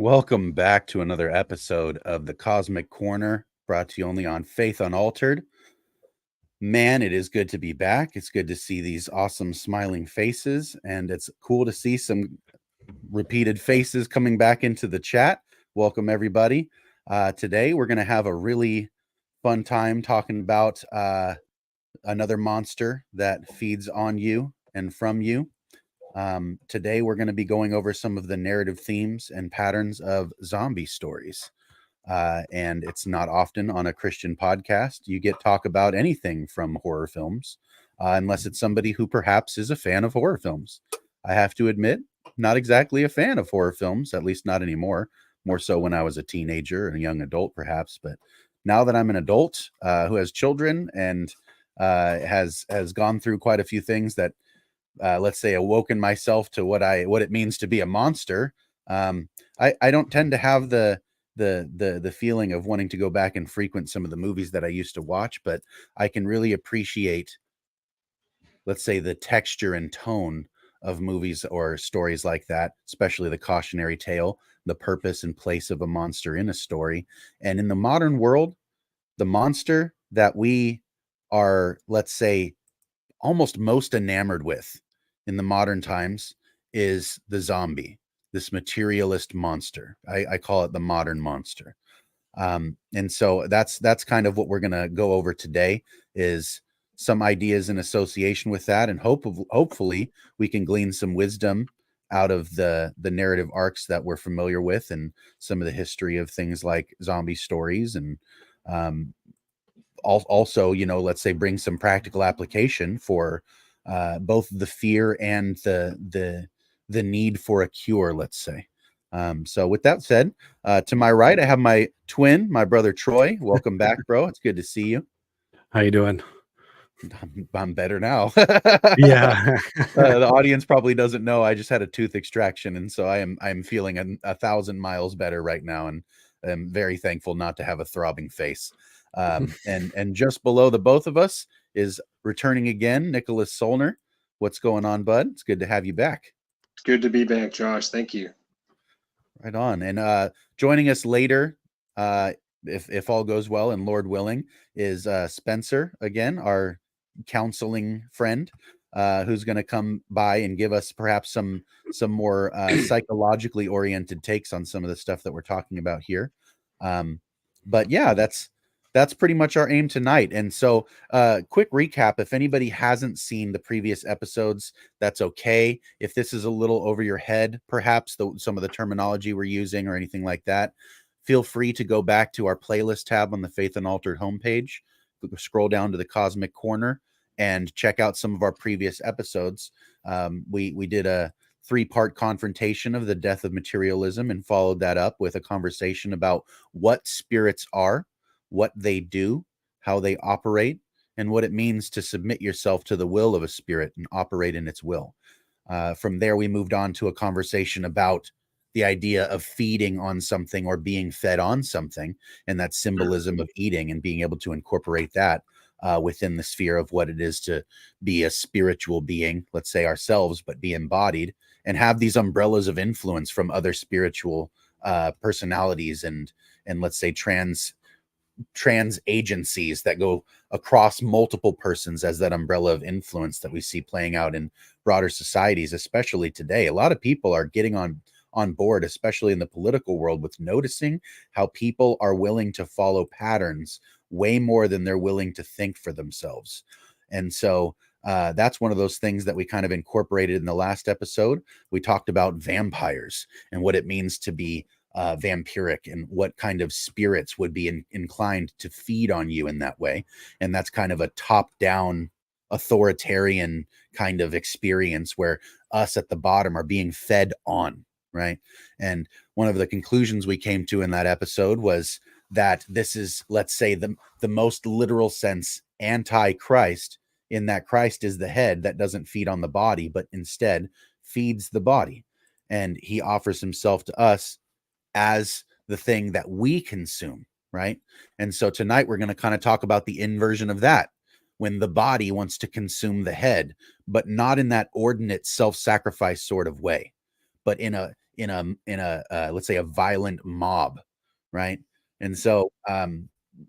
Welcome back to another episode of the Cosmic Corner, brought to you only on Faith Unaltered. Man, it is good to be back. It's good to see these awesome smiling faces, and it's cool to see some repeated faces coming back into the chat. Welcome, everybody. Today, we're going to have a really fun time talking about another monster that feeds on you and from you. Today, we're going to be going over some of the narrative themes and patterns of zombie stories. And it's not often on a Christian podcast you get talk about anything from horror films, unless it's somebody who perhaps is a fan of horror films. I have to admit, not exactly a fan of horror films, at least not anymore. More so when I was a teenager and a young adult, perhaps. But now that I'm an adult who has children and has gone through quite a few things that let's say awoken myself to what it means to be a monster. I don't tend to have the feeling of wanting to go back and frequent some of the movies that I used to watch, but I can really appreciate, let's say, the texture and tone of movies or stories like that, especially the cautionary tale, the purpose and place of a monster in a story. And in the modern world, the monster that we are, let's say, almost most enamored with in the modern times is the zombie, this materialist monster. I call it the modern monster. And so that's kind of what we're going to go over today, is some ideas in association with that. And hopefully we can glean some wisdom out of the narrative arcs that we're familiar with, and some of the history of things like zombie stories. And also, let's say, bring some practical application for both the fear and the need for a cure, let's say. So with that said, to my right, I have my twin, my brother Troy. Welcome back, bro. It's good to see you. How you doing? I'm better now. Yeah. The audience probably doesn't know I just had a tooth extraction, and so I'm feeling 1,000 miles better right now, and I'm very thankful not to have a throbbing face. And just below the both of us is returning again, Nicholas Solner. What's going on, bud? It's good to have you back. It's good to be back, Josh. Thank you. Right on. And joining us later, if all goes well and Lord willing, is Spencer again, our counseling friend, who's going to come by and give us perhaps some more psychologically oriented takes on some of the stuff that we're talking about here. But yeah, that's pretty much our aim tonight. And so quick recap, if anybody hasn't seen the previous episodes, that's okay. If this is a little over your head, perhaps some of the terminology we're using or anything like that, feel free to go back to our playlist tab on the Faith Unaltered homepage, scroll down to the Cosmic Corner, and check out some of our previous episodes. We did a 3-part confrontation of the death of materialism, and followed that up with a conversation about what spirits are, what they do, how they operate, and what it means to submit yourself to the will of a spirit and operate in its will. From there, we moved on to a conversation about the idea of feeding on something or being fed on something, and that symbolism of eating, and being able to incorporate that within the sphere of what it is to be a spiritual being, let's say ourselves, but be embodied and have these umbrellas of influence from other spiritual personalities and let's say trans agencies that go across multiple persons as that umbrella of influence that we see playing out in broader societies, especially today. A lot of people are getting on board, especially in the political world, with noticing how people are willing to follow patterns way more than they're willing to think for themselves. And so that's one of those things that we kind of incorporated in the last episode. We talked about vampires and what it means to be vampiric, and what kind of spirits would be inclined to feed on you in that way. And that's kind of a top-down authoritarian kind of experience where us at the bottom are being fed on, right? And one of the conclusions we came to in that episode was that this is, let's say, the most literal sense anti-Christ, in that Christ is the head that doesn't feed on the body, but instead feeds the body. And he offers himself to us as the thing that we consume, right? And so tonight we're going to kind of talk about the inversion of that, when the body wants to consume the head, but not in that ordinate self-sacrifice sort of way, but in a let's say a violent mob, right? And so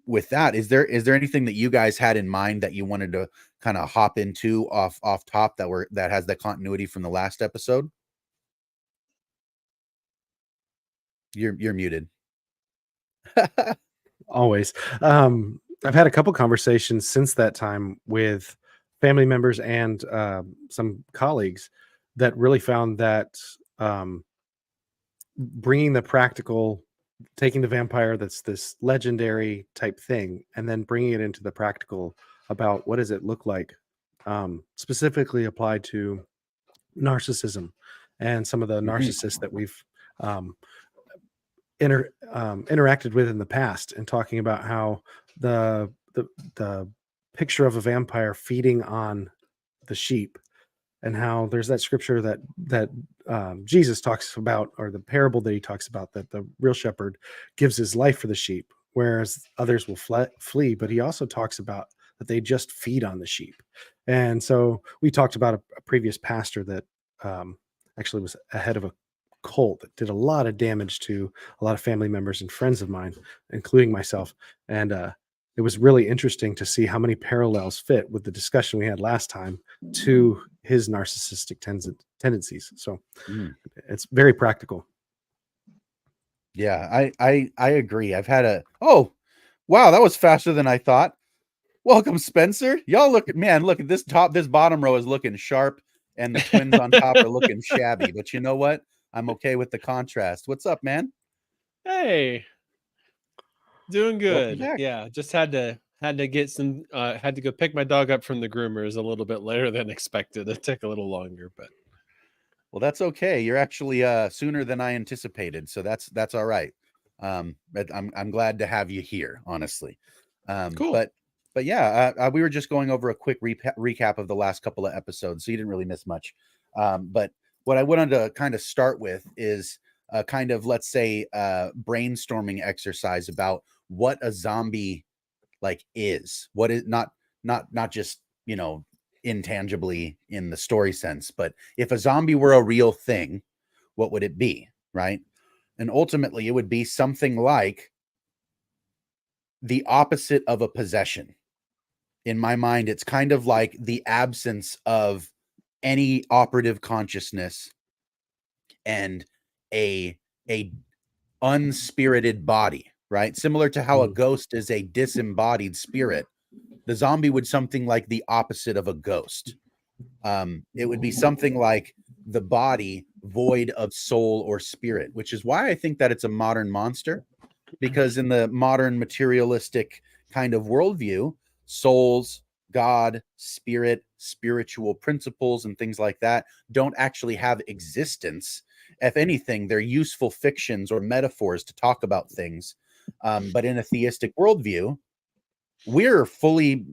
with that, is there anything that you guys had in mind that you wanted to kind of hop into off top that has the continuity from the last episode? You're muted. Always. I've had a couple conversations since that time with family members and some colleagues that really found that bringing the practical, taking the vampire that's this legendary type thing, and then bringing it into the practical about what does it look like, specifically applied to narcissism and some of the narcissists that we've um, interacted with in the past, and talking about how the picture of a vampire feeding on the sheep, and how there's that scripture that Jesus talks about, or the parable that he talks about, that the real shepherd gives his life for the sheep, whereas others will flee. But he also talks about that they just feed on the sheep. And so we talked about a previous pastor that actually was ahead of a cult that did a lot of damage to a lot of family members and friends of mine, including myself. And it was really interesting to see how many parallels fit with the discussion we had last time to his narcissistic tendencies. So it's very practical. Yeah, I agree. I've had oh, wow, that was faster than I thought. Welcome, Spencer. Y'all look at this bottom row is looking sharp, and the twins on top are looking shabby. But you know what? I'm okay with the contrast. What's up, man? Hey, doing good. back. Yeah, just had to get some. Had to go pick my dog up from the groomers a little bit later than expected. It took a little longer, but Well, that's okay. You're actually sooner than I anticipated, so that's all right. But I'm glad to have you here, honestly. cool. But yeah, we were just going over a quick recap of the last couple of episodes, so you didn't really miss much. But what I wanted to kind of start with is a kind of, let's say, brainstorming exercise about what a zombie like is. What is not just, you know, intangibly in the story sense, but if a zombie were a real thing, what would it be, right? And ultimately, it would be something like the opposite of a possession. In my mind, it's kind of like the absence of any operative consciousness and a unspirited body, right? Similar to how a ghost is a disembodied spirit, the zombie would something like the opposite of a ghost. It would be something like the body void of soul or spirit, which is why I think that it's a modern monster, because in the modern materialistic kind of worldview, souls, God, spirit, spiritual principles, and things like that don't actually have existence. If anything, they're useful fictions or metaphors to talk about things. But in a theistic worldview, we're fully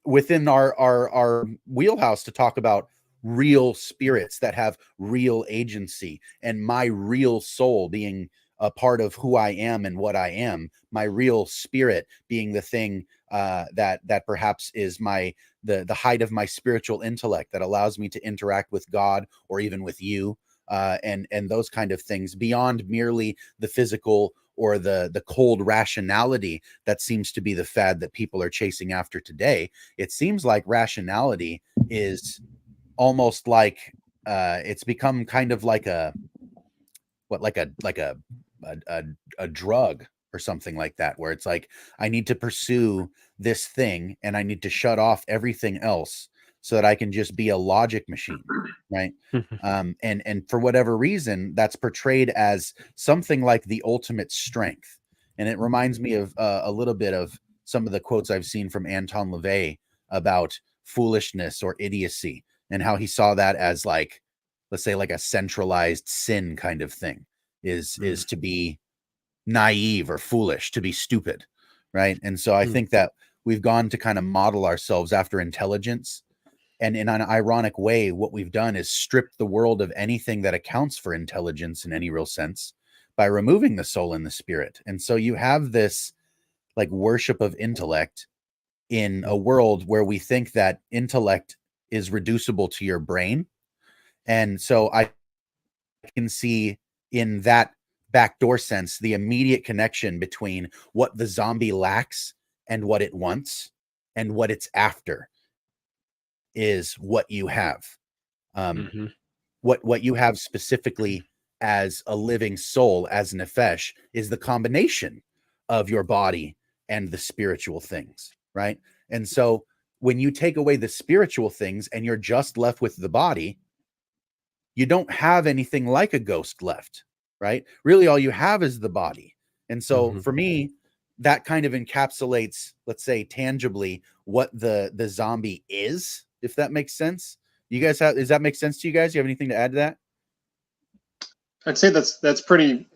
within our wheelhouse to talk about real spirits that have real agency, and my real soul being a part of who I am and what I am, my real spirit being the thing that perhaps is the height of my spiritual intellect that allows me to interact with God or even with you, and those kind of things beyond merely the physical or the cold rationality that seems to be the fad that people are chasing after today. It seems like rationality is almost like it's become kind of like a drug or something like that, where it's like I need to pursue this thing and I need to shut off everything else so that I can just be a logic machine, right? And for whatever reason, that's portrayed as something like the ultimate strength. And it reminds me of a little bit of some of the quotes I've seen from Anton LaVey about foolishness or idiocy, and how he saw that as, like, let's say, like a centralized sin kind of thing is to be naive or foolish, to be stupid, right? And so I think that we've gone to kind of model ourselves after intelligence. And in an ironic way, what we've done is stripped the world of anything that accounts for intelligence in any real sense by removing the soul and the spirit. And so you have this like worship of intellect in a world where we think that intellect is reducible to your brain. And so can see in that backdoor sense the immediate connection between what the zombie lacks and what it wants, and what it's after is what you have. What you have specifically as a living soul, as an nefesh, is the combination of your body and the spiritual things, right? And so when you take away the spiritual things and you're just left with the body, you don't have anything like a ghost left, right? Really, all you have is the body. And so for me, that kind of encapsulates, let's say, tangibly what the zombie is, if that makes sense. You guys does that make sense to you guys? You have anything to add to that? I'd say that's pretty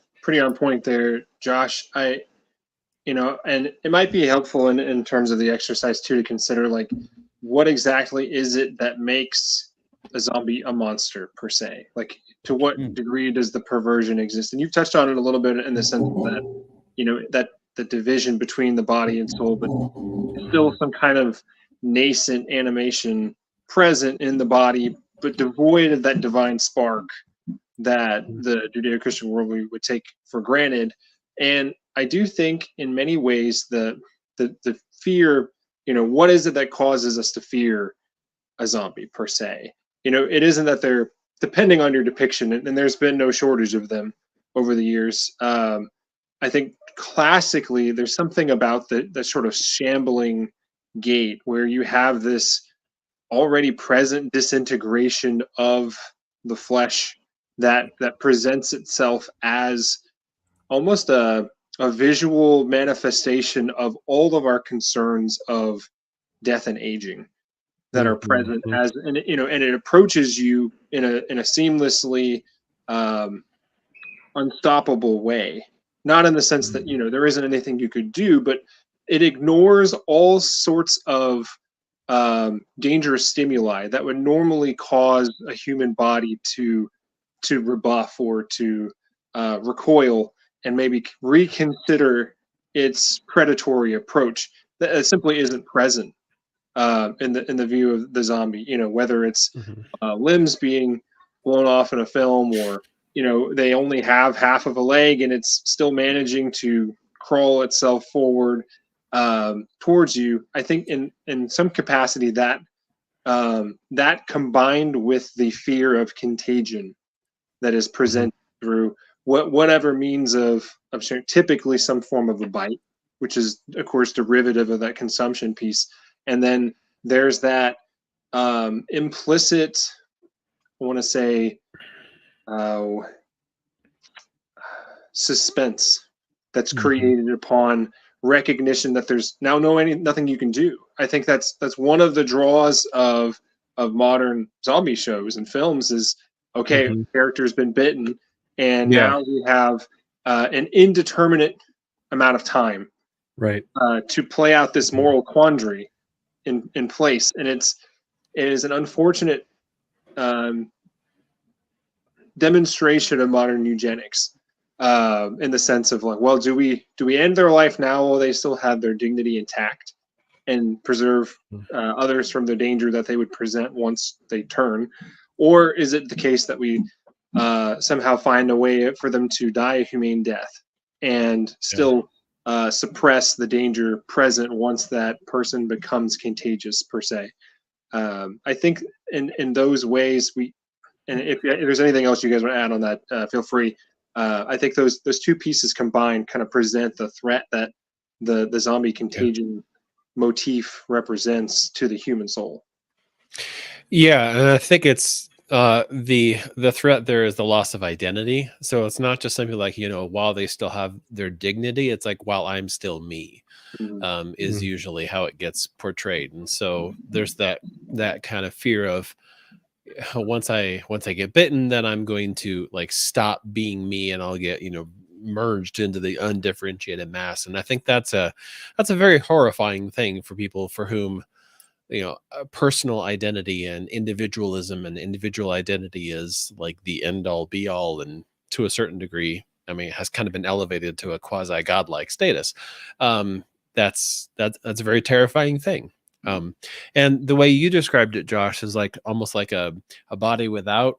on point there, Josh. And it might be helpful in terms of the exercise too, to consider like what exactly is it that makes a zombie a monster per se? Like to what degree does the perversion exist? And you've touched on it a little bit in the sense that, that the division between the body and soul, but still some kind of nascent animation present in the body, but devoid of that divine spark that the Judeo-Christian worldview would take for granted. And I do think in many ways the fear, what is it that causes us to fear a zombie per se? It isn't that they're, depending on your depiction, and there's been no shortage of them over the years. I think classically there's something about the sort of shambling gait where you have this already present disintegration of the flesh that presents itself as almost a visual manifestation of all of our concerns of death and aging that are present and it approaches you in a seamlessly unstoppable way, not in the sense that there isn't anything you could do, but it ignores all sorts of dangerous stimuli that would normally cause a human body to rebuff or to recoil and maybe reconsider its predatory approach. That simply isn't present in the view of the zombie. Whether it's limbs being blown off in a film, or they only have half of a leg and it's still managing to crawl itself forward towards you. I think in some capacity that combined with the fear of contagion that is presented through whatever means of typically some form of a bite, which is of course derivative of that consumption piece. And then there's that implicit, I want to say, suspense that's created upon recognition that there's now nothing you can do. I think that's one of the draws of modern zombie shows and films is, okay, character's been bitten, and now we have an indeterminate amount of time, right, to play out this moral quandary in place. And it is an unfortunate demonstration of modern eugenics, in the sense of like, well, do we end their life now while they still have their dignity intact and preserve others from the danger that they would present once they turn? Or is it the case that we somehow find a way for them to die a humane death and still suppress the danger present once that person becomes contagious per se? I think in those ways and if there's anything else you guys want to add on that, feel free. I think those two pieces combined kind of present the threat that the zombie contagion motif represents to the human soul. Yeah, and I think it's the threat there is the loss of identity. So it's not just something like, while they still have their dignity, it's like, while I'm still me, is usually how it gets portrayed. And so there's that kind of fear of, once I get bitten, then I'm going to like stop being me and I'll get, merged into the undifferentiated mass. And I think that's a very horrifying thing for people for whom, personal identity and individualism and individual identity is like the end all be all. And to a certain degree, I mean, it has kind of been elevated to a quasi godlike status. That's a very terrifying thing. And the way you described it, Josh, is like almost like a body without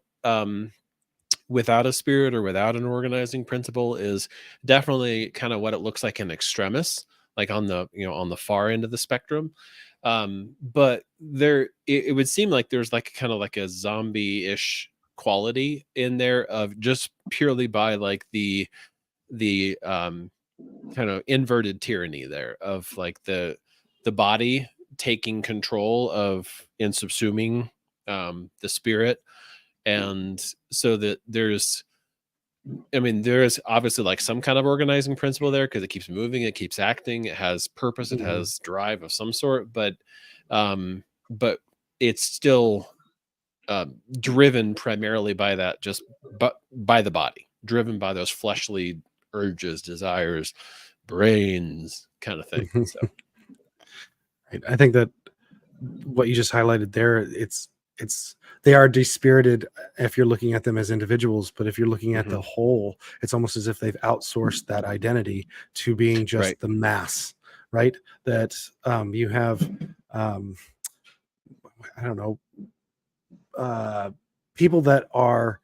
without a spirit or without an organizing principle is definitely kind of what it looks like in extremis, like on the, on the far end of the spectrum. But it would seem like there's like kind of like a zombie-ish quality in there of just purely by like the kind of inverted tyranny there of like the body taking control of and subsuming the spirit. And so that there is obviously like some kind of organizing principle there because it keeps moving, it keeps acting, it has purpose, it has drive of some sort, but it's still driven primarily by that, but by the body, driven by those fleshly urges, desires, brains kind of thing. So I think that what you just highlighted there, they are dispirited if you're looking at them as individuals, but if you're looking at the whole, it's almost as if they've outsourced that identity to being just Right. the mass, right? That you have I don't know, people that are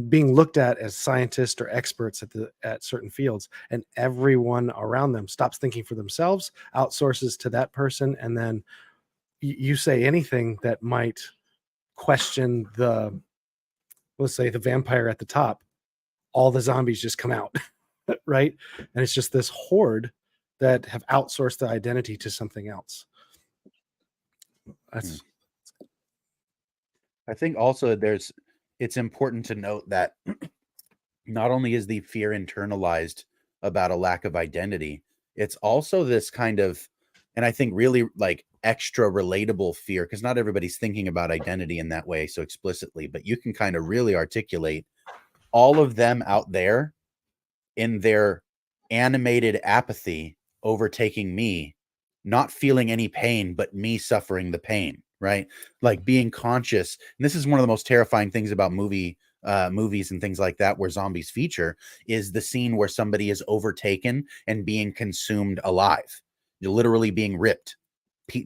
being looked at as scientists or experts at certain fields, and everyone around them stops thinking for themselves, outsources to that person, and then you say anything that might question let's say the vampire at the top, all the zombies just come out. Right? And it's just this horde that have outsourced the identity to something else. That's I think also it's important to note that not only is the fear internalized about a lack of identity, it's also this kind of, and I think really like extra relatable fear, because not everybody's thinking about identity in that way so explicitly, but you can kind of really articulate all of them out there in their animated apathy overtaking me, not feeling any pain, but me suffering the pain, right? Like being conscious. And this is one of the most terrifying things about movies and things like that where zombies feature, is the scene where somebody is overtaken and being consumed alive. You're literally being ripped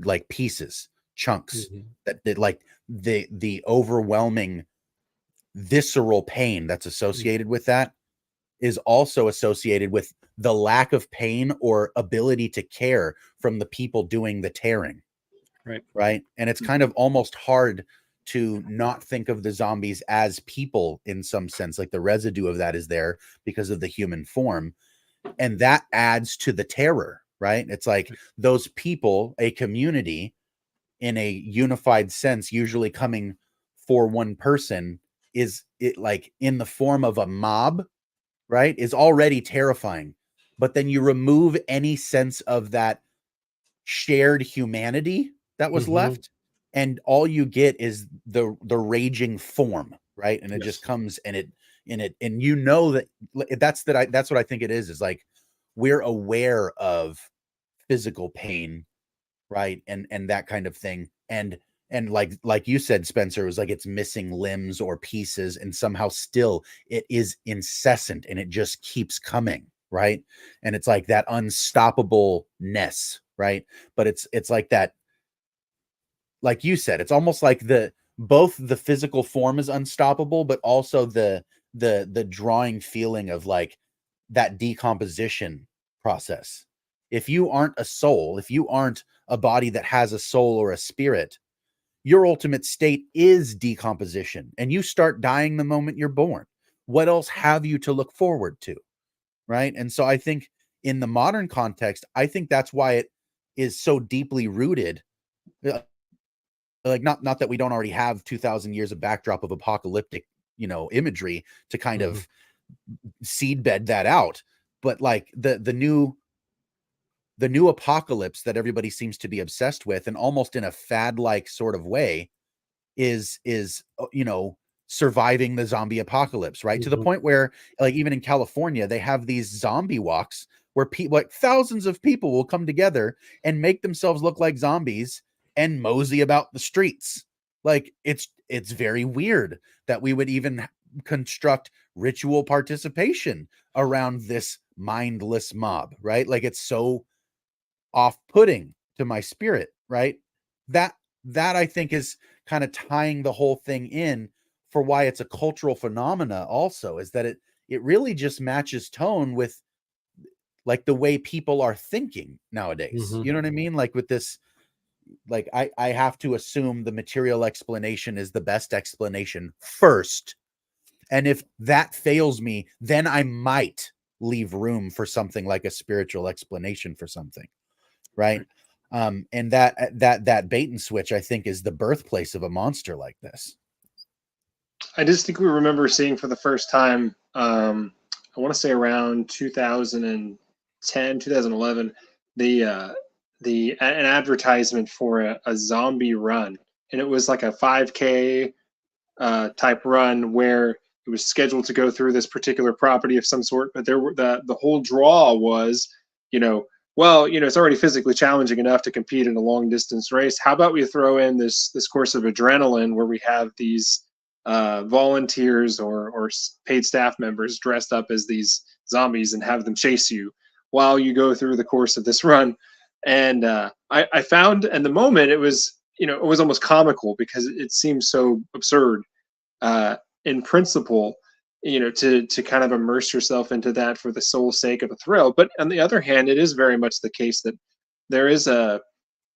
like pieces, chunks, that like the overwhelming visceral pain that's associated with that is also associated with the lack of pain or ability to care from the people doing the tearing. Right. And it's kind of almost hard to not think of the zombies as people in some sense, like the residue of that is there because of the human form. And that adds to the terror, right? It's like those people, a community in a unified sense, usually coming for one person, is it like in the form of a mob, right, is already terrifying. But then you remove any sense of that shared humanity that was left, and all you get is the raging form, right? And it just comes and you know that's what I think it is like we're aware of physical pain, right? And that kind of thing. And like you said, Spencer, it was like it's missing limbs or pieces, and somehow still it is incessant and it just keeps coming, right? And it's like that unstoppableness, right? But it's like that, like you said, it's almost like both the physical form is unstoppable, but also the drawing feeling of like that decomposition process. If you aren't a soul, if you aren't a body that has a soul or a spirit, your ultimate state is decomposition, and you start dying the moment you're born. What else have you to look forward to? Right. And so I think in the modern context, I think that's why it is so deeply rooted. Like not that we don't already have 2,000 years of backdrop of apocalyptic, imagery to kind of seedbed that out. But like the new apocalypse that everybody seems to be obsessed with, and almost in a fad-like sort of way, is surviving the zombie apocalypse, right? To the point where, like, even in California, they have these zombie walks where people, like thousands of people, will come together and make themselves look like zombies and mosey about the streets. Like it's very weird that we would even construct ritual participation around this mindless mob, right? Like it's so off-putting to my spirit, right? That I think is kind of tying the whole thing in for why it's a cultural phenomena also, is that it really just matches tone with like the way people are thinking nowadays. Mhm. You know what I mean? Like with this, like I have to assume the material explanation is the best explanation first. And if that fails me, then I might leave room for something like a spiritual explanation for something. Right. And that bait and switch, I think, is the birthplace of a monster like this. I distinctly remember seeing for the first time, I want to say around 2010, 2011, an advertisement for a zombie run, and it was like a 5K type run where it was scheduled to go through this particular property of some sort. But there were the whole draw was, well, it's already physically challenging enough to compete in a long distance race. How about we throw in this course of adrenaline where we have these volunteers or paid staff members dressed up as these zombies and have them chase you while you go through the course of this run. And I found in the moment it was almost comical because it seems so absurd in principle, to kind of immerse yourself into that for the sole sake of a thrill. But on the other hand, it is very much the case that there is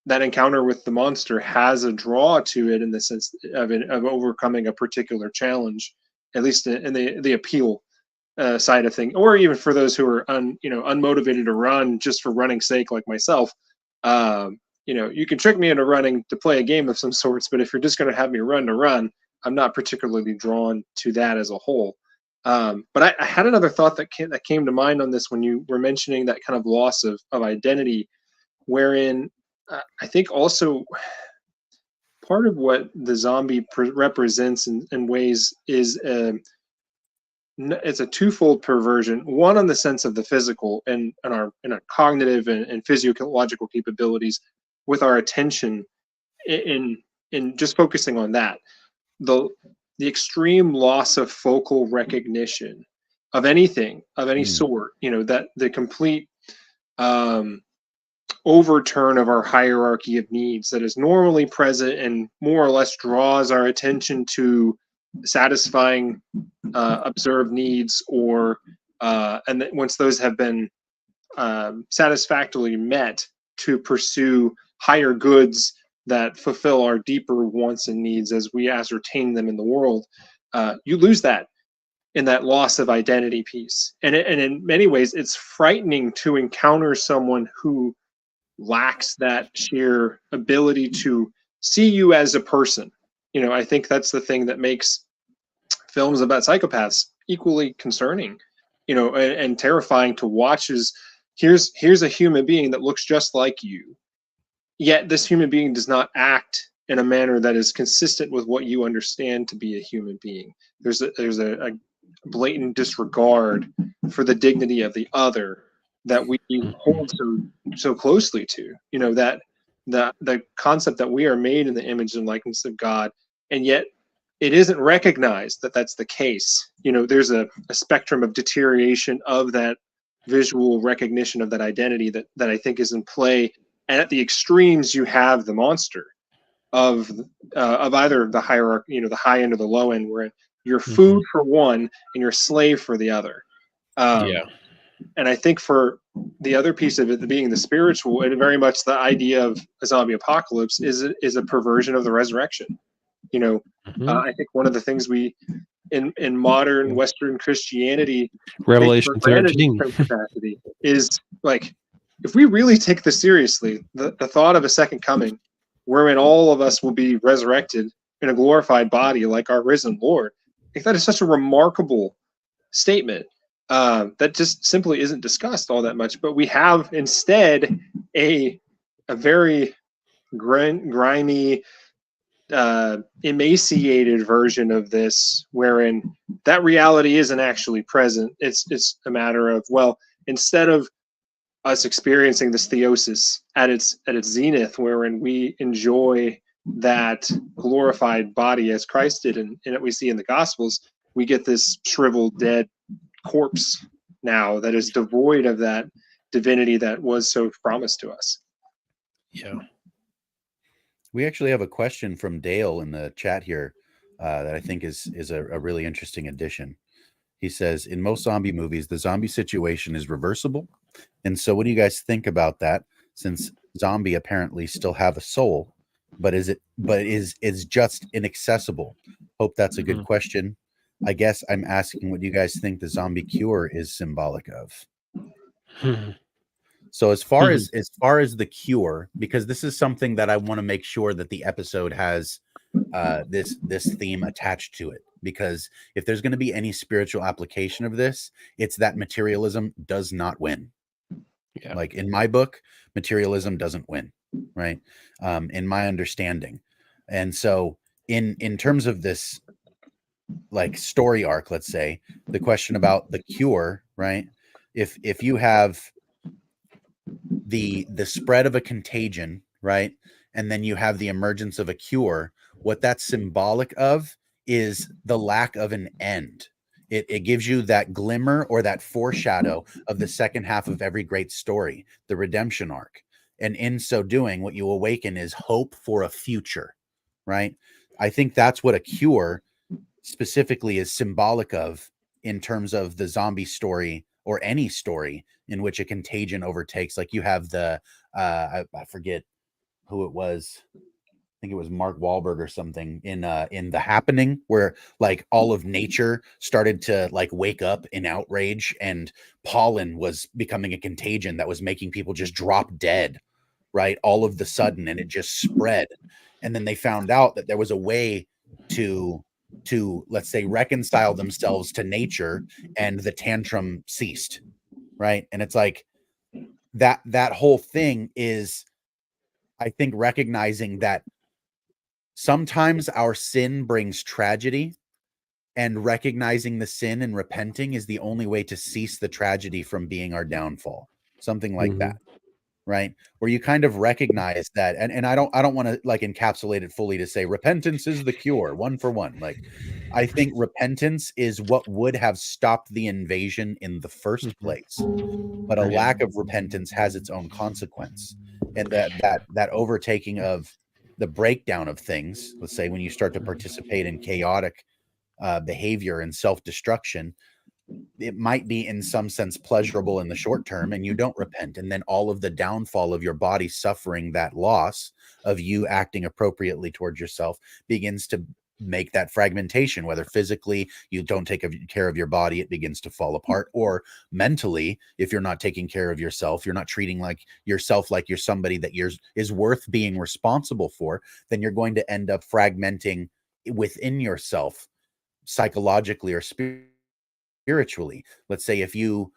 that encounter with the monster has a draw to it in the sense of overcoming a particular challenge, at least in the appeal side of things, or even for those who are unmotivated to run just for running's sake, like myself. You can trick me into running to play a game of some sorts, but if you're just going to have me run to run, I'm not particularly drawn to that as a whole. But I had another thought that came to mind on this when you were mentioning that kind of loss of identity, wherein I think also part of what the zombie represents in ways is it's a twofold perversion. One, on the sense of the physical and our cognitive and physiological capabilities, with our attention in just focusing on that. The extreme loss of focal recognition of anything of any sort, that the complete overturn of our hierarchy of needs that is normally present and more or less draws our attention to satisfying observed needs, or and once those have been satisfactorily met, to pursue higher goods that fulfill our deeper wants and needs as we ascertain them in the world. You lose that in that loss of identity piece, and in many ways it's frightening to encounter someone who lacks that sheer ability to see you as a person. I think that's the thing that makes films about psychopaths equally concerning, and terrifying to watch. Is here's a human being that looks just like you, yet this human being does not act in a manner that is consistent with what you understand to be a human being. There's a blatant disregard for the dignity of the other that we hold so closely to. That the concept that we are made in the image and likeness of God, and yet it isn't recognized that that's the case. There's a spectrum of deterioration of that visual recognition of that identity that I think is in play. And at the extremes, you have the monster of either the hierarchy, the high end or the low end, where you're food for one and you're slave for the other. And I think for the other piece of it, being the spiritual, and very much the idea of a zombie apocalypse is a perversion of the resurrection. I think one of the things we in modern Western Christianity Revelation 13 capacity is, like, if we really take this seriously, the thought of a second coming wherein all of us will be resurrected in a glorified body like our risen Lord, I think that is such a remarkable statement that just simply isn't discussed all that much. But we have instead a very grimy, emaciated version of this, wherein that reality isn't actually present. It's a matter of, well, instead of us experiencing this theosis at its zenith, wherein we enjoy that glorified body as Christ did, and that we see in the Gospels, we get this shriveled, dead corpse now that is devoid of that divinity that was so promised to us. Yeah. We actually have a question from Dale in the chat here. that I think is a really interesting addition. He says, in most zombie movies, the zombie situation is reversible. And so what do you guys think about that? Since zombie apparently still have a soul, but is just inaccessible? Hope that's a good question. I guess I'm asking what you guys think the zombie cure is symbolic of. So as far as the cure, because this is something that I want to make sure that the episode has this theme attached to it, because if there's going to be any spiritual application of this, it's that materialism does not win. Yeah. Like in my book, materialism doesn't win, right? In my understanding. And so in terms of this like story arc, let's say, the question about the cure, right? If you have the spread of a contagion, right? And then you have the emergence of a cure, what that's symbolic of is the lack of an end. It gives you that glimmer or that foreshadow of the second half of every great story, the redemption arc. And in so doing, what you awaken is hope for a future, right? I think that's what a cure specifically is symbolic of in terms of the zombie story or any story in which a contagion overtakes. Like you have the I forget who it was. I think it was Mark Wahlberg or something in The Happening, where like all of nature started to like wake up in outrage, and pollen was becoming a contagion that was making people just drop dead, right? All of the sudden, and it just spread. And then they found out that there was a way to let's say reconcile themselves to nature, and the tantrum ceased, right? And it's like that whole thing is, I think, recognizing that sometimes our sin brings tragedy, and recognizing the sin and repenting is the only way to cease the tragedy from being our downfall. Something like that, right? Where you kind of recognize that, and I don't want to like encapsulate it fully to say repentance is the cure, one for one. Like I think repentance is what would have stopped the invasion in the first place. But a lack of repentance has its own consequence. And that overtaking of the breakdown of things, let's say when you start to participate in chaotic behavior and self-destruction, it might be in some sense pleasurable in the short term, and you don't repent, and then all of the downfall of your body suffering that loss of you acting appropriately towards yourself begins to make that fragmentation. Whether physically you don't take care of your body, it begins to fall apart, or mentally, if you're not taking care of yourself, you're not treating like yourself like you're somebody that is worth being responsible for, then you're going to end up fragmenting within yourself psychologically or spiritually. Let's say if you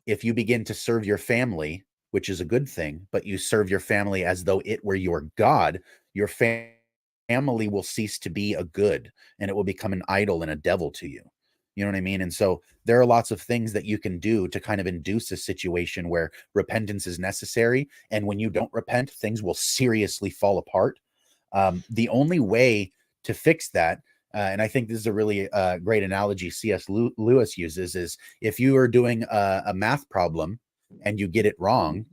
begin to serve your family, which is a good thing, but you serve your family as though it were your God, your family will cease to be a good, and it will become an idol and a devil to you. You know what I mean? And so there are lots of things that you can do to kind of induce a situation where repentance is necessary. And when you don't repent, things will seriously fall apart. The only way to fix that, and I think this is a really great analogy C.S. Lewis uses, is if you are doing a math problem and you get it wrong,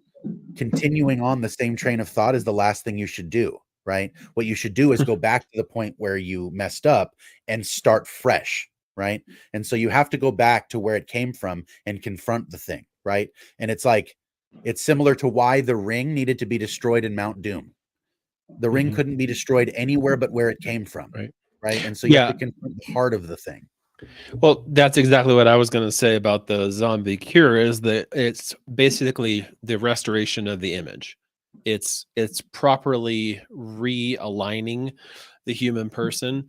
continuing on the same train of thought is the last thing you should do, right? What you should do is go back to the point where you messed up and start fresh, right? And so you have to go back to where it came from and confront the thing, right? And it's like, it's similar to why the ring needed to be destroyed in Mount Doom. The ring couldn't be destroyed anywhere but where it came from, right? And so you have to confront the heart of the thing. Well, that's exactly what I was going to say about the zombie cure, is that it's basically the restoration of the image. It's properly realigning the human person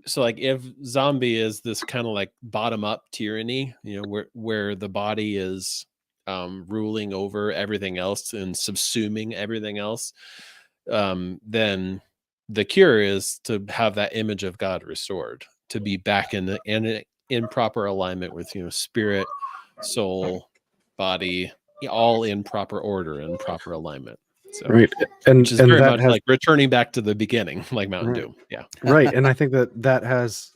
so like if zombie is this kind of like bottom up tyranny, you know, where the body is ruling over everything else and subsuming everything else, then the cure is to have that image of God restored, to be back in proper alignment with, you know, spirit, soul, body, all in proper order and proper alignment. So, right, and which is and very that much has, like returning back to the beginning, like Mountain Dew. Yeah, right, and I think that has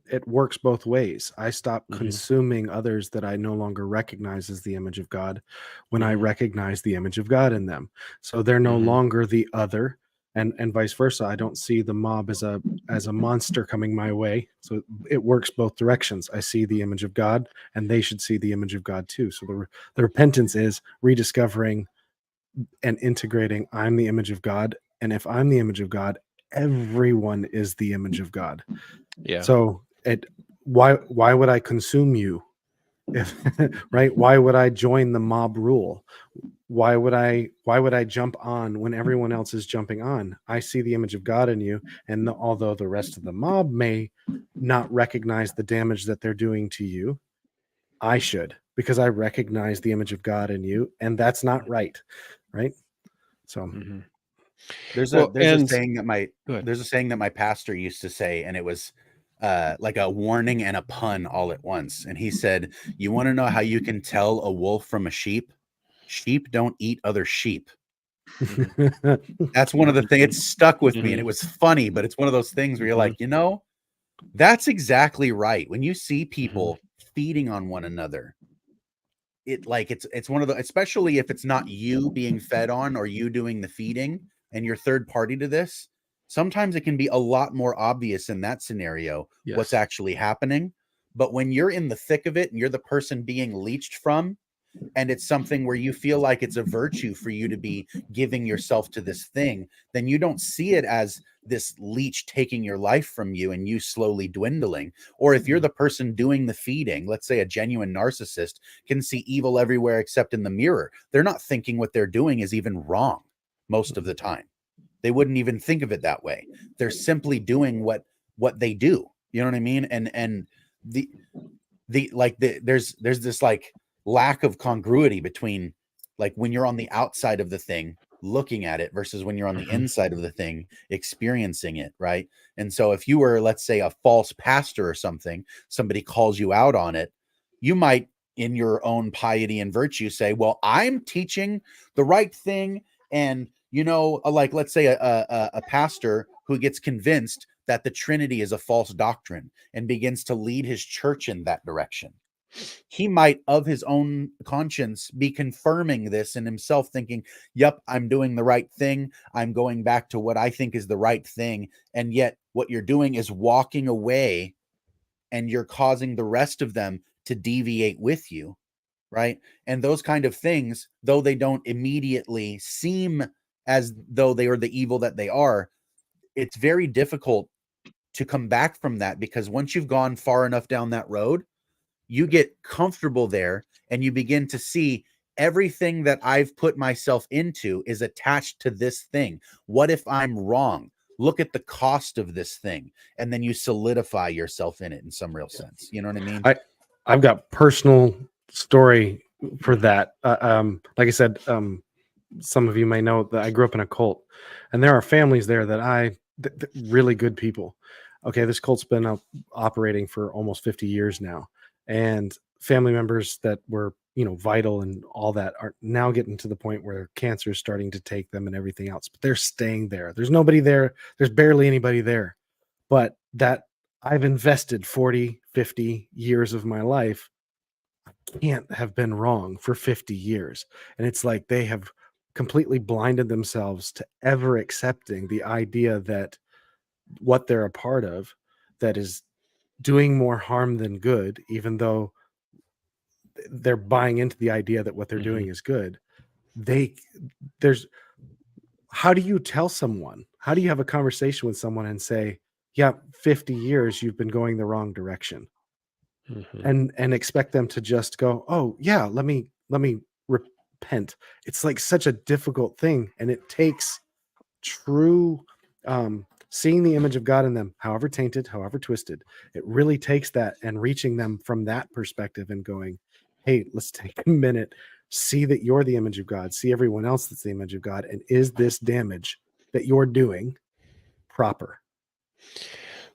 it works both ways. I stop Mhm. consuming others that I no longer recognize as the image of God when I recognize the image of God in them. So they're no Mhm. longer the other. and vice versa. I don't see the mob as a monster coming my way. So it works both directions. I see the image of God, and they should see the image of God too. So the repentance is rediscovering and integrating, I'm the image of God, and if I'm the image of God, everyone is the image of God. Yeah. So why would I consume you? If, right? Why would I join the mob rule? Why would I jump on when everyone else is jumping on? I see the image of God in you, and although the rest of the mob may not recognize the damage that they're doing to you, I should, because I recognize the image of God in you, and that's not right. So Mhm. There's Well, a and saying that go ahead. there's a saying that my pastor used to say, and it was like a warning and a pun all at once. And he said, "You want to know how you can tell a wolf from a sheep? Sheep don't eat other sheep." That's one of the things. It stuck with me, and it was funny, but it's one of those things where you're like, that's exactly right. When you see people feeding on one another, it's one of the, especially if it's not you being fed on or you doing the feeding and you're third party to this, sometimes it can be a lot more obvious in that scenario what's Yes. actually happening. But when you're in the thick of it and you're the person being leached from, and it's something where you feel like it's a virtue for you to be giving yourself to this thing, then you don't see it as this leech taking your life from you and you slowly dwindling. Or if you're the person doing the feeding, let's say a genuine narcissist can see evil everywhere except in the mirror. They're not thinking what they're doing is even wrong most of the time. They wouldn't even think of it that way. They're simply doing what they do. You know what I mean? And there's this like lack of congruity between like when you're on the outside of the thing looking at it versus when you're on the inside of the thing experiencing it, right? And so if you were, let's say, a false pastor or something, somebody calls you out on it, you might in your own piety and virtue say, well, I'm teaching the right thing. And like let's say a pastor who gets convinced that the Trinity is a false doctrine and begins to lead his church in that direction. He might, of his own conscience, be confirming this in himself, thinking, yep, I'm doing the right thing. I'm going back to what I think is the right thing. And yet what you're doing is walking away and you're causing the rest of them to deviate with you, right? And those kind of things, though they don't immediately seem as though they are the evil that they are, it's very difficult to come back from that, because once you've gone far enough down that road, you get comfortable there and you begin to see everything that I've put myself into is attached to this thing. What if I'm wrong? Look at the cost of this thing. And then you solidify yourself in it in some real sense. You know what I mean? I've got personal story for that. Like I said, some of you may know that I grew up in a cult, and there are families there that really good people. Okay, this cult's been operating for almost 50 years now, and family members that were vital and all that are now getting to the point where cancer is starting to take them and everything else, but they're staying there. There's nobody there. There's barely anybody there, but that I've invested 40, 50 years of my life can't have been wrong for 50 years. And it's like they have completely blinded themselves to ever accepting the idea that what they're a part of that is doing more harm than good, even though they're buying into the idea that what they're doing is good. How do you tell someone? How do you have a conversation with someone and say, yeah, 50 years you've been going the wrong direction? And expect them to just go, oh yeah, let me repent. It's like such a difficult thing, and it takes true seeing the image of God in them, however tainted, however twisted. It really takes that and reaching them from that perspective and going, hey, let's take a minute, see that you're the image of God, see everyone else that's the image of God, and is this damage that you're doing proper?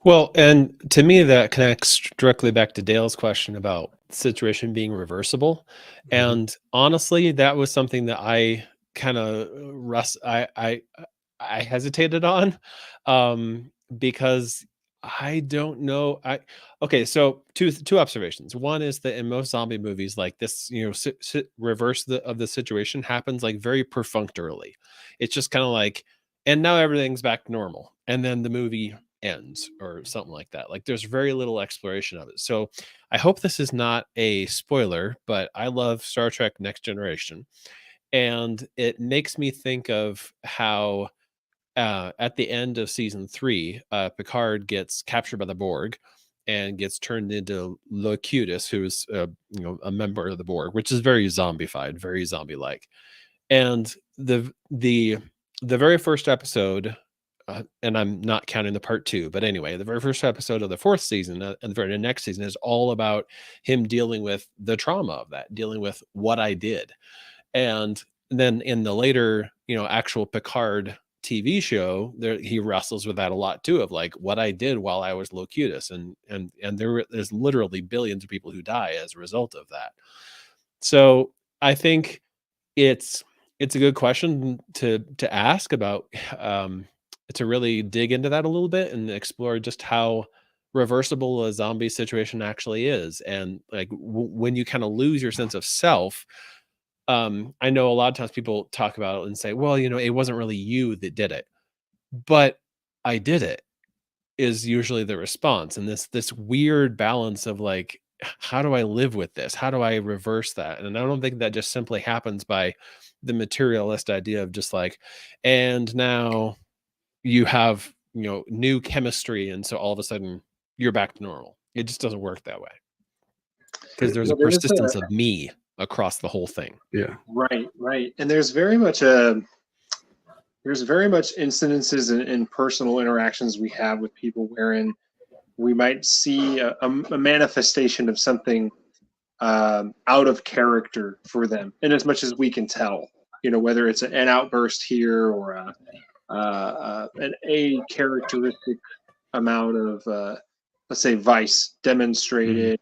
Well, and to me, that connects directly back to Dale's question about the situation being reversible. And honestly, that was something that I kind of I hesitated on, because I don't know. Okay, so two observations. One is that in most zombie movies, like this, reverse of the situation happens like very perfunctorily. It's just kind of like and now everything's back to normal, and then the movie ends or something like that. Like there's very little exploration of it. So I hope this is not a spoiler, but I love Star Trek Next Generation, and it makes me think of how at the end of season 3, Picard gets captured by the Borg and gets turned into Locutus, who's a member of the Borg, which is very zombified, very zombie-like. And the very first episode, and I'm not counting the part 2, but anyway, the very first episode of the 4th season and the very next season is all about him dealing with the trauma of that, dealing with what I did. And then in the later, actual Picard TV show, there he wrestles with that a lot too, of like what I did while I was Locutus, and there's literally billions of people who die as a result of that. So I think it's a good question to ask about, to really dig into that a little bit and explore just how reversible a zombie situation actually is, and like when you kind of lose your sense of self. I know a lot of times people talk about it and say, well, it wasn't really you that did it, but I did it, is usually the response. And this weird balance of like, how do I live with this? How do I reverse that? And I don't think that just simply happens by the materialist idea of just like, and now you have, new chemistry. And so all of a sudden you're back to normal. It just doesn't work that way, because there's a persistence of me across the whole thing. Yeah. Right. And there's very much incidences in personal interactions we have with people wherein we might see a manifestation of something out of character for them, in as much as we can tell, whether it's an outburst here or an characteristic amount of let's say vice demonstrated.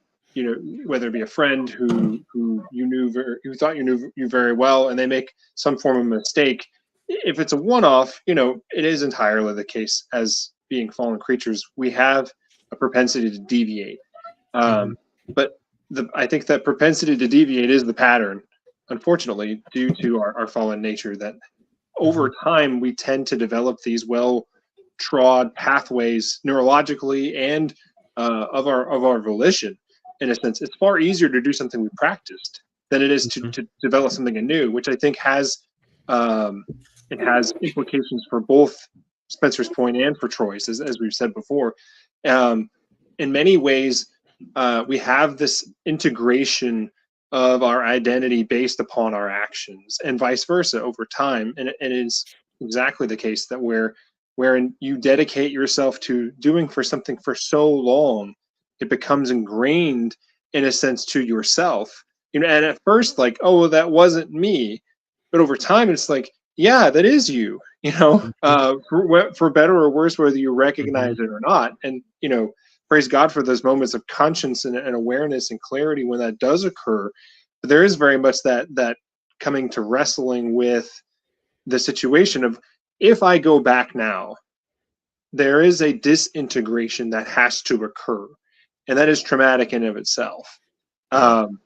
Whether it be a friend who you thought you knew you very well, and they make some form of mistake. If it's a one-off, it is entirely the case. As being fallen creatures, we have a propensity to deviate. But I think that propensity to deviate is the pattern, unfortunately, due to our fallen nature, that over time we tend to develop these well-trod pathways neurologically and of our volition. In a sense, it's far easier to do something we practiced than it is to develop something anew, which I think has implications for both Spencer's point and for Troy's, as we've said before. In many ways, we have this integration of our identity based upon our actions, and vice versa over time. And it is exactly the case that wherein you dedicate yourself to doing for something for so long, it becomes ingrained in a sense to yourself. And at first, like, oh, well, that wasn't me. But over time, it's like, yeah, that is you, for better or worse, whether you recognize it or not. And, praise God for those moments of conscience and awareness and clarity when that does occur. But there is very much that coming to wrestling with the situation of, if I go back now, there is a disintegration that has to occur. And that is traumatic in of itself. And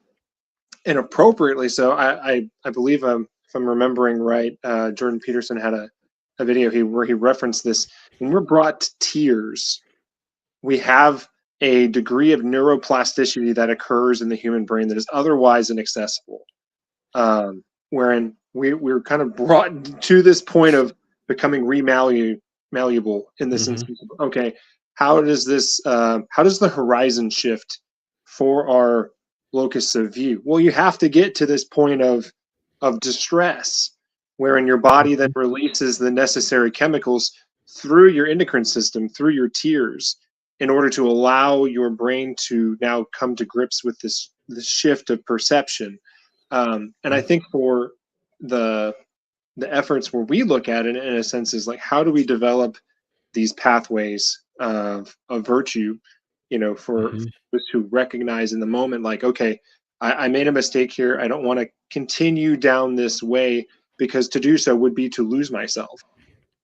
appropriately so. I believe, if I'm remembering right, Jordan Peterson had a video where he referenced this. When we're brought to tears, we have a degree of neuroplasticity that occurs in the human brain that is otherwise inaccessible, wherein we're kind of brought to this point of becoming malleable in this instance. Okay, how does the horizon shift for our locus of view? Well, you have to get to this point of distress, wherein your body then releases the necessary chemicals through your endocrine system, through your tears, in order to allow your brain to now come to grips with this shift of perception. And I think for the efforts where we look at it in a sense is like, how do we develop these pathways of virtue, for those who recognize in the moment, like, okay, I made a mistake here. I don't want to continue down this way, because to do so would be to lose myself,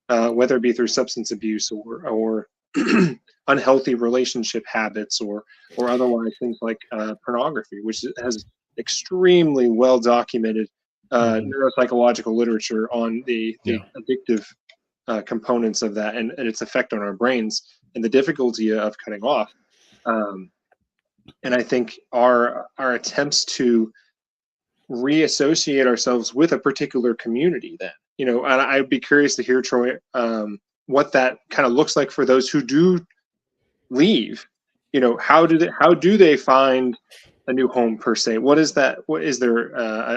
whether it be through substance abuse or unhealthy relationship habits or otherwise, things like pornography, which has extremely well documented neuropsychological literature on the addictive components of that and its effect on our brains and the difficulty of cutting off. And I think our attempts to reassociate ourselves with a particular community then, you know, and I'd be curious to hear, Troy, what that kind of looks like for those who do leave. You know, how do they find a new home per se? What is that? What is there?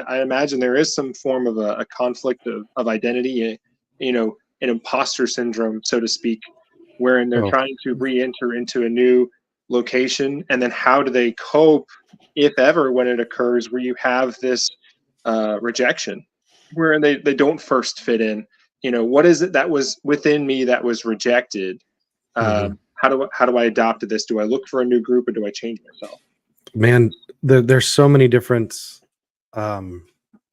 I imagine there is some form of a conflict of identity, you know, an imposter syndrome, so to speak, wherein they're trying to re-enter into a new location, and then how do they cope, if ever, when it occurs, where you have this rejection, where they don't first fit in? You know, what is it that was within me that was rejected? How do I adopt this? Do I look for a new group or do I change myself? Man, there's so many different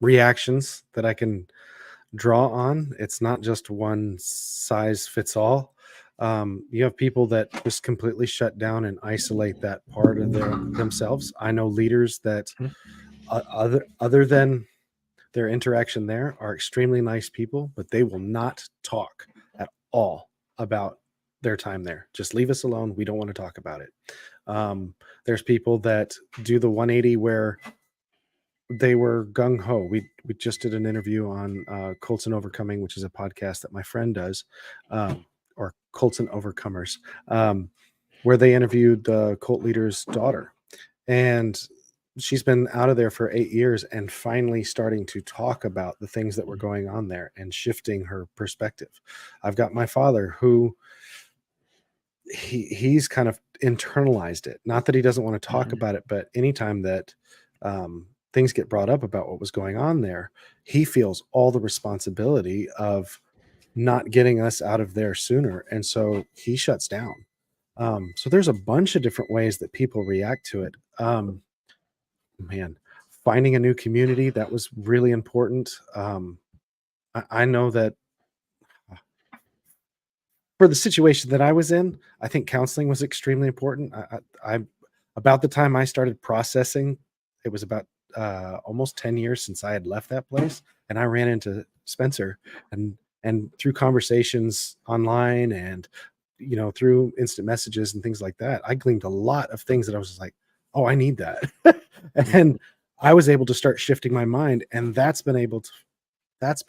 reactions that I can draw on. It's not just one size fits all. You have people that just completely shut down and isolate that part of themselves. I know leaders that other than their interaction there are extremely nice people, but they will not talk at all about their time there. Just leave us alone. We don't want to talk about it. There's people that do the 180 where they were gung-ho. We just did an interview on Cults and Overcoming, which is a podcast that my friend does, or Cults and Overcomers, where they interviewed the cult leader's daughter. And she's been out of there for 8 years and finally starting to talk about the things that were going on there and shifting her perspective. I've got my father who he's kind of internalized it. Not that he doesn't want to talk about it, but anytime that things get brought up about what was going on there, he feels all the responsibility of not getting us out of there sooner. And so he shuts down. So there's a bunch of different ways that people react to it. Man, finding a new community, that was really important. I know that for the situation that I was in, I think counseling was extremely important. I about the time I started processing, it was about almost 10 years since I had left that place, and I ran into Spencer, and through conversations online and, you know, through instant messages and things like that, I gleaned a lot of things that I was just like, oh, I need that. And I was able to start shifting my mind, and that's been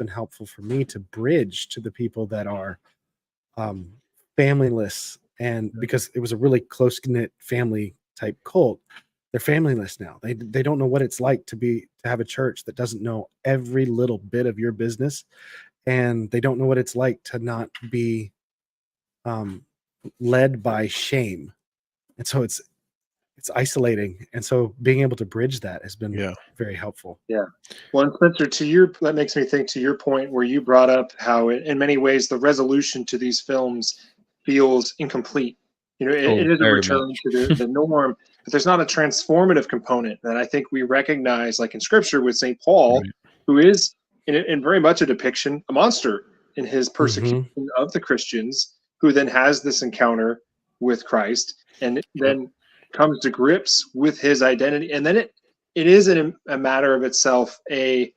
helpful for me to bridge to the people that are familyless. And because it was a really close-knit family type cult, they're familyless now. They don't know what it's like to have a church that doesn't know every little bit of your business, and they don't know what it's like to not be led by shame. And so it's isolating. And so being able to bridge that has been very helpful. Yeah. Well, and Spencer, that makes me think, to your point where you brought up how in many ways the resolution to these films feels incomplete. You know, it is a return to the norm, but there's not a transformative component that I think we recognize, like in Scripture with St. Paul, who is in very much a depiction, a monster in his persecution of the Christians, who then has this encounter with Christ and then comes to grips with his identity. And then it is a matter of itself, an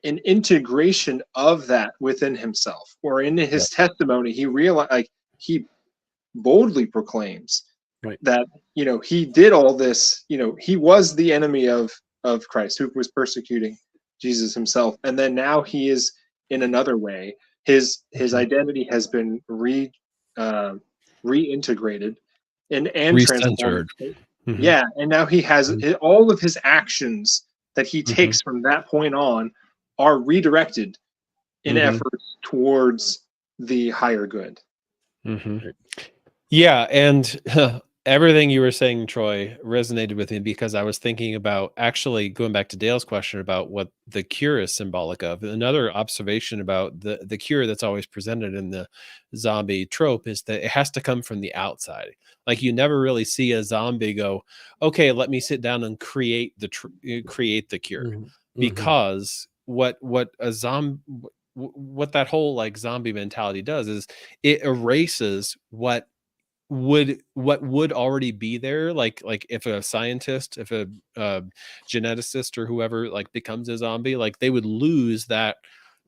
integration of that within himself, or in his testimony, he boldly proclaims that, you know, he did all this, you know, he was the enemy of Christ, who was persecuting Jesus himself. And then now he is in another way. His identity has been reintegrated and transformed. Yeah, and now he has all of his actions that he takes from that point on are redirected in efforts towards the higher good. Yeah, and everything you were saying, Troy, resonated with me, because I was thinking about, actually going back to Dale's question about what the cure is symbolic of. Another observation about the cure that's always presented in the zombie trope is that it has to come from the outside. Like, you never really see a zombie go, okay, let me sit down and create the cure, because what that whole like zombie mentality does is it erases what would already be there. Like if a scientist, if a geneticist or whoever like becomes a zombie, like they would lose that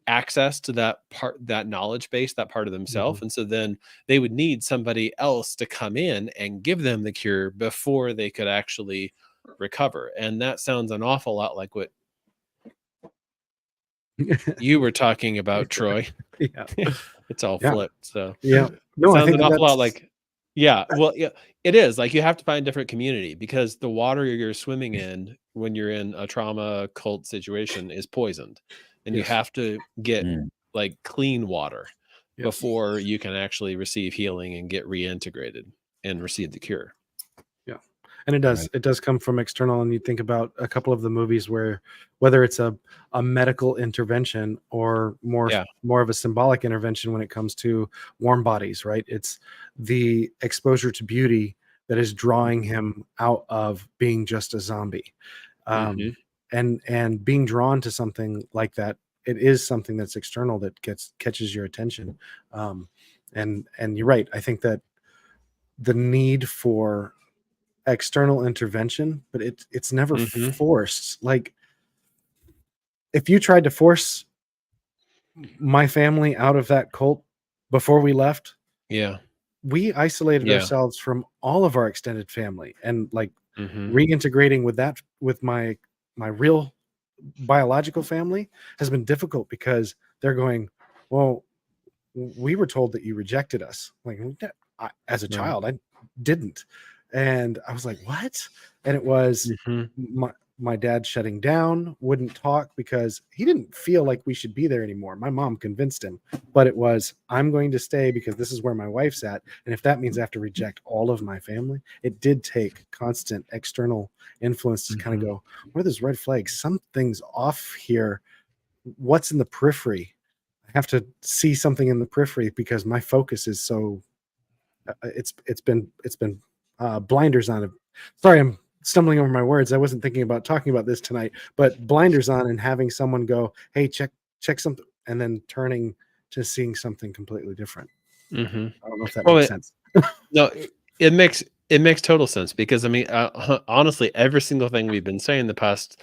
access to that part, that knowledge base, that part of themselves. Mm-hmm. And so then they would need somebody else to come in and give them the cure before they could actually recover. And that sounds an awful lot like what you were talking about, Troy. Yeah. It's all Yeah. flipped. So Yeah. No, I sounds think an awful lot that's like, yeah, well, yeah, it is like you have to find different community, because the water you're swimming in when you're in a trauma cult situation is poisoned, and you yes. have to get Mm. like clean water Yes. before you can actually receive healing and get reintegrated and receive the cure. And it does. Right. It does come from external. And you think about a couple of the movies where, whether it's a medical intervention or Yeah. more of a symbolic intervention when it comes to warm bodies, right? It's the exposure to beauty that is drawing him out of being just a zombie. Mhm. And being drawn to something like that, it is something that's external that catches your attention. And you're right. I think that the need for external intervention, but it's never Mhm. forced. Like, if you tried to force my family out of that cult before we left, Yeah. we isolated Yeah. ourselves from all of our extended family, and like Mhm. reintegrating with my real biological family has been difficult, because they're going, well, we were told that you rejected us. Like, as a Right. child, I didn't. And I was like, what? And it was Mhm. my dad shutting down, wouldn't talk because he didn't feel like we should be there anymore. My mom convinced him, but it was, I'm going to stay because this is where my wife's at. And if that means I have to reject all of my family, it did take constant external influence to kind of Mhm. go, what are those red flags? Something's off here. What's in the periphery? I have to see something in the periphery because my focus is so it's been blinders on it. Sorry, I'm stumbling over my words. I wasn't thinking about talking about this tonight, but blinders on and having someone go, hey, check something, and then turning to seeing something completely different. Mhm. I don't know if that Well, makes sense. no, it makes total sense, because I mean, honestly, every single thing we've been saying the past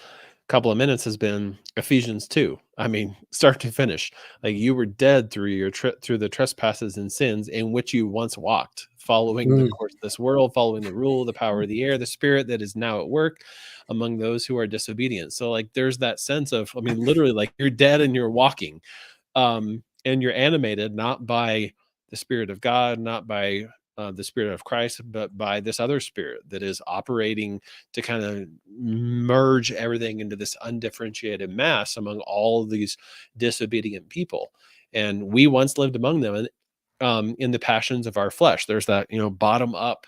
couple of minutes has been Ephesians 2. I mean, start to finish. Like, you were dead through through the trespasses and sins in which you once walked, following the Mm, course of this world, following the rule of the power of the air, the spirit that is now at work among those who are disobedient. So like there's that sense of, I mean, literally, like, you're dead and you're walking. And you're animated not by the Spirit of God, not by the Spirit of Christ, but by this other spirit that is operating to kind of merge everything into this undifferentiated mass among all of these disobedient people. And we once lived among them, and in the passions of our flesh. There's that, bottom up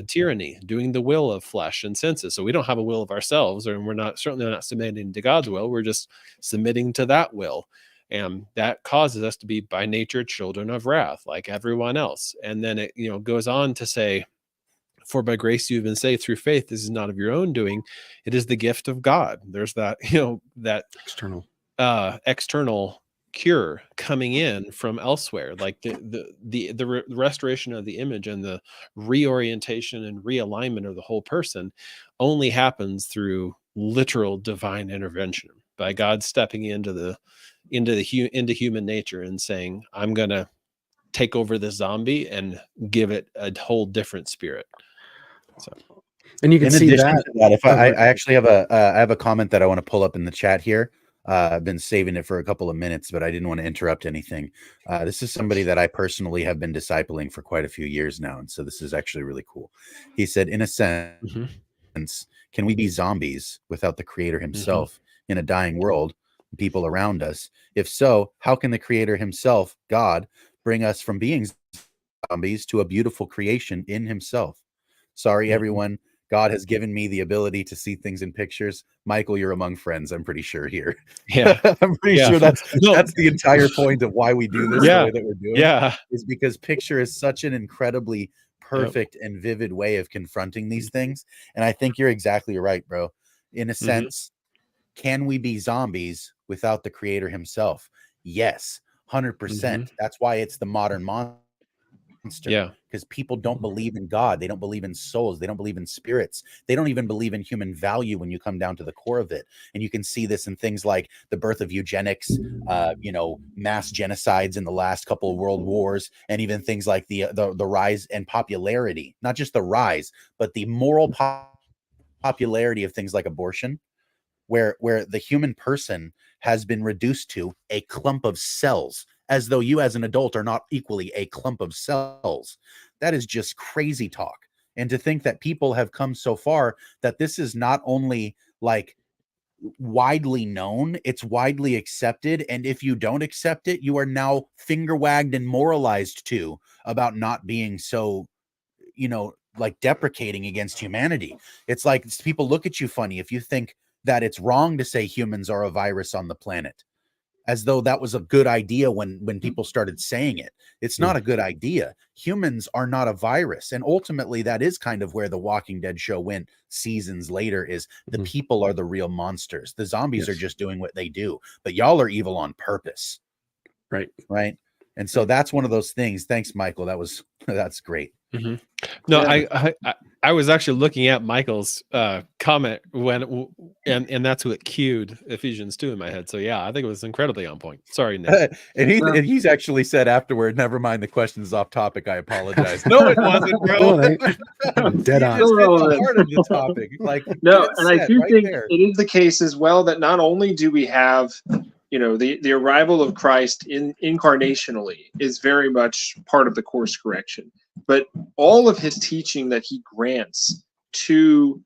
tyranny, doing the will of flesh and senses. So we don't have a will of ourselves, and we're not, certainly not submitting to God's will. We're just submitting to that will. And that causes us to be by nature children of wrath, like everyone else. And then it, goes on to say, for by grace you've been saved through faith. This is not of your own doing. It is the gift of God. There's that, that external. external cure coming in from elsewhere, like the restoration of the image and the reorientation and realignment of the whole person only happens through literal divine intervention, by God stepping into human nature and saying, I'm gonna take over this zombie and give it a whole different spirit. So And you can In see addition that. to that, if Oh, I good. actually have I have a comment that I want to pull up in the chat here. I've been saving it for a couple of minutes, but I didn't want to interrupt anything. This is somebody that I personally have been discipling for quite a few years now, and so this is actually really cool. He said, in a sense, mhm, can we be zombies without the Creator mhm, Himself in a dying world, people around us? If so, how can the Creator Himself, God, bring us from being zombies to a beautiful creation in Himself? Sorry, mhm. everyone. God has given me the ability to see things in pictures. Michael, you're among friends, I'm pretty sure here. Yeah, I'm pretty yeah. sure that's No, the entire point of why we do this the yeah, way that we're doing, yeah. is because picture is such an incredibly Yep. perfect and vivid way of confronting these things. And I think you're exactly right, bro. In a Mhm, sense, can we be zombies without the Creator Himself? Yes, mhm. 100%. That's why it's the modern monster monster. Yeah. Because people don't believe in God. They don't believe in souls. They don't believe in spirits. They don't even believe in human value when you come down to the core of it. And you can see this in things like the birth of eugenics, mass genocides in the last couple of world wars, and even things like the rise and popularity, not just the rise, but the moral popularity of things like abortion, where the human person has been reduced to a clump of cells, as though you as an adult are not equally a clump of cells. That is just crazy talk. And to think that people have come so far that this is not only like widely known, it's widely accepted, and if you don't accept it, you are now finger wagged and moralized to about not being so, like deprecating against humanity. It's like people look at you funny if you think that it's wrong to say humans are a virus on the planet, as though that was a good idea when people started saying it. It's not a good idea. Humans are not a virus. And ultimately, that is kind of where the Walking Dead show went seasons later, is the people are the real monsters. The zombies are just doing what they do, but y'all are evil on purpose. Right. And so that's one of those things. Thanks, Michael. That's great. Mm-hmm. No, yeah. I was actually looking at Michael's comment and that's what cued Ephesians 2 in my head. So yeah, I think it was incredibly on point. Sorry, Nick. and he's actually said afterward, never mind, the question is off topic. I apologize. No, it wasn't, bro. Dead on. The heart of the topic. Like, no, and I do think there. It is the case as well that not only do we have, the arrival of Christ incarnationally is very much part of the course correction, but all of his teaching that he grants to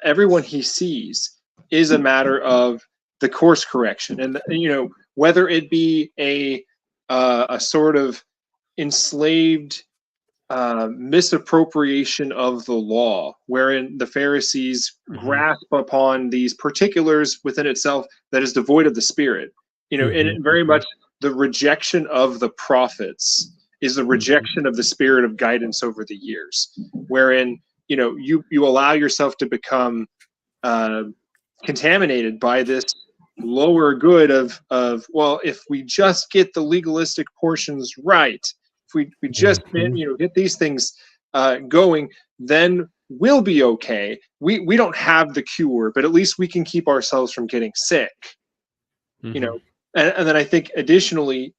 everyone he sees is a matter of the course correction. And whether it be a sort of enslaved misappropriation of the law, wherein the Pharisees grasp upon these particulars within itself that is devoid of the Spirit. And very much the rejection of the prophets is the rejection of the spirit of guidance over the years, wherein you allow yourself to become contaminated by this lower good of well, if we just get the legalistic portions right, if we just get these things going, then we'll be okay. We don't have the cure, but at least we can keep ourselves from getting sick. And then I think additionally,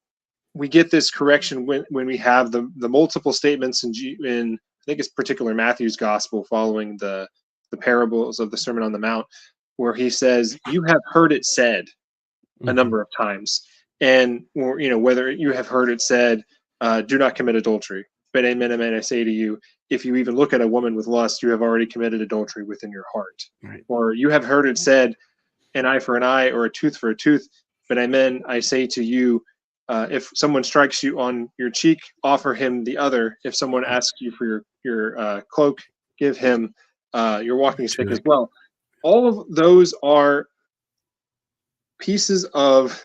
we get this correction when we have the multiple statements in I think it's particular Matthew's gospel following the parables of the Sermon on the Mount, where he says, "You have heard it said," a number of times, and whether you have heard it said, "Do not commit adultery." But amen, amen, I say to you, if you even look at a woman with lust, you have already committed adultery within your heart. Right. Or you have heard it said, "An eye for an eye, or a tooth for a tooth." But amen, I say to you, if someone strikes you on your cheek, offer him the other. If someone asks you for your cloak, give him your walking stick as well. All of those are pieces of,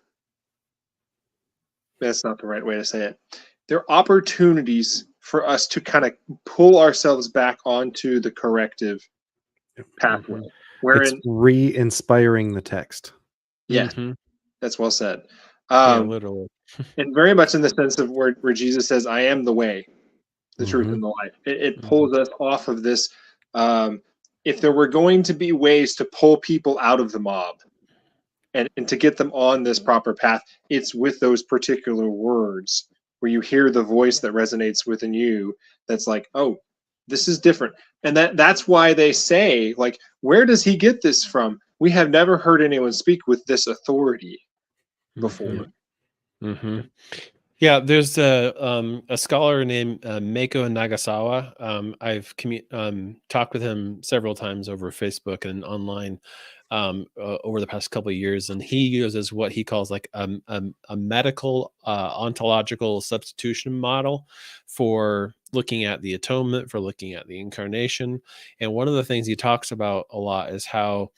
that's not the right way to say it. They're opportunities for us to kind of pull ourselves back onto the corrective pathway. It's re-inspiring the text. Yeah, that's well said. Literally. And very much in the sense of where Jesus says, "I am the way, the truth, and the life." It pulls us off of this. If there were going to be ways to pull people out of the mob and to get them on this proper path, it's with those particular words where you hear the voice that resonates within you that's like, oh, this is different. And that's why they say, like, where does he get this from? We have never heard anyone speak with this authority before. Yeah, there's a scholar named Meiko Nagasawa. I've talked with him several times over Facebook and online over the past couple of years, and he uses what he calls like a medical ontological substitution model for looking at the atonement, for looking at the incarnation. And one of the things he talks about a lot is how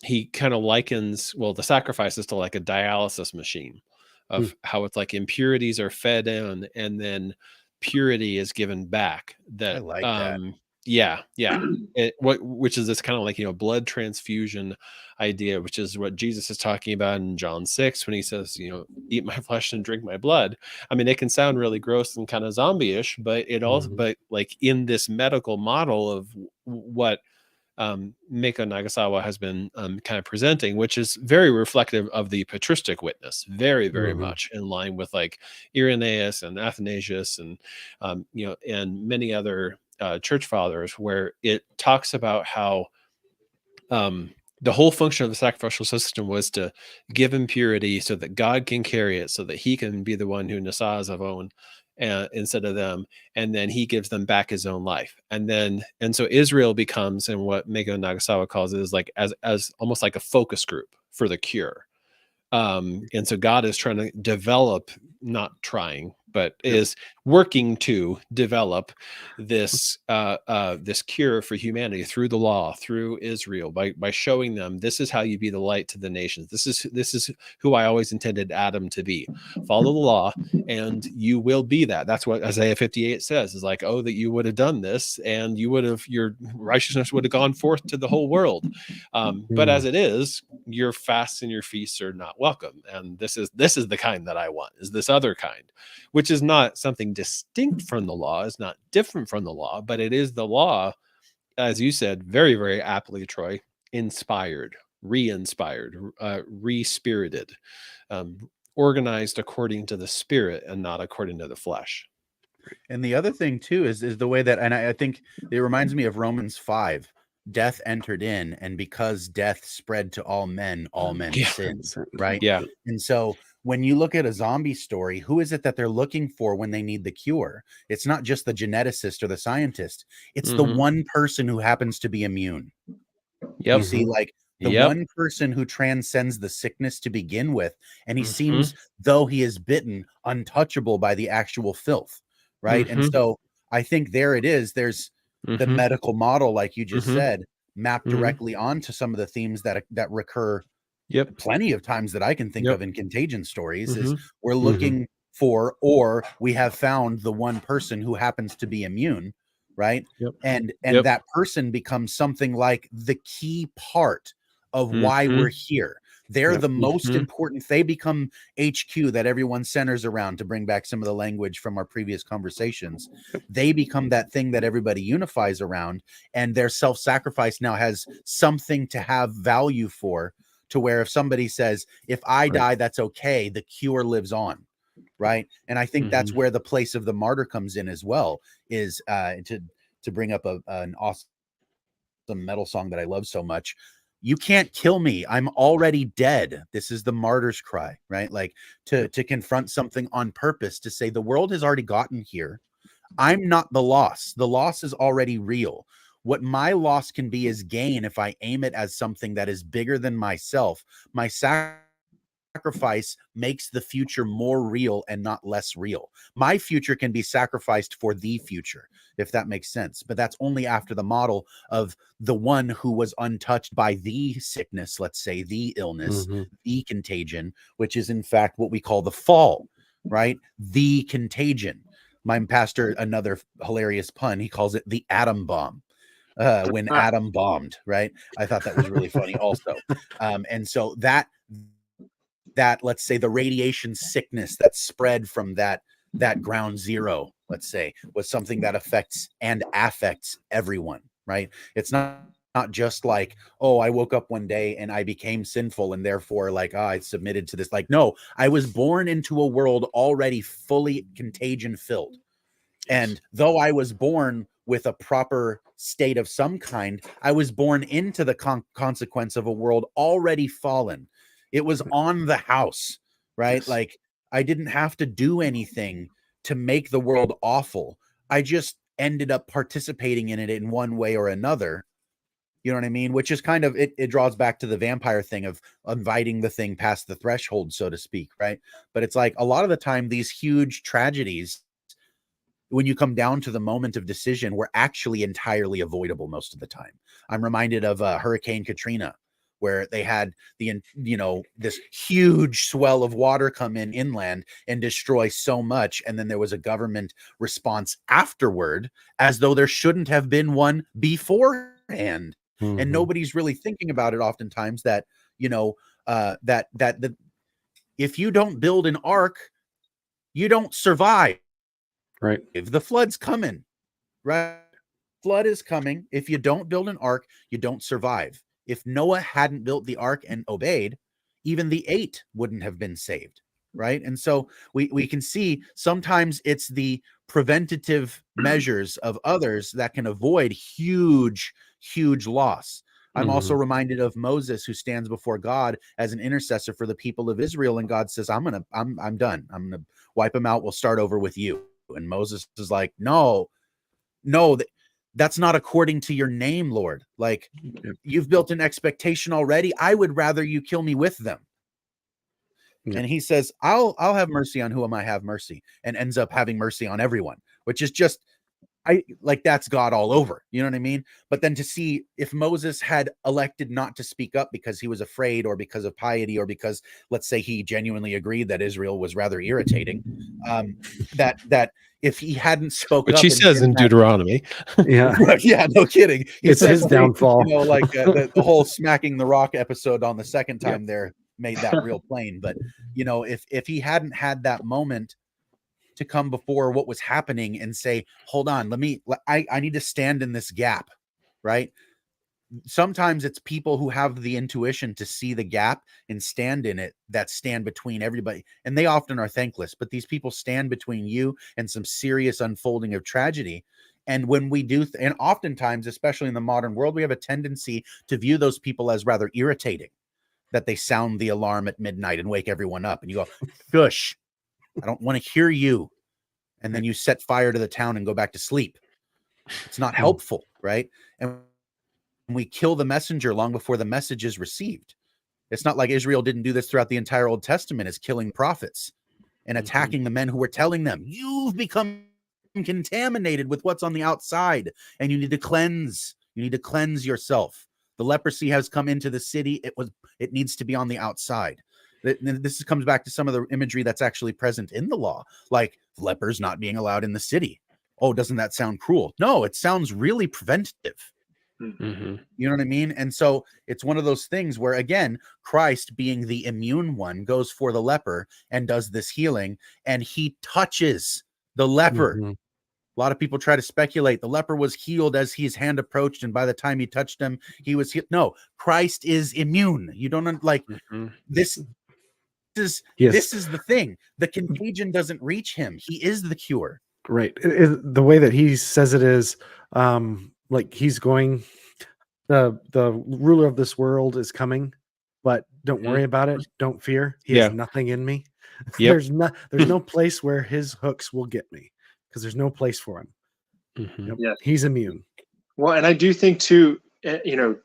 he kind of likens, the sacrifices to like a dialysis machine, of how it's like impurities are fed in and then purity is given back. That, I like that. Yeah, which is this kind of like, blood transfusion idea, which is what Jesus is talking about in John 6 when he says, eat my flesh and drink my blood. I mean, it can sound really gross and kind of zombie-ish, but it also, but like in this medical model of what Meiko Nagasawa has been kind of presenting, which is very reflective of the patristic witness, very, very much in line with like Irenaeus and Athanasius and and many other church fathers, where it talks about how the whole function of the sacrificial system was to give impurity so that God can carry it, so that he can be the one who nasas avon instead of them, and then he gives them back his own life. And so Israel becomes, and what Meiko Nagasawa calls it, is like as almost like a focus group for the cure. And so God is trying to develop, not trying, but is working to develop this this cure for humanity through the law, through Israel, by showing them this is how you be the light to the nations. This is who I always intended Adam to be. Follow the law, and you will be that. That's what Isaiah 58 says. Is like, oh, that you would have done this, and you would have, your righteousness would have gone forth to the whole world. But as it is, your fasts and your feasts are not welcome. And this is the kind that I want, is this other kind, which is not something distinct from the law, is not different from the law, but it is the law, as you said, very, very aptly, Troy, inspired, re-inspired, re-spirited, organized according to the spirit and not according to the flesh. And the other thing too is the way that, and I think it reminds me of Romans 5. Death entered in, and because death spread to all men sinned, right? Yeah. And so when you look at a zombie story, who is it that they're looking for when they need the cure? It's not just the geneticist or the scientist. It's the one person who happens to be immune. You see, like the one person who transcends the sickness to begin with, and he seems, though he is bitten, untouchable by the actual filth, right? And so I think there it is. There's the medical model, like you just said, mapped directly onto some of the themes that recur plenty of times that I can think of in contagion stories. Is we're looking for, or we have found the one person who happens to be immune, right? And that person becomes something like the key part of why we're here. They're the most important. They become HQ that everyone centers around, to bring back some of the language from our previous conversations. They become that thing that everybody unifies around, and their self-sacrifice now has something to have value for, to where if somebody says, if I die, that's okay, the cure lives on, right? And I think that's where the place of the martyr comes in as well, is to bring up an awesome metal song that I love so much. You can't kill me, I'm already dead. This is the martyr's cry, right? Like to confront something on purpose, to say the world has already gotten here. I'm not the loss. The loss is already real. What my loss can be is gain if I aim it as something that is bigger than myself. My sacrifice makes the future more real and not less real. My future can be sacrificed for the future, if that makes sense. But that's only after the model of the one who was untouched by the sickness, let's say the illness, the contagion, which is in fact what we call the fall, right? The contagion. My pastor, another hilarious pun, he calls it the atom bomb. When Adam bombed, right? I thought that was really funny also. And so that let's say the radiation sickness that spread from that ground zero, let's say, was something that affects everyone, right? It's not just like, oh, I woke up one day and I became sinful and therefore like, I submitted to this. Like, no, I was born into a world already fully contagion filled. And though I was born with a proper state of some kind, I was born into the consequence of a world already fallen. It was on the house, right? Yes. Like I didn't have to do anything to make the world awful. I just ended up participating in it in one way or another. You know what I mean? Which is kind of, it draws back to the vampire thing of inviting the thing past the threshold, so to speak, right? But it's like a lot of the time, these huge tragedies, when you come down to the moment of decision, were actually entirely avoidable most of the time. I'm reminded of Hurricane Katrina, where they had this huge swell of water come in inland and destroy so much, and then there was a government response afterward, as though there shouldn't have been one beforehand. And nobody's really thinking about it oftentimes, that that if you don't build an ark, you don't survive. Right. If the flood's coming, right? Flood is coming. If you don't build an ark, you don't survive. If Noah hadn't built the ark and obeyed, even the 8 wouldn't have been saved, right? And so we can see sometimes it's the preventative measures of others that can avoid huge loss. I'm also reminded of Moses, who stands before God as an intercessor for the people of Israel, and God says, I'm done. I'm gonna wipe them out. We'll start over with you. And Moses is like, no, that's not according to your name, Lord. Like, you've built an expectation already. I would rather you kill me with them. Yeah. And he says, I'll have mercy on whom I have mercy, and ends up having mercy on everyone, which is just, that's God all over. You know what I mean? But then to see if Moses had elected not to speak up because he was afraid, or because of piety, or because, let's say, he genuinely agreed that Israel was rather irritating, that if he hadn't spoken up, which he says in Deuteronomy, yeah, no kidding, it's his downfall. The whole smacking the rock episode on the second time there made that real plain. But if he hadn't had that moment to come before what was happening and say, hold on, I need to stand in this gap, right? Sometimes it's people who have the intuition to see the gap and stand in it that stand between everybody. And they often are thankless, but these people stand between you and some serious unfolding of tragedy. And when we do, and oftentimes, especially in the modern world, we have a tendency to view those people as rather irritating, that they sound the alarm at midnight and wake everyone up. And you go, shush, I don't want to hear you. And then you set fire to the town and go back to sleep. It's not helpful, right? And we kill the messenger long before the message is received. It's not like Israel didn't do this throughout the entire Old Testament, is killing prophets and attacking the men who were telling them, you've become contaminated with what's on the outside, and you need to cleanse. You need to cleanse yourself. The leprosy has come into the city. It needs to be on the outside. This comes back to some of the imagery that's actually present in the law, like lepers not being allowed in the city. Oh, doesn't that sound cruel? No, it sounds really preventative. You know what I mean? And so it's one of those things where, again, Christ, being the immune one, goes for the leper and does this healing, and he touches the leper. A lot of people try to speculate the leper was healed as his hand approached, and by the time he touched him, he was healed. No, Christ is immune. You don't this. This is the thing. The contagion doesn't reach him. He is the cure. Right. The way that he says it is, like he's going, the ruler of this world is coming, but don't worry about it. Don't fear. He has nothing in me. There's no place where his hooks will get me, because there's no place for him. He's immune. Well, and I do think too,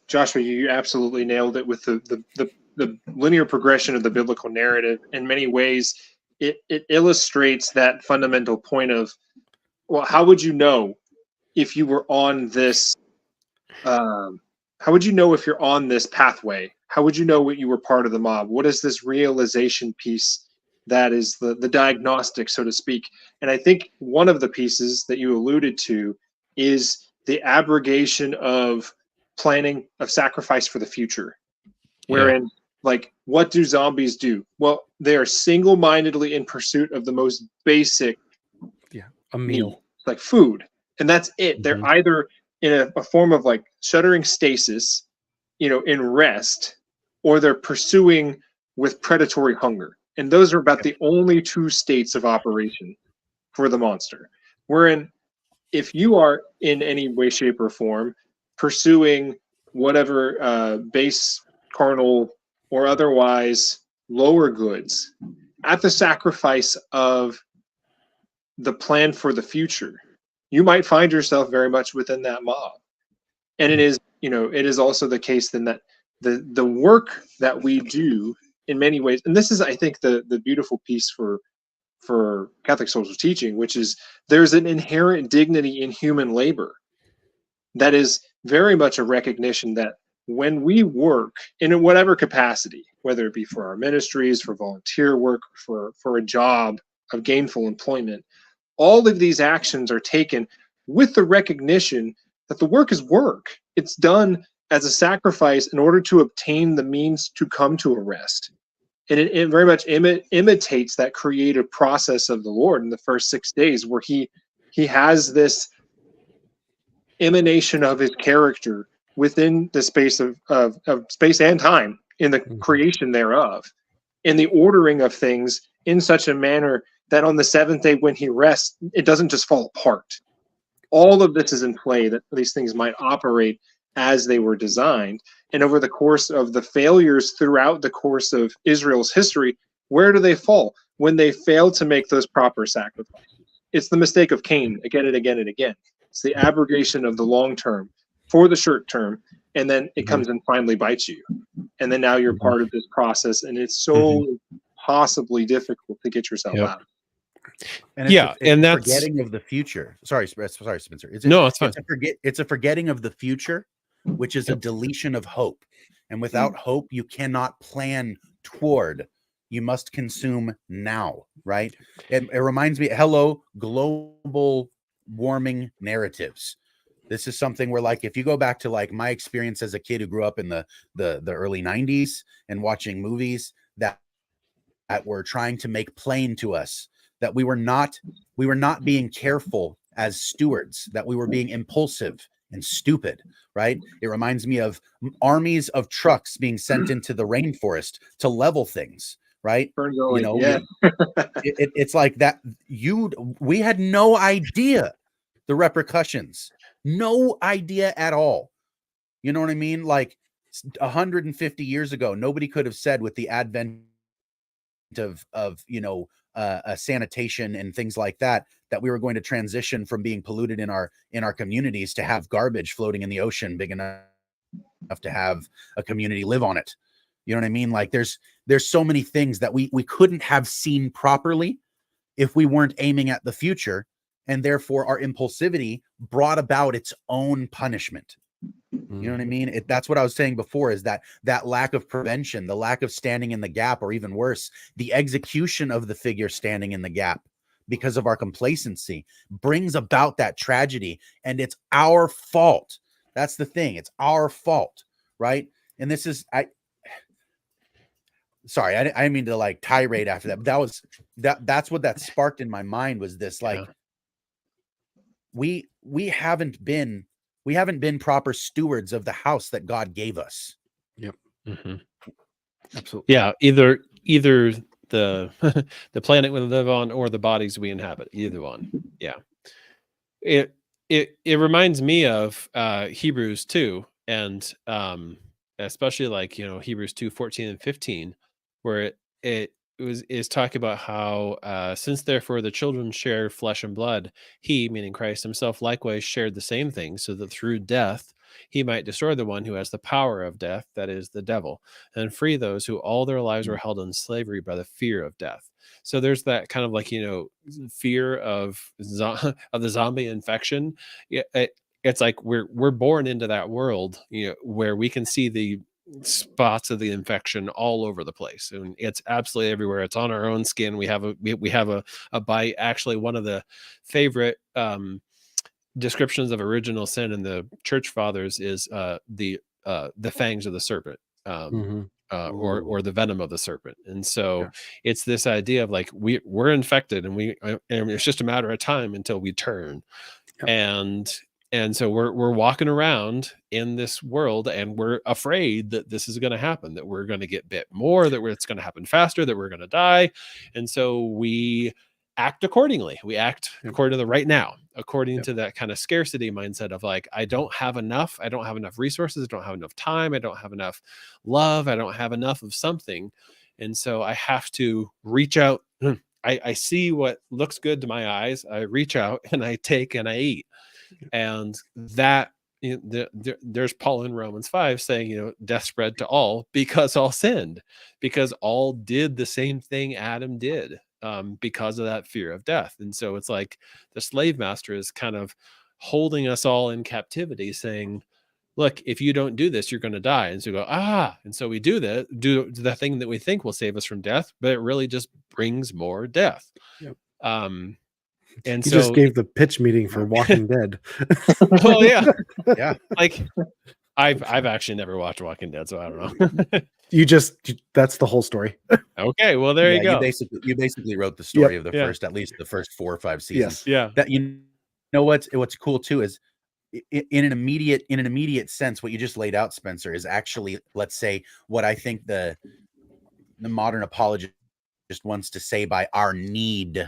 Joshua, you absolutely nailed it with the linear progression of the biblical narrative. In many ways, it illustrates that fundamental point of, well, how would you know if you were on this? How would you know if you're on this pathway? How would you know what you were part of the mob? What is this realization piece that is the diagnostic, so to speak? And I think one of the pieces that you alluded to is the abrogation of planning of sacrifice for the future, wherein like, what do zombies do? Well, they are single-mindedly in pursuit of the most basic a meal, need, like food, and that's it. They're either in a form of like shuddering stasis, in rest, or they're pursuing with predatory hunger. And those are about the only two states of operation for the monster. Wherein, if you are in any way, shape, or form pursuing whatever base, carnal, or otherwise lower goods at the sacrifice of the plan for the future, you might find yourself very much within that mob. And it is, it is also the case then that the work that we do in many ways, and this is, I think, the beautiful piece for Catholic social teaching, which is there's an inherent dignity in human labor that is very much a recognition that when we work in whatever capacity, whether it be for our ministries, for volunteer work, for a job of gainful employment, all of these actions are taken with the recognition that the work is work. It's done as a sacrifice in order to obtain the means to come to a rest. And it very much imitates that creative process of the Lord in the first 6 days, where he has this emanation of his character within the space of space and time in the creation thereof, in the ordering of things in such a manner that on the seventh day when he rests, it doesn't just fall apart. All of this is in play, that these things might operate as they were designed. And over the course of the failures throughout the course of Israel's history, where do they fall? When they fail to make those proper sacrifices. It's the mistake of Cain again and again and again. It's the abrogation of the long term for the short term, and then it comes and finally bites you. And then now you're part of this process, and it's so possibly difficult to get yourself out. And it's that's forgetting of the future. Sorry, Spencer. It's fine. It's a forgetting of the future, which is a deletion of hope. And without hope, you cannot plan toward. You must consume now, right? It reminds me, hello, global warming narratives. This is something where, like, if you go back to like my experience as a kid who grew up in the early 90s and watching movies that were trying to make plain to us that we were not being careful as stewards, that we were being impulsive and stupid, right? It reminds me of armies of trucks being sent into the rainforest to level things, right? It's like that. We had no idea the repercussions, no idea at all. You know what I mean? Like 150 years ago, nobody could have said with the advent of sanitation and things like that we were going to transition from being polluted in our communities to have garbage floating in the ocean big enough to have a community live on it. You know what I mean? Like there's so many things that we couldn't have seen properly if we weren't aiming at the future, and therefore our impulsivity brought about its own punishment. You know what I mean? That's what I was saying before, is that lack of prevention, the lack of standing in the gap, or even worse, the execution of the figure standing in the gap because of our complacency brings about that tragedy. And it's our fault. That's the thing. It's our fault, right? And this is, sorry, I didn't mean to like tirade after that, but that's what that sparked in my mind, was this, like, we haven't been proper stewards of the house that God gave us. Yep. Absolutely. Yeah. Either the the planet we live on or the bodies we inhabit. Either one. Yeah. It reminds me of Hebrews 2, and especially like Hebrews 2:14 and 15, where it is talking about how since therefore the children share flesh and blood, he, meaning Christ himself, likewise shared the same thing, so that through death he might destroy the one who has the power of death, that is the devil, and free those who all their lives were held in slavery by the fear of death. So there's that kind of like fear of the zombie infection. It's like we're born into that world, where we can see the spots of the infection all over the place, and it's absolutely everywhere. It's on our own skin. We have a bite. Actually, one of the favorite descriptions of original sin in the church fathers is the fangs of the serpent, or the venom of the serpent. And so it's this idea of like we're infected, and it's just a matter of time until we turn. And so we're walking around in this world, and we're afraid that this is going to happen, that we're going to get bit more, that it's going to happen faster, that we're going to die. And so we act accordingly. We act according to the right now, according to that kind of scarcity mindset of like, I don't have enough resources, I don't have enough time, I don't have enough love, I don't have enough of something. And so I have to reach out. I see what looks good to my eyes. I reach out and I take and I eat. And that there's Paul in Romans 5 saying, death spread to all because all sinned, because all did the same thing Adam did, because of that fear of death. And so it's like the slave master is kind of holding us all in captivity, saying, look, if you don't do this, you're going to die. And so we go, and so we do the thing that we think will save us from death, but it really just brings more death. Yep. And You so just gave the pitch meeting for Walking Dead. well, yeah, Yeah. like I've actually never watched Walking Dead, so I don't know. That's the whole story. Okay, well there you go. You basically wrote the story Yep. of at least the first 4 or 5 seasons. Yes. Yeah. That you know what's cool too is in an immediate sense, what you just laid out, Spencer, is actually, let's say, what I think the modern apologist just wants to say by our need,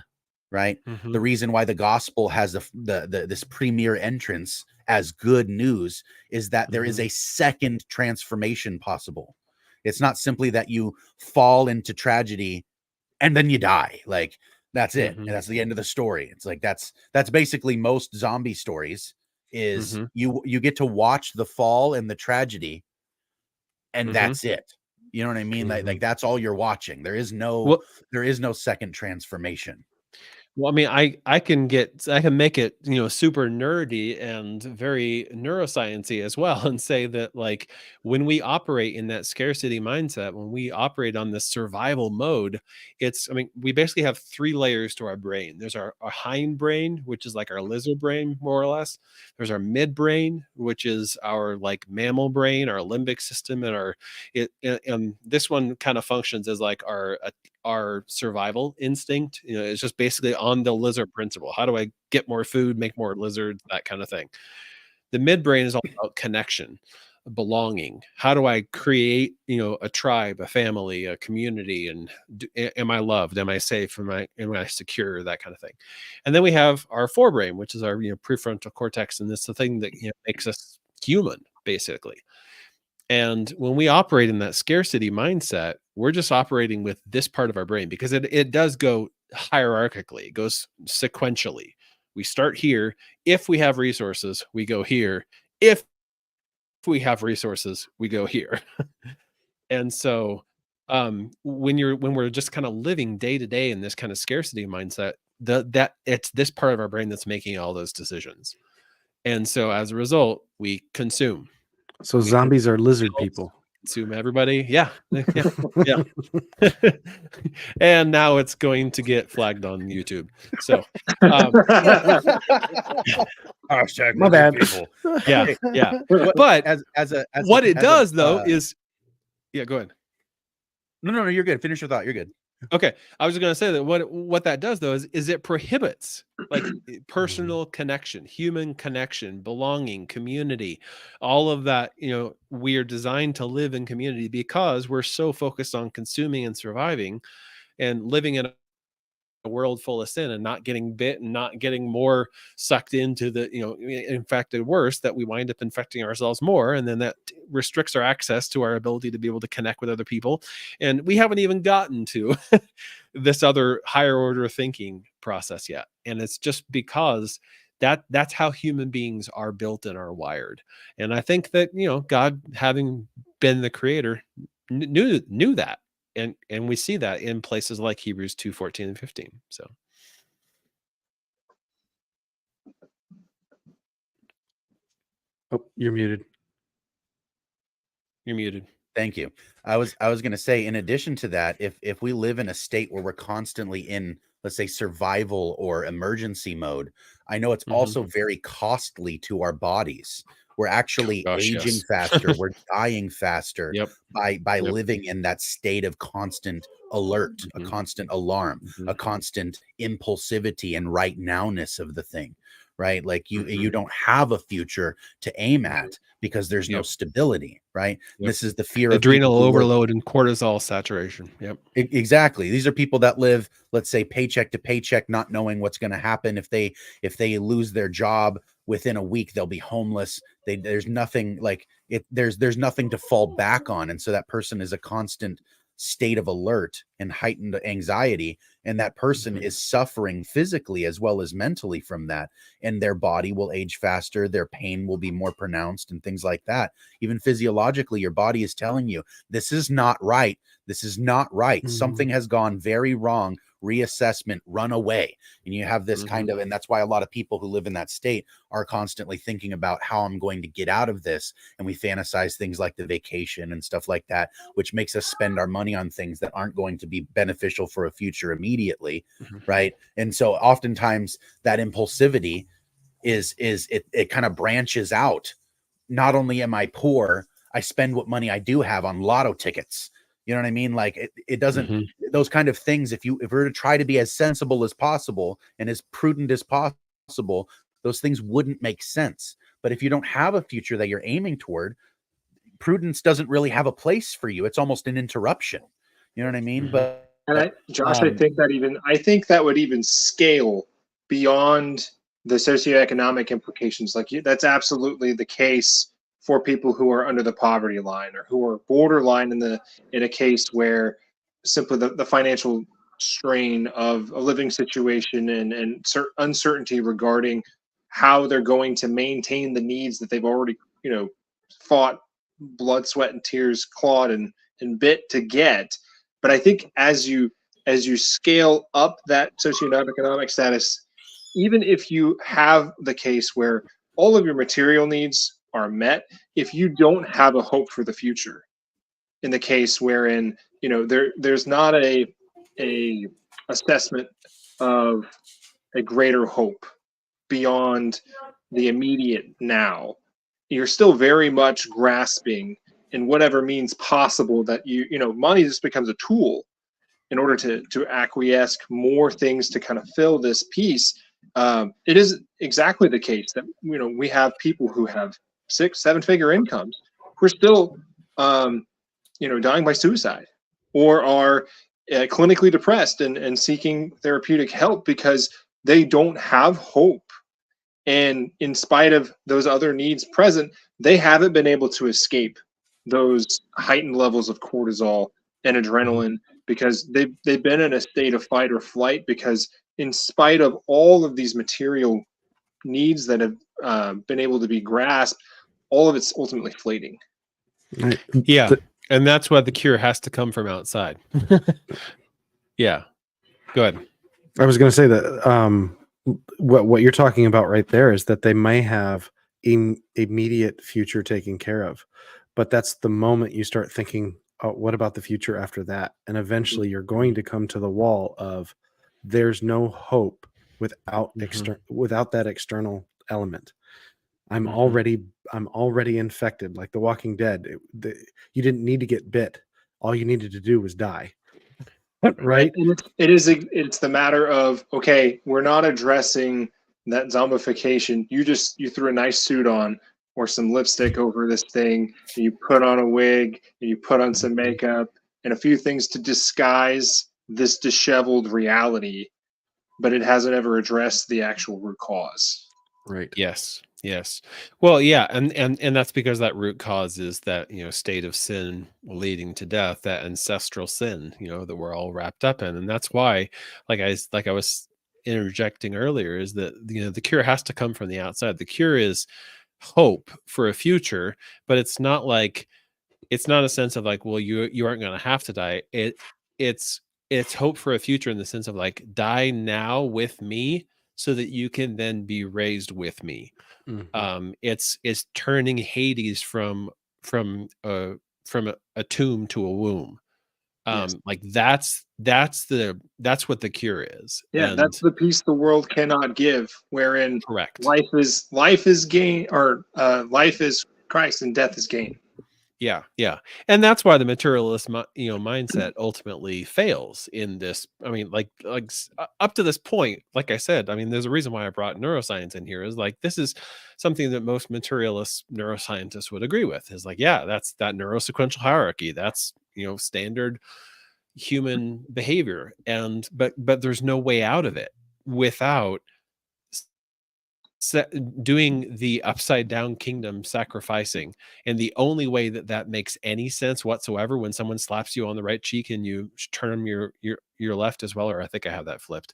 right? Mhm. The reason why the gospel has this premier entrance as good news is that there is a second transformation possible. It's not simply that you fall into tragedy and then you die. Like, that's it. And that's the end of the story. It's like that's basically most zombie stories is you get to watch the fall and the tragedy, and that's it. You know what I mean? Like that's all you're watching. There is no second transformation. Well, I mean, I can make it, super nerdy and very neurosciencey as well, and say that, like, when we operate in that scarcity mindset, when we operate on this survival mode, we basically have 3 layers to our brain. There's our hind brain, which is like our lizard brain, more or less. There's our mid brain, which is our like mammal brain, our limbic system, and this one kind of functions as like our survival instinct. It's just basically on the lizard principle. How do I get more food, make more lizards, that kind of thing. The midbrain is all about connection, belonging. How do I create, a tribe, a family, a community, and am I loved? Am I safe? Am I secure? That kind of thing. And then we have our forebrain, which is our prefrontal cortex, and it's the thing that makes us human, basically. And when we operate in that scarcity mindset, we're just operating with this part of our brain, because it does go hierarchically. It goes sequentially. We start here. If we have resources, we go here. If we have resources, we go here. And so when we're just kind of living day to day in this kind of scarcity mindset, that it's this part of our brain that's making all those decisions. And so as a result, we consume. So zombies are lizard people. Consume everybody. Yeah. And now it's going to get flagged on YouTube. So Hashtag My bad. people. Yeah. But what it does though is, yeah, go ahead. No, you're good. Finish your thought. You're good. Okay, I was going to say that what that does though is it prohibits like personal connection, human connection, belonging, community, all of that. We are designed to live in community because we're so focused on consuming and surviving, and living in a world full of sin and not getting bit and not getting more sucked into the infected worse, that we wind up infecting ourselves more, and then that restricts our access to our ability to be able to connect with other people. And we haven't even gotten to this other higher order thinking process yet, and it's just because that's how human beings are built and are wired. And I think that God, having been the creator, knew that. And we see that in places like Hebrews 2:14 and 15. So you're muted. You're muted. Thank you. I was going to say, in addition to that, if we live in a state where we're constantly in, let's say, survival or emergency mode, I know it's also very costly to our bodies. We're actually aging faster. We're dying faster by living in that state of constant alert, a constant alarm, a constant impulsivity and right nowness of the thing, right? Like you don't have a future to aim at because there's no stability, right? This is the fear of adrenal overload and cortisol saturation. Exactly. These are people that live, let's say, paycheck to paycheck, not knowing what's going to happen. If they lose their job within a week, they'll be homeless. There's nothing like it. There's nothing to fall back on. And so that person is a constant state of alert and heightened anxiety. And that person is suffering physically as well as mentally from that. And their body will age faster. Their pain will be more pronounced and things like that. Even physiologically, your body is telling you, this is not right. This is not right. Something has gone very wrong reassessment, run away. And you have this kind of, and that's why a lot of people who live in that state are constantly thinking about how I'm going to get out of this. And we fantasize things like the vacation and stuff like that, which makes us spend our money on things that aren't going to be beneficial for a future immediately. Right. And so oftentimes that impulsivity it kind of branches out. Not only am I poor, I spend what money I do have on lotto tickets. You know what I mean? Like it doesn't, those kind of things. If we're to try to be as sensible as possible and as prudent as possible, those things wouldn't make sense. But if you don't have a future that you're aiming toward, prudence doesn't really have a place for you. It's almost an interruption. You know what I mean? But Josh, I think that would even scale beyond the socioeconomic implications. Like that's absolutely the case for people who are under the poverty line or who are borderline in a case where simply the financial strain of a living situation and uncertainty regarding how they're going to maintain the needs that they've already, fought blood, sweat, and tears, clawed and bit to get. But I think as you scale up that socioeconomic status, even if you have the case where all of your material needs are met, if you don't have a hope for the future, in the case wherein there's not a assessment of a greater hope beyond the immediate now, you're still very much grasping in whatever means possible that money just becomes a tool in order to acquiesce more things to kind of fill this piece. It is exactly the case that we have people who have 6-7 figure incomes who are still dying by suicide or are clinically depressed and seeking therapeutic help because they don't have hope. And in spite of those other needs present, they haven't been able to escape those heightened levels of cortisol and adrenaline because they've been in a state of fight or flight, because in spite of all of these material needs that have been able to be grasped, all of it's ultimately fleeting. Yeah. And that's why the cure has to come from outside. Yeah. Go ahead. I was going to say that what you're talking about right there is that they may have immediate future taken care of, but that's the moment you start thinking, oh, what about the future after that? And eventually you're going to come to the wall of there's no hope without without that external element. I'm already infected, like The Walking Dead. You didn't need to get bit. All you needed to do was die. Right. And it's the matter of, okay, we're not addressing that zombification. You threw a nice suit on or some lipstick over this thing, and you put on a wig, and you put on some makeup and a few things to disguise this disheveled reality, but it hasn't ever addressed the actual root cause. Right. Yes. Well, yeah, and that's because that root cause is that state of sin leading to death, that ancestral sin, that we're all wrapped up in, and that's why, like I was interjecting earlier, is that the cure has to come from the outside. The cure is hope for a future, but it's not a sense of like, well, you aren't going to have to die. It's hope for a future in the sense of like, die now with me so that you can then be raised with me. It's turning Hades from a tomb to a womb. Like that's what the cure is. Yeah, and that's the peace the world cannot give, wherein correct. Life is gain, or life is Christ and death is gain. Yeah. And that's why the materialist mindset ultimately fails in this. I mean, like up to this point, like I said, I mean, there's a reason why I brought neuroscience in here, is like, this is something that most materialist neuroscientists would agree with, is like, yeah, that's that neurosequential hierarchy. That's, standard human behavior. But there's no way out of it without doing the upside down kingdom sacrificing. And the only way that makes any sense whatsoever, when someone slaps you on the right cheek and you turn your left as well, or I think I have that flipped,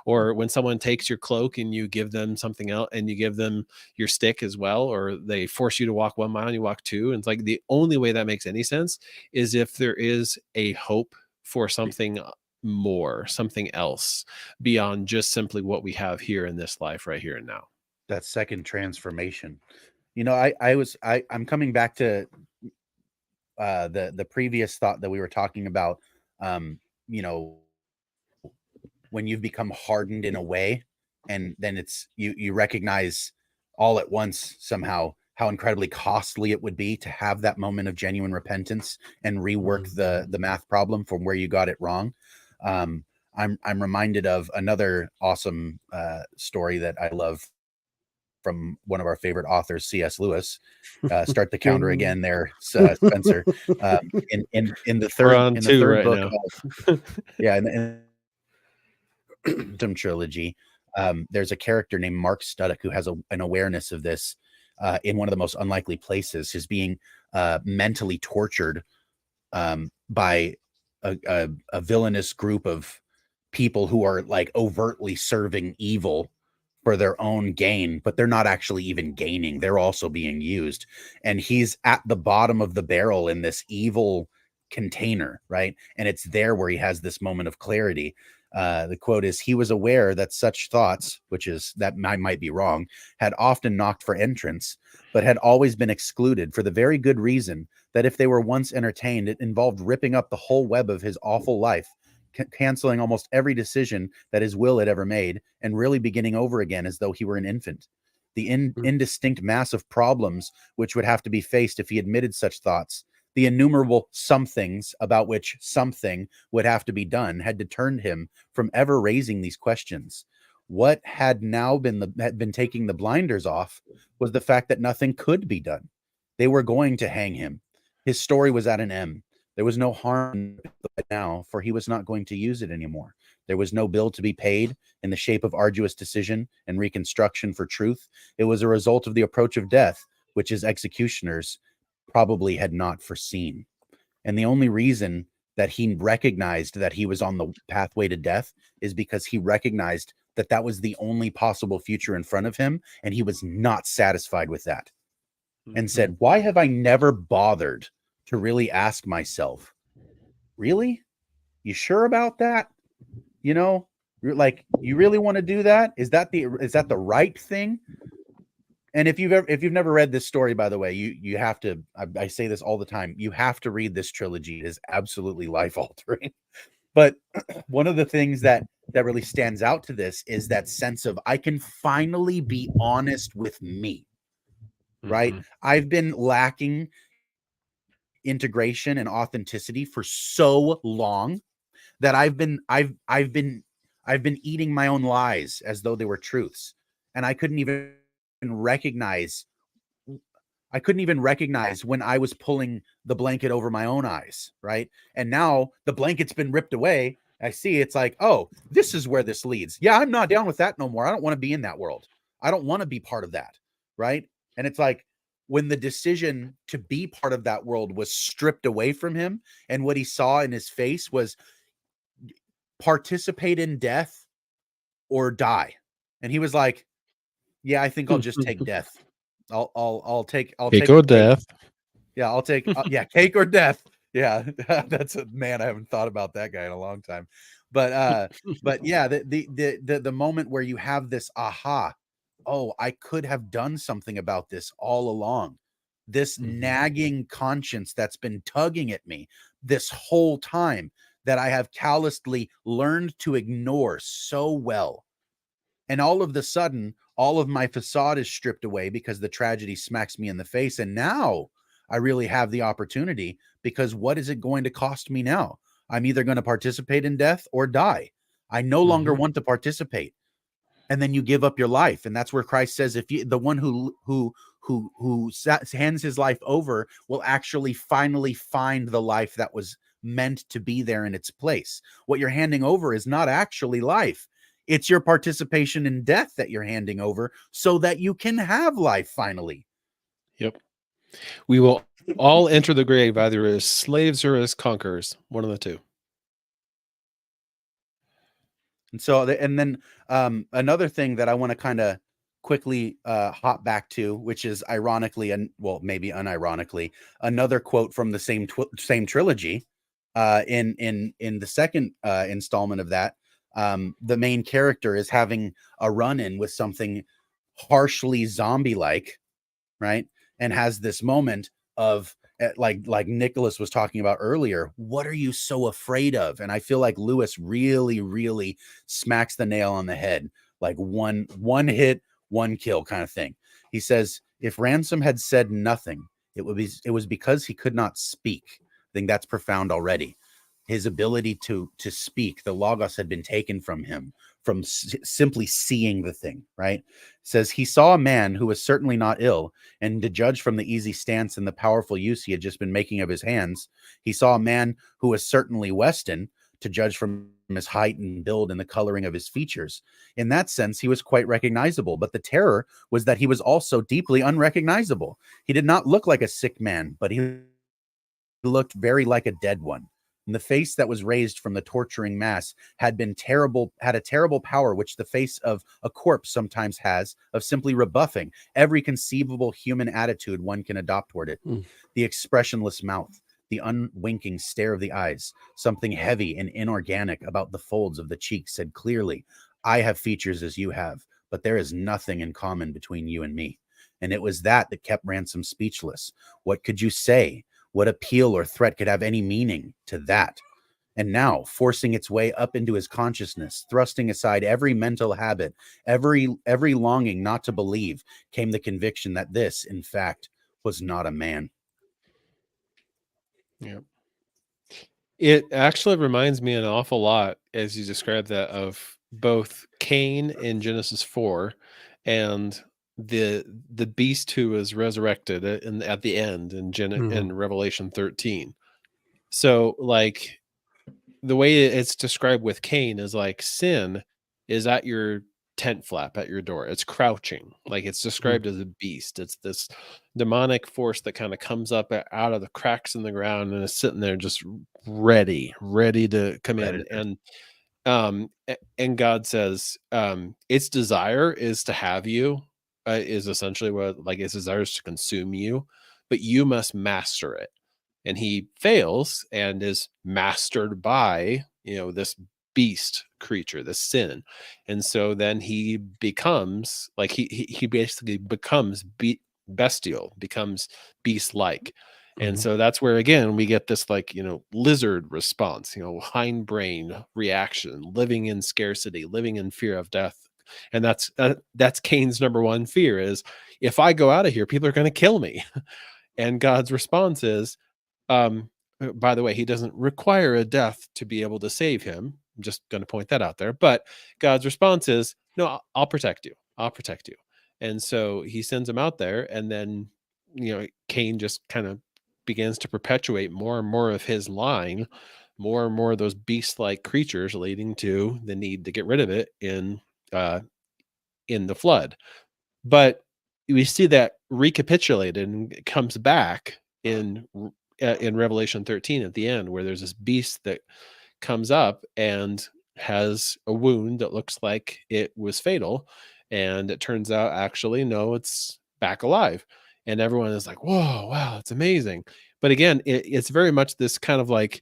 or when someone takes your cloak and you give them something else, and you give them your stick as well, or they force you to walk 1 mile and you walk 2, and it's like the only way that makes any sense is if there is a hope for something more, something else beyond just simply what we have here in this life right here and now. That second transformation. I'm coming back to the previous thought that we were talking about. You know, when you've become hardened in a way, and then you recognize all at once somehow how incredibly costly it would be to have that moment of genuine repentance and rework the math problem from where you got it wrong. I'm reminded of another awesome story that I love from one of our favorite authors, C.S. Lewis. Start the counter again there, Spencer. In the third book of, in the trilogy, there's a character named Mark Studdock who has an awareness of this in one of the most unlikely places. His being mentally tortured by a villainous group of people who are like overtly serving evil for their own gain, but they're not actually even gaining. They're also being used. And he's at the bottom of the barrel in this evil container, right? And it's there where he has this moment of clarity. The quote is, he was aware that such thoughts, which is that I might be wrong, had often knocked for entrance, but had always been excluded for the very good reason that if they were once entertained, it involved ripping up the whole web of his awful life, canceling almost every decision that his will had ever made, and really beginning over again as though he were an infant. The indistinct mass of problems which would have to be faced if he admitted such thoughts, the innumerable somethings about which something would have to be done, had deterred him from ever raising these questions. What had now been taking the blinders off was the fact that nothing could be done. They were going to hang him. His story was at an end. There was no harm now, for he was not going to use it anymore. There was no bill to be paid in the shape of arduous decision and reconstruction for truth. It was a result of the approach of death, which his executioners probably had not foreseen. And the only reason that he recognized that he was on the pathway to death is because he recognized that that was the only possible future in front of him, and he was not satisfied with that. And said, why have I never bothered to really ask myself, really? You sure about that? You know, you're like, you really want to do that? Is that the right thing? And if you've never read this story, by the way, you have to, I say this all the time, you have to read this trilogy. It is absolutely life altering. But one of the things that really stands out to this is that sense of, I can finally be honest with me. Right? I've been lacking integration and authenticity for so long that I've been eating my own lies as though they were truths. And I couldn't even recognize when I was pulling the blanket over my own eyes, right? And now the blanket's been ripped away. I see it's like, oh, this is where this leads. Yeah, I'm not down with that no more. I don't want to be in that world. I don't want to be part of that, right? And it's like, when the decision to be part of that world was stripped away from him, and what he saw in his face was participate in death or die. And he was like, yeah, I think I'll just take death. I'll take cake or death. Yeah, I'll take cake or death. Yeah, that's a man. I haven't thought about that guy in a long time. But yeah, the moment where you have this aha, oh, I could have done something about this all along. This nagging conscience that's been tugging at me this whole time that I have callously learned to ignore so well. And all of the sudden, all of my facade is stripped away because the tragedy smacks me in the face. And now I really have the opportunity, because what is it going to cost me now? I'm either going to participate in death or die. I no longer want to participate. And then you give up your life. And that's where Christ says, if you, the one who hands his life over will actually finally find the life that was meant to be there in its place. What you're handing over is not actually life. It's your participation in death that you're handing over so that you can have life finally. Yep. We will all enter the grave either as slaves or as conquerors, one of the two. And so, and then another thing that I want to kind of quickly hop back to, which is ironically, and well, maybe unironically, another quote from the same trilogy, in the second installment of that, the main character is having a run-in with something harshly zombie-like, right? And has this moment of like Nicholas was talking about earlier, what are you so afraid of? And I feel like Lewis really smacks the nail on the head, like one hit, one kill kind of thing. He says, if Ransom had said nothing, it was because he could not speak. I think that's profound already. His ability to speak, the logos had been taken from him, from simply seeing the thing, right? It says he saw a man who was certainly not ill, and to judge from the easy stance and the powerful use he had just been making of his hands, he saw a man who was certainly Weston, to judge from his height and build and the coloring of his features. In that sense, he was quite recognizable, but the terror was that he was also deeply unrecognizable. He did not look like a sick man, but he looked very like a dead one. And the face that was raised from the torturing mass had a terrible power, which the face of a corpse sometimes has, of simply rebuffing every conceivable human attitude one can adopt toward it. The expressionless mouth, the unwinking stare of the eyes, something heavy and inorganic about the folds of the cheeks said clearly, I have features as you have, but there is nothing in common between you and me. And it was that kept Ransom speechless. What could you say? What appeal or threat could have any meaning to that? And now, forcing its way up into his consciousness, thrusting aside every mental habit, every longing not to believe, came the conviction that this, in fact, was not a man. Yeah. It actually reminds me an awful lot, as you described that, of both Cain in Genesis 4 and the beast who is resurrected at the end in Revelation 13. So like the way it's described with Cain is like sin is at your tent flap at your door. It's crouching. Like it's described as a beast. It's this demonic force that kind of comes up out of the cracks in the ground and is sitting there just ready to come in. And God says its desire is to have you, is essentially what, like, its desire is to consume you, but you must master it. And he fails and is mastered by, this beast creature, this sin. And so then he becomes like, he basically becomes bestial, becomes beast-like. And so that's where, again, we get this like, lizard response, hindbrain reaction, living in scarcity, living in fear of death. And that's Cain's number one fear is, if I go out of here, people are going to kill me. And God's response is, by the way, he doesn't require a death to be able to save him. I'm just going to point that out there. But God's response is, no, I'll protect you. I'll protect you. And so he sends him out there, and then, Cain just kind of begins to perpetuate more and more of his line, more and more of those beast-like creatures, leading to the need to get rid of it in the flood. But we see that recapitulated, and it comes back in Revelation 13 at the end, where there's this beast that comes up and has a wound that looks like it was fatal, and it turns out actually no, it's back alive. And everyone is like, whoa, wow, it's amazing. But again, it's very much this kind of like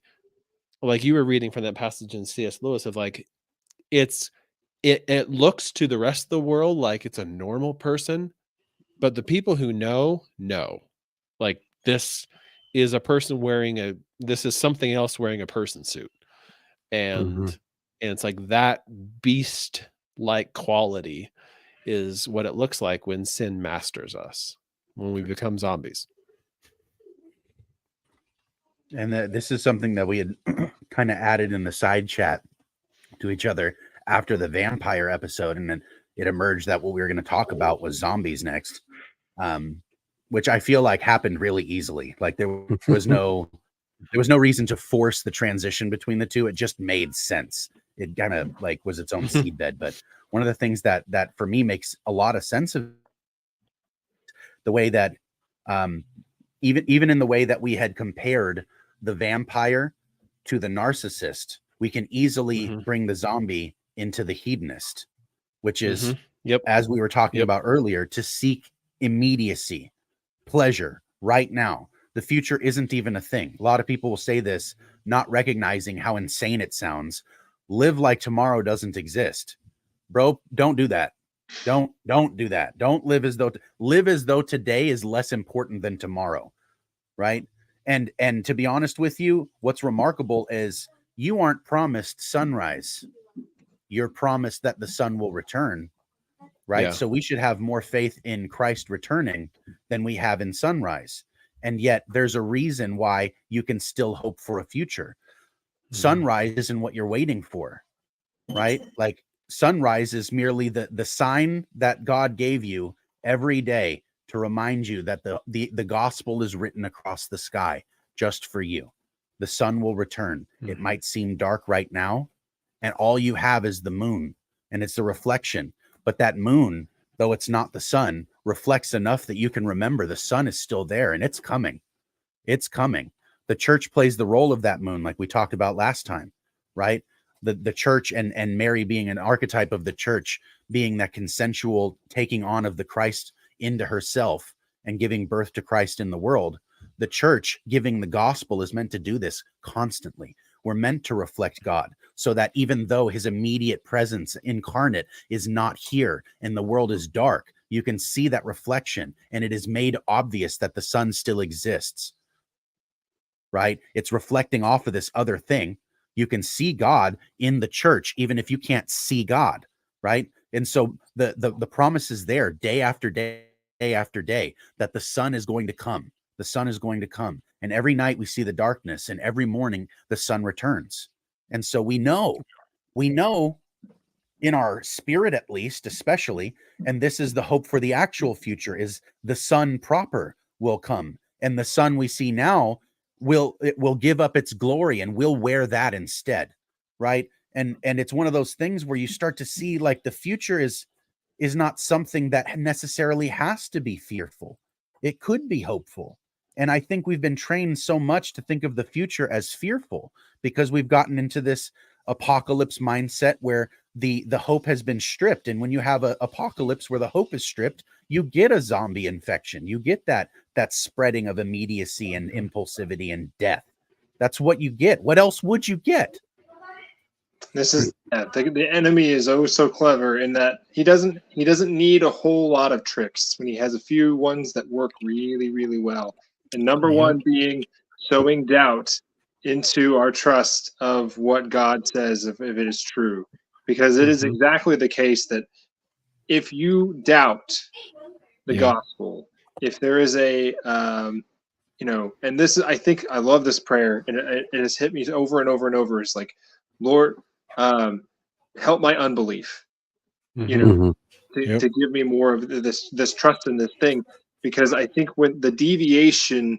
you were reading from that passage in C.S. Lewis of like, it looks to the rest of the world like it's a normal person, but the people who know, like this is a person this is something else wearing a person suit. And it's like that beast like quality is what it looks like when sin masters us, when we become zombies. And this is something that we had kind of added in the side chat to each other after the vampire episode. And then it emerged that what we were going to talk about was zombies next, which I feel like happened really easily. Like there was no reason to force the transition between the two. It just made sense. It kind of like was its own seedbed. But one of the things that for me makes a lot of sense of the way that even in the way that we had compared the vampire to the narcissist, we can easily bring the zombie into the hedonist, which is, as we were talking about earlier, to seek immediacy, pleasure right now. The future isn't even a thing. A lot of people will say this, not recognizing how insane it sounds. Live like tomorrow doesn't exist. Bro, don't do that. Don't do that. Don't live as though today is less important than tomorrow, right? And to be honest with you, what's remarkable is you aren't promised sunrise. You're promised that the sun will return, right? Yeah. So we should have more faith in Christ returning than we have in sunrise. And yet there's a reason why you can still hope for a future. Sunrise isn't what you're waiting for, right? Like sunrise is merely the sign that God gave you every day to remind you that the gospel is written across the sky just for you. The sun will return. It might seem dark right now, and all you have is the moon, and it's a reflection. But that moon, though it's not the sun, reflects enough that you can remember the sun is still there, and it's coming. It's coming. The church plays the role of that moon, like we talked about last time, right? The church and Mary being an archetype of the church, being that consensual taking on of the Christ into herself and giving birth to Christ in the world. The church giving the gospel is meant to do this constantly. We're meant to reflect God so that even though his immediate presence incarnate is not here and the world is dark, you can see that reflection, and it is made obvious that the sun still exists, right? It's reflecting off of this other thing. You can see God in the church, even if you can't see God, right? And so the promise is there day after day after day that the sun is going to come. The sun is going to come. And every night we see the darkness, and every morning the sun returns. And so we know in our spirit, at least, especially, and this is the hope for the actual future, is the sun proper will come. And the sun we see now will give up its glory, and we'll wear that instead, right? And it's one of those things where you start to see like the future is not something that necessarily has to be fearful. It could be hopeful. And I think we've been trained so much to think of the future as fearful because we've gotten into this apocalypse mindset where the hope has been stripped. And when you have an apocalypse where the hope is stripped, you get a zombie infection. You get that spreading of immediacy and impulsivity and death. That's what you get. What else would you get? This is the enemy is oh so clever in that he doesn't need a whole lot of tricks when he has a few ones that work really, really well. And number one being sowing doubt into our trust of what God says if it is true. Because it is exactly the case that if you doubt the gospel, if there is a and this is, I think I love this prayer, and it has hit me over and over and over. It's like, Lord, help my unbelief, to give me more of this trust in this thing, because I think when the deviation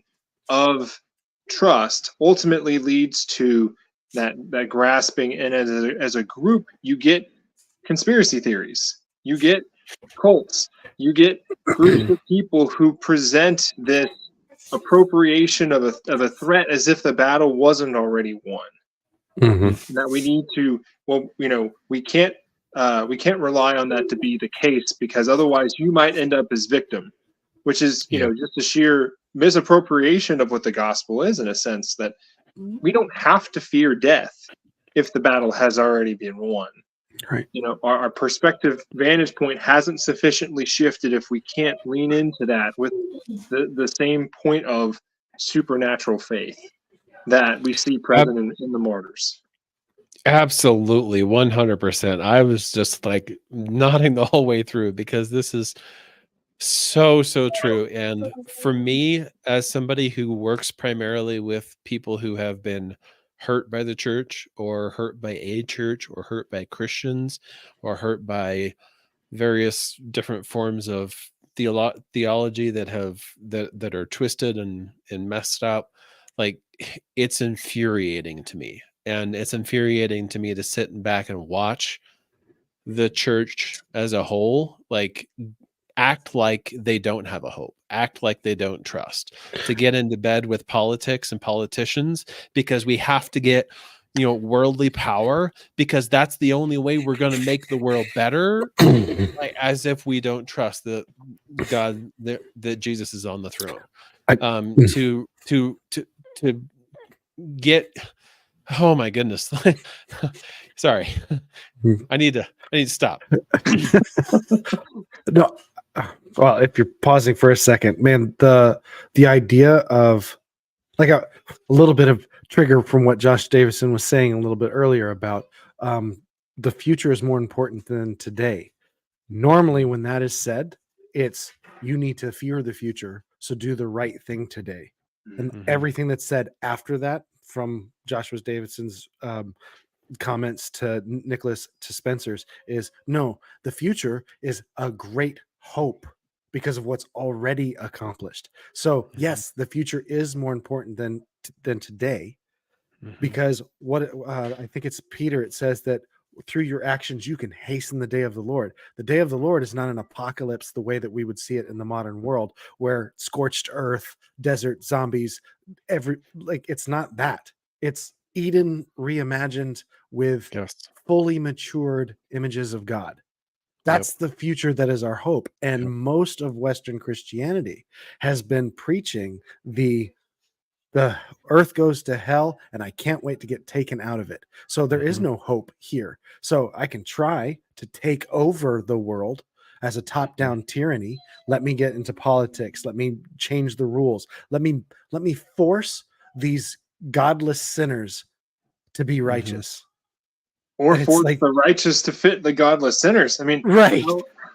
of trust ultimately leads to that grasping, and as a group, you get conspiracy theories, you get cults, you get groups of people who present this appropriation of a threat as if the battle wasn't already won. That we need to, we can't rely on that to be the case, because otherwise you might end up as victim, which is just a sheer misappropriation of what the gospel is, in a sense that we don't have to fear death if the battle has already been won. Right. Our perspective vantage point hasn't sufficiently shifted if we can't lean into that with the same point of supernatural faith that we see present in the martyrs. Absolutely, 100%. I was just like nodding the whole way through, because this is so true. And for me, as somebody who works primarily with people who have been hurt by the church, or hurt by a church, or hurt by Christians, or hurt by various different forms of theology that are twisted and messed up, like, it's infuriating to me. And it's infuriating to me to sit back and watch the church as a whole, like, act like they don't have a hope, act like they don't trust, to get into bed with politics and politicians because we have to get, worldly power, because that's the only way we're going to make the world better. Like, as if we don't trust the God that Jesus is on the throne. To get Oh my goodness. Sorry. I need to stop. No, well, if you're pausing for a second, man, the idea of like a little bit of trigger from what Josh Davison was saying a little bit earlier about the future is more important than today. Normally, when that is said, it's you need to fear the future, so do the right thing today. And Mhm. everything that's said after that, from Joshua Davidson's comments to Nicholas to Spencer's, is no, the future is a great hope because of what's already accomplished. So yes, the future is more important than today, Mhm. because what I think it's Peter, it says that through your actions you can hasten the day of the Lord. The day of the Lord is not an apocalypse the way that we would see it in the modern world, where scorched earth, desert, zombies, it's not that. It's Eden reimagined with Yes. fully matured images of God. Yep. That's the future that is our hope. And Yep. most of Western Christianity has been preaching the earth goes to hell and I can't wait to get taken out of it. So there is Mhm. no hope here. So I can try to take over the world as a top-down tyranny. Let me get into politics. Let me change the rules. Let me force these godless sinners to be righteous. Or And it's force like, the righteous to fit the godless sinners. I mean, right.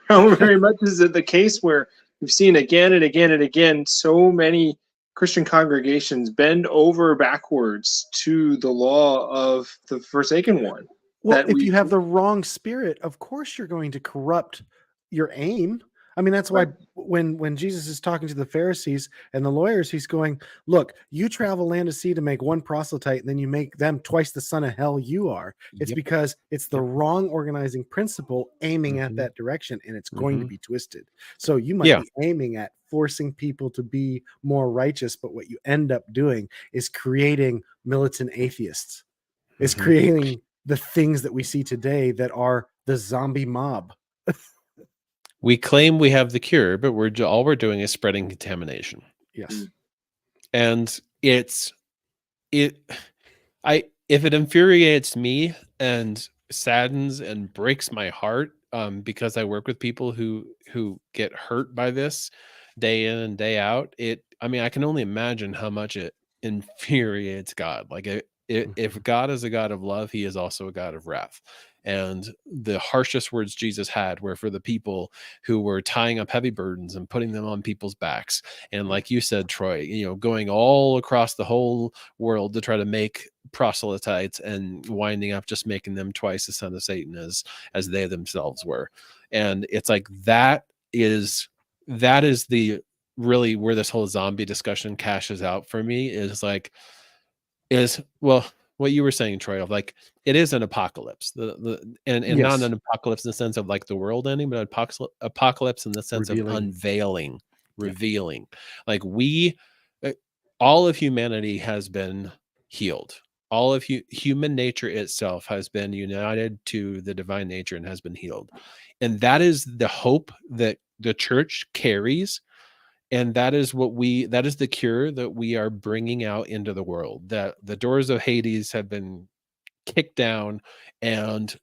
how very much is it the case where we've seen again and again and again so many Christian congregations bend over backwards to the law of the Forsaken One? Well, That if we you have the wrong spirit, of course you're going to corrupt your aim. I mean, that's why when Jesus is talking to the Pharisees and the lawyers, he's going, look, you travel land to sea to make one proselyte, and then you make them twice the son of hell you are. It's Yep. because it's the wrong organizing principle aiming at Mhm. that direction, and it's going to Mhm. be twisted. So you might Yeah. be aiming at forcing people to be more righteous, but what you end up doing is creating militant atheists, is Mhm. creating the things that we see today that are the zombie mob. We claim we have the cure, but all we're doing is spreading contamination. Yes. And if it infuriates me and saddens and breaks my heart, because I work with people who get hurt by this day in and day out, I can only imagine how much it infuriates God. Like if God is a God of love, he is also a God of wrath. And the harshest words Jesus had were for the people who were tying up heavy burdens and putting them on people's backs. And like you said, Troy, going all across the whole world to try to make proselytes and winding up just making them twice the son of Satan as they themselves were. And it's like that is the really where this whole zombie discussion cashes out for me, is well what you were saying, Troy, of like it is an apocalypse, and not Yes. an apocalypse in the sense of like the world ending, but apocalypse in the sense of Revealing. unveiling, revealing. Like all of humanity has been healed. All of human nature itself has been united to the divine nature and has been healed. And that is the hope that the church carries. And that is the cure that we are bringing out into the world, that the doors of Hades have been kicked down, and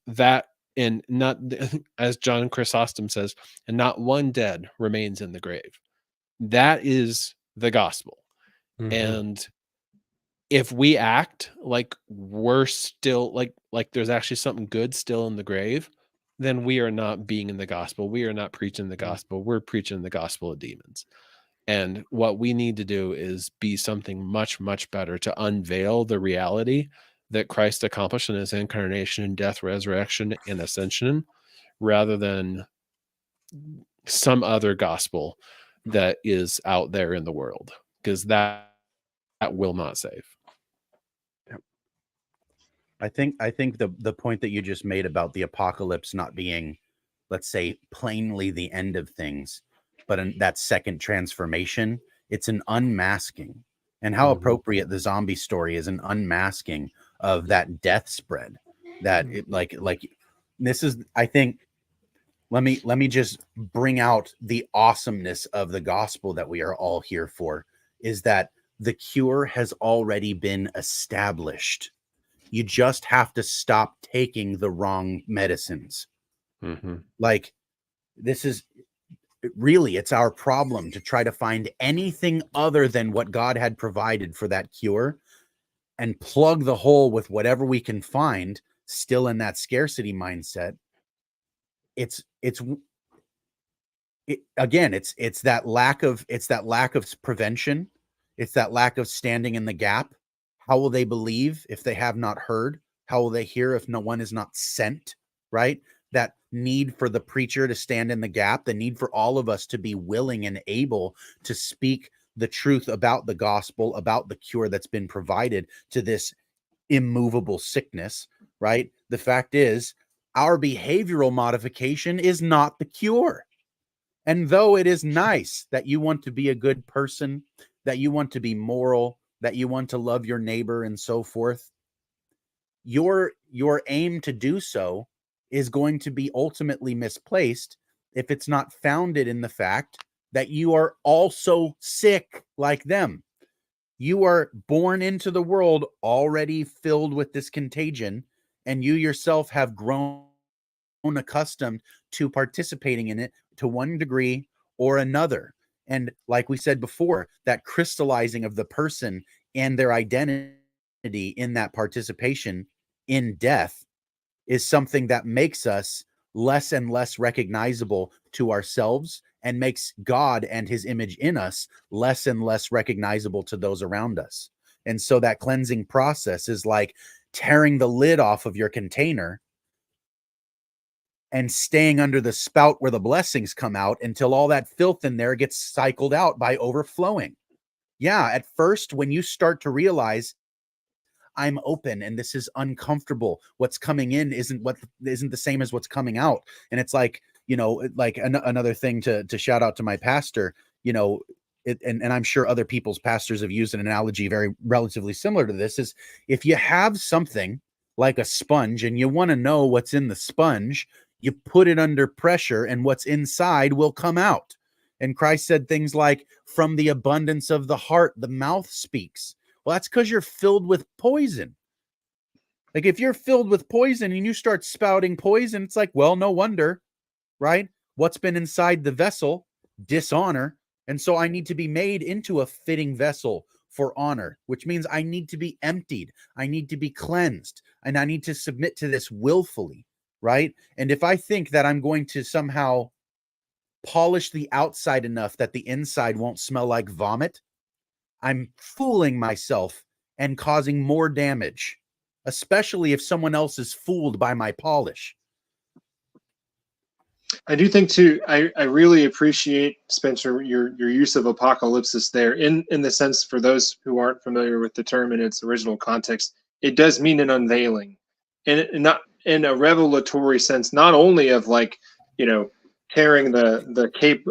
not, as John Chrysostom says, and not one dead remains in the grave. That is the gospel. And if we act like we're still like there's actually something good still in the grave, then we are not being in the gospel. We are not preaching the gospel. We're preaching the gospel of demons. And what we need to do is be something much, much better to unveil the reality that Christ accomplished in his incarnation, death, resurrection, and ascension, rather than some other gospel that is out there in the world, because that will not save. I think the point that you just made about the apocalypse not being, let's say, plainly the end of things, but in that second transformation, it's an unmasking. And how appropriate the zombie story is an unmasking of that death spread. That it like this is, I think, let me just bring out the awesomeness of the gospel that we are all here for, is that the cure has already been established. You just have to stop taking the wrong medicines. Like, this is really, it's our problem to try to find anything other than what God had provided for that cure and plug the hole with whatever we can find, still in that scarcity mindset. It's that lack of prevention. It's that lack of standing in the gap. How will they believe if they have not heard? How will they hear if no one is not sent? Right? That need for the preacher to stand in the gap, the need for all of us to be willing and able to speak the truth about the gospel, about the cure that's been provided to this immovable sickness, right? The fact is, our behavioral modification is not the cure. And though it is nice that you want to be a good person, that you want to be moral, that you want to love your neighbor and so forth, your aim to do so is going to be ultimately misplaced if it's not founded in the fact that you are also sick like them. You are born into the world already filled with this contagion, and you yourself have grown accustomed to participating in it to one degree or another. And like we said before, that crystallizing of the person and their identity in that participation in death is something that makes us less and less recognizable to ourselves and makes God and his image in us less and less recognizable to those around us. And so that cleansing process is like tearing the lid off of your container and staying under the spout where the blessings come out until all that filth in there gets cycled out by overflowing. Yeah, at first, when you start to realize I'm open and this is uncomfortable, what's coming in isn't the same as what's coming out. And it's like, like another thing to shout out to my pastor, and I'm sure other people's pastors have used an analogy very relatively similar to this, is if you have something like a sponge and you want to know what's in the sponge, you put it under pressure and what's inside will come out. And Christ said things like, from the abundance of the heart, the mouth speaks. Well, that's because you're filled with poison. Like, if you're filled with poison and you start spouting poison, it's like, well, no wonder, right? What's been inside the vessel? Dishonor. And so I need to be made into a fitting vessel for honor, which means I need to be emptied. I need to be cleansed, and I need to submit to this willfully, right? And if I think that I'm going to somehow polish the outside enough that the inside won't smell like vomit, I'm fooling myself and causing more damage, especially if someone else is fooled by my polish. I do think too, I really appreciate, Spencer, your use of apocalypsis there, in the sense, for those who aren't familiar with the term in its original context, it does mean an unveiling, and not in a revelatory sense, not only of like, tearing the cape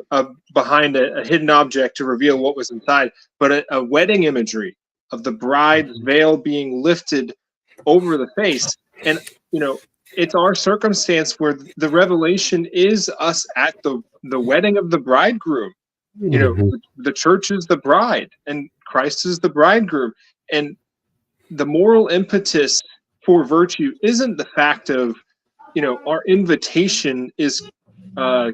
behind a hidden object to reveal what was inside, but a wedding imagery of the bride's veil being lifted over the face. And it's our circumstance where the revelation is us at the wedding of the bridegroom. The church is the bride and Christ is the bridegroom. And the moral impetus for virtue isn't the fact of, our invitation is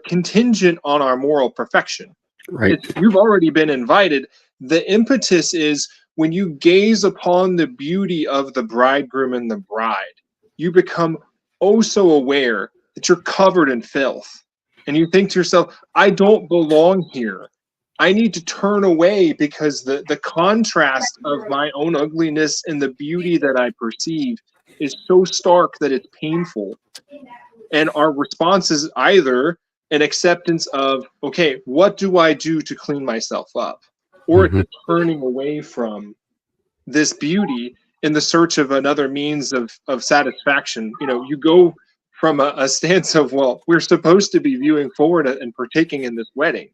contingent on our moral perfection. Right. You've already been invited. The impetus is when you gaze upon the beauty of the bridegroom and the bride, you become oh so aware that you're covered in filth. And you think to yourself, I don't belong here. I need to turn away because the contrast of my own ugliness and the beauty that I perceive is so stark that it's painful. And our response is either an acceptance of, okay, what do I do to clean myself up? Or it's a turning away from this beauty in the search of another means of satisfaction. You go from a stance of, well, we're supposed to be viewing forward and partaking in this wedding,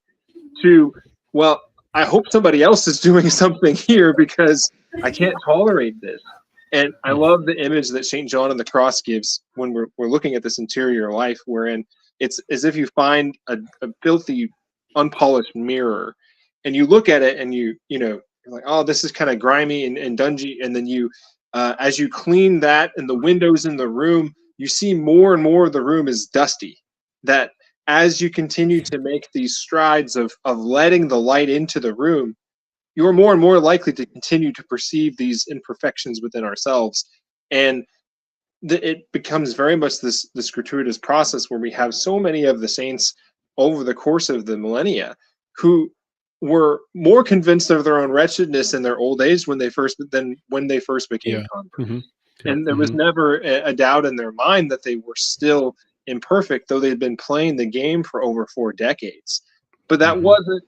to, well, I hope somebody else is doing something here because I can't tolerate this. And I love the image that St. John on the cross gives when we're looking at this interior life, wherein it's as if you find a filthy, unpolished mirror, and you look at it and you're like, oh, this is kind of grimy and dungy, and then you as you clean that and the windows in the room, you see more and more of the room is dusty. That as you continue to make these strides of letting the light into the room, you're more and more likely to continue to perceive these imperfections within ourselves. And it becomes very much this gratuitous process where we have so many of the saints over the course of the millennia who were more convinced of their own wretchedness in their old age when they first became converts. Mm-hmm. And there was never a doubt in their mind that they were still imperfect, though they'd been playing the game for over 4 decades. But that wasn't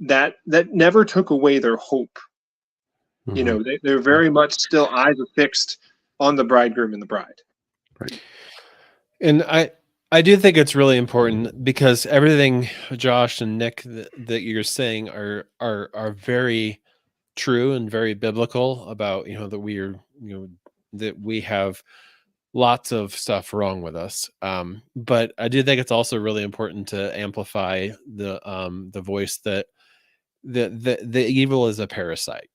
that never took away their hope. You know, they're very much still eyes fixed on the bridegroom and the bride. Right. And I do think it's really important because everything Josh and Nick that you're saying are very true and very biblical about, you know, that we are, you know, that we have lots of stuff wrong with us. But I do think it's also really important to amplify the voice that the evil is a parasite,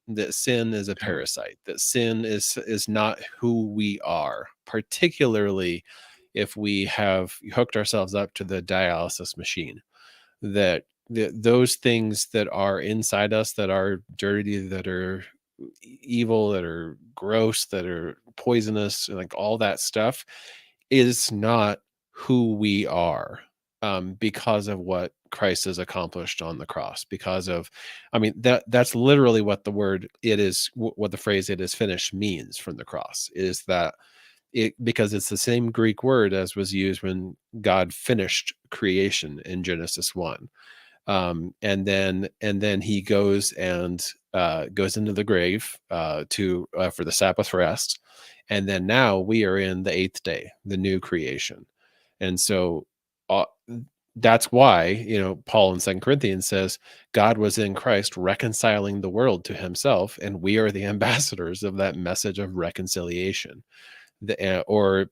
that sin is a parasite, that sin is not who we are, particularly if we have hooked ourselves up to the dialysis machine, that those things that are inside us, that are dirty, that are evil, that are gross, that are poisonous, like all that stuff is not who we are, because of what Christ has accomplished on the cross. Because of, I mean, that's literally what the word "it is," what the phrase "it is finished" means from the cross, is that because it's the same Greek word as was used when God finished creation in Genesis 1. And then he goes into the grave for the Sabbath rest. And then now we are in the 8th day, the new creation. And so that's why, you know, Paul in 2 Corinthians says God was in Christ reconciling the world to himself, and we are the ambassadors of that message of reconciliation. Or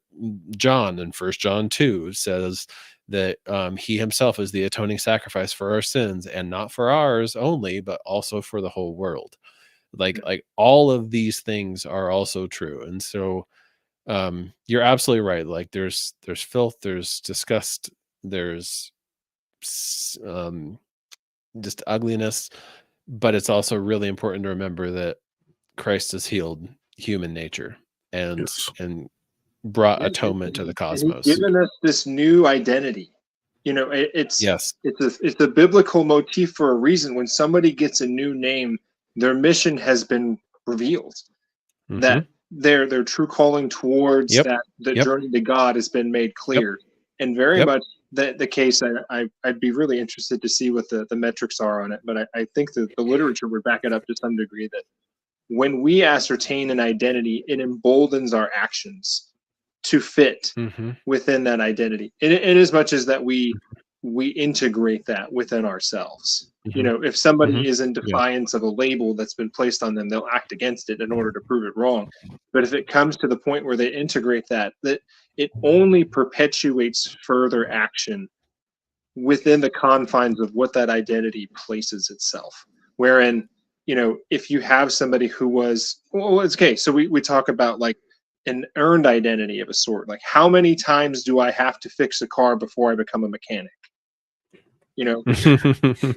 John in 1 John 2 says that he himself is the atoning sacrifice for our sins, and not for ours only, but also for the whole world. Like all of these things are also true. And so you're absolutely right. Like there's filth, there's disgust, there's just ugliness, but it's also really important to remember that Christ has healed human nature and brought atonement to the cosmos. He's given us this new identity. You know, it's a biblical motif for a reason. When somebody gets a new name, their mission has been revealed. That their true calling towards the journey to God has been made clear. And very much the case. I'd be really interested to see what the metrics are on it. But I think that the literature would back it up to some degree, that when we ascertain an identity, it emboldens our actions to fit within that identity, in as much as that we integrate that within ourselves. You know, if somebody is in defiance of a label that's been placed on them, they'll act against it in order to prove it wrong. But if it comes to the point where they integrate that it only perpetuates further action within the confines of what that identity places itself. Wherein, you know, if you have somebody who was, well, it's okay. So we talk about like an earned identity of a sort. Like, how many times do I have to fix a car before I become a mechanic? You know,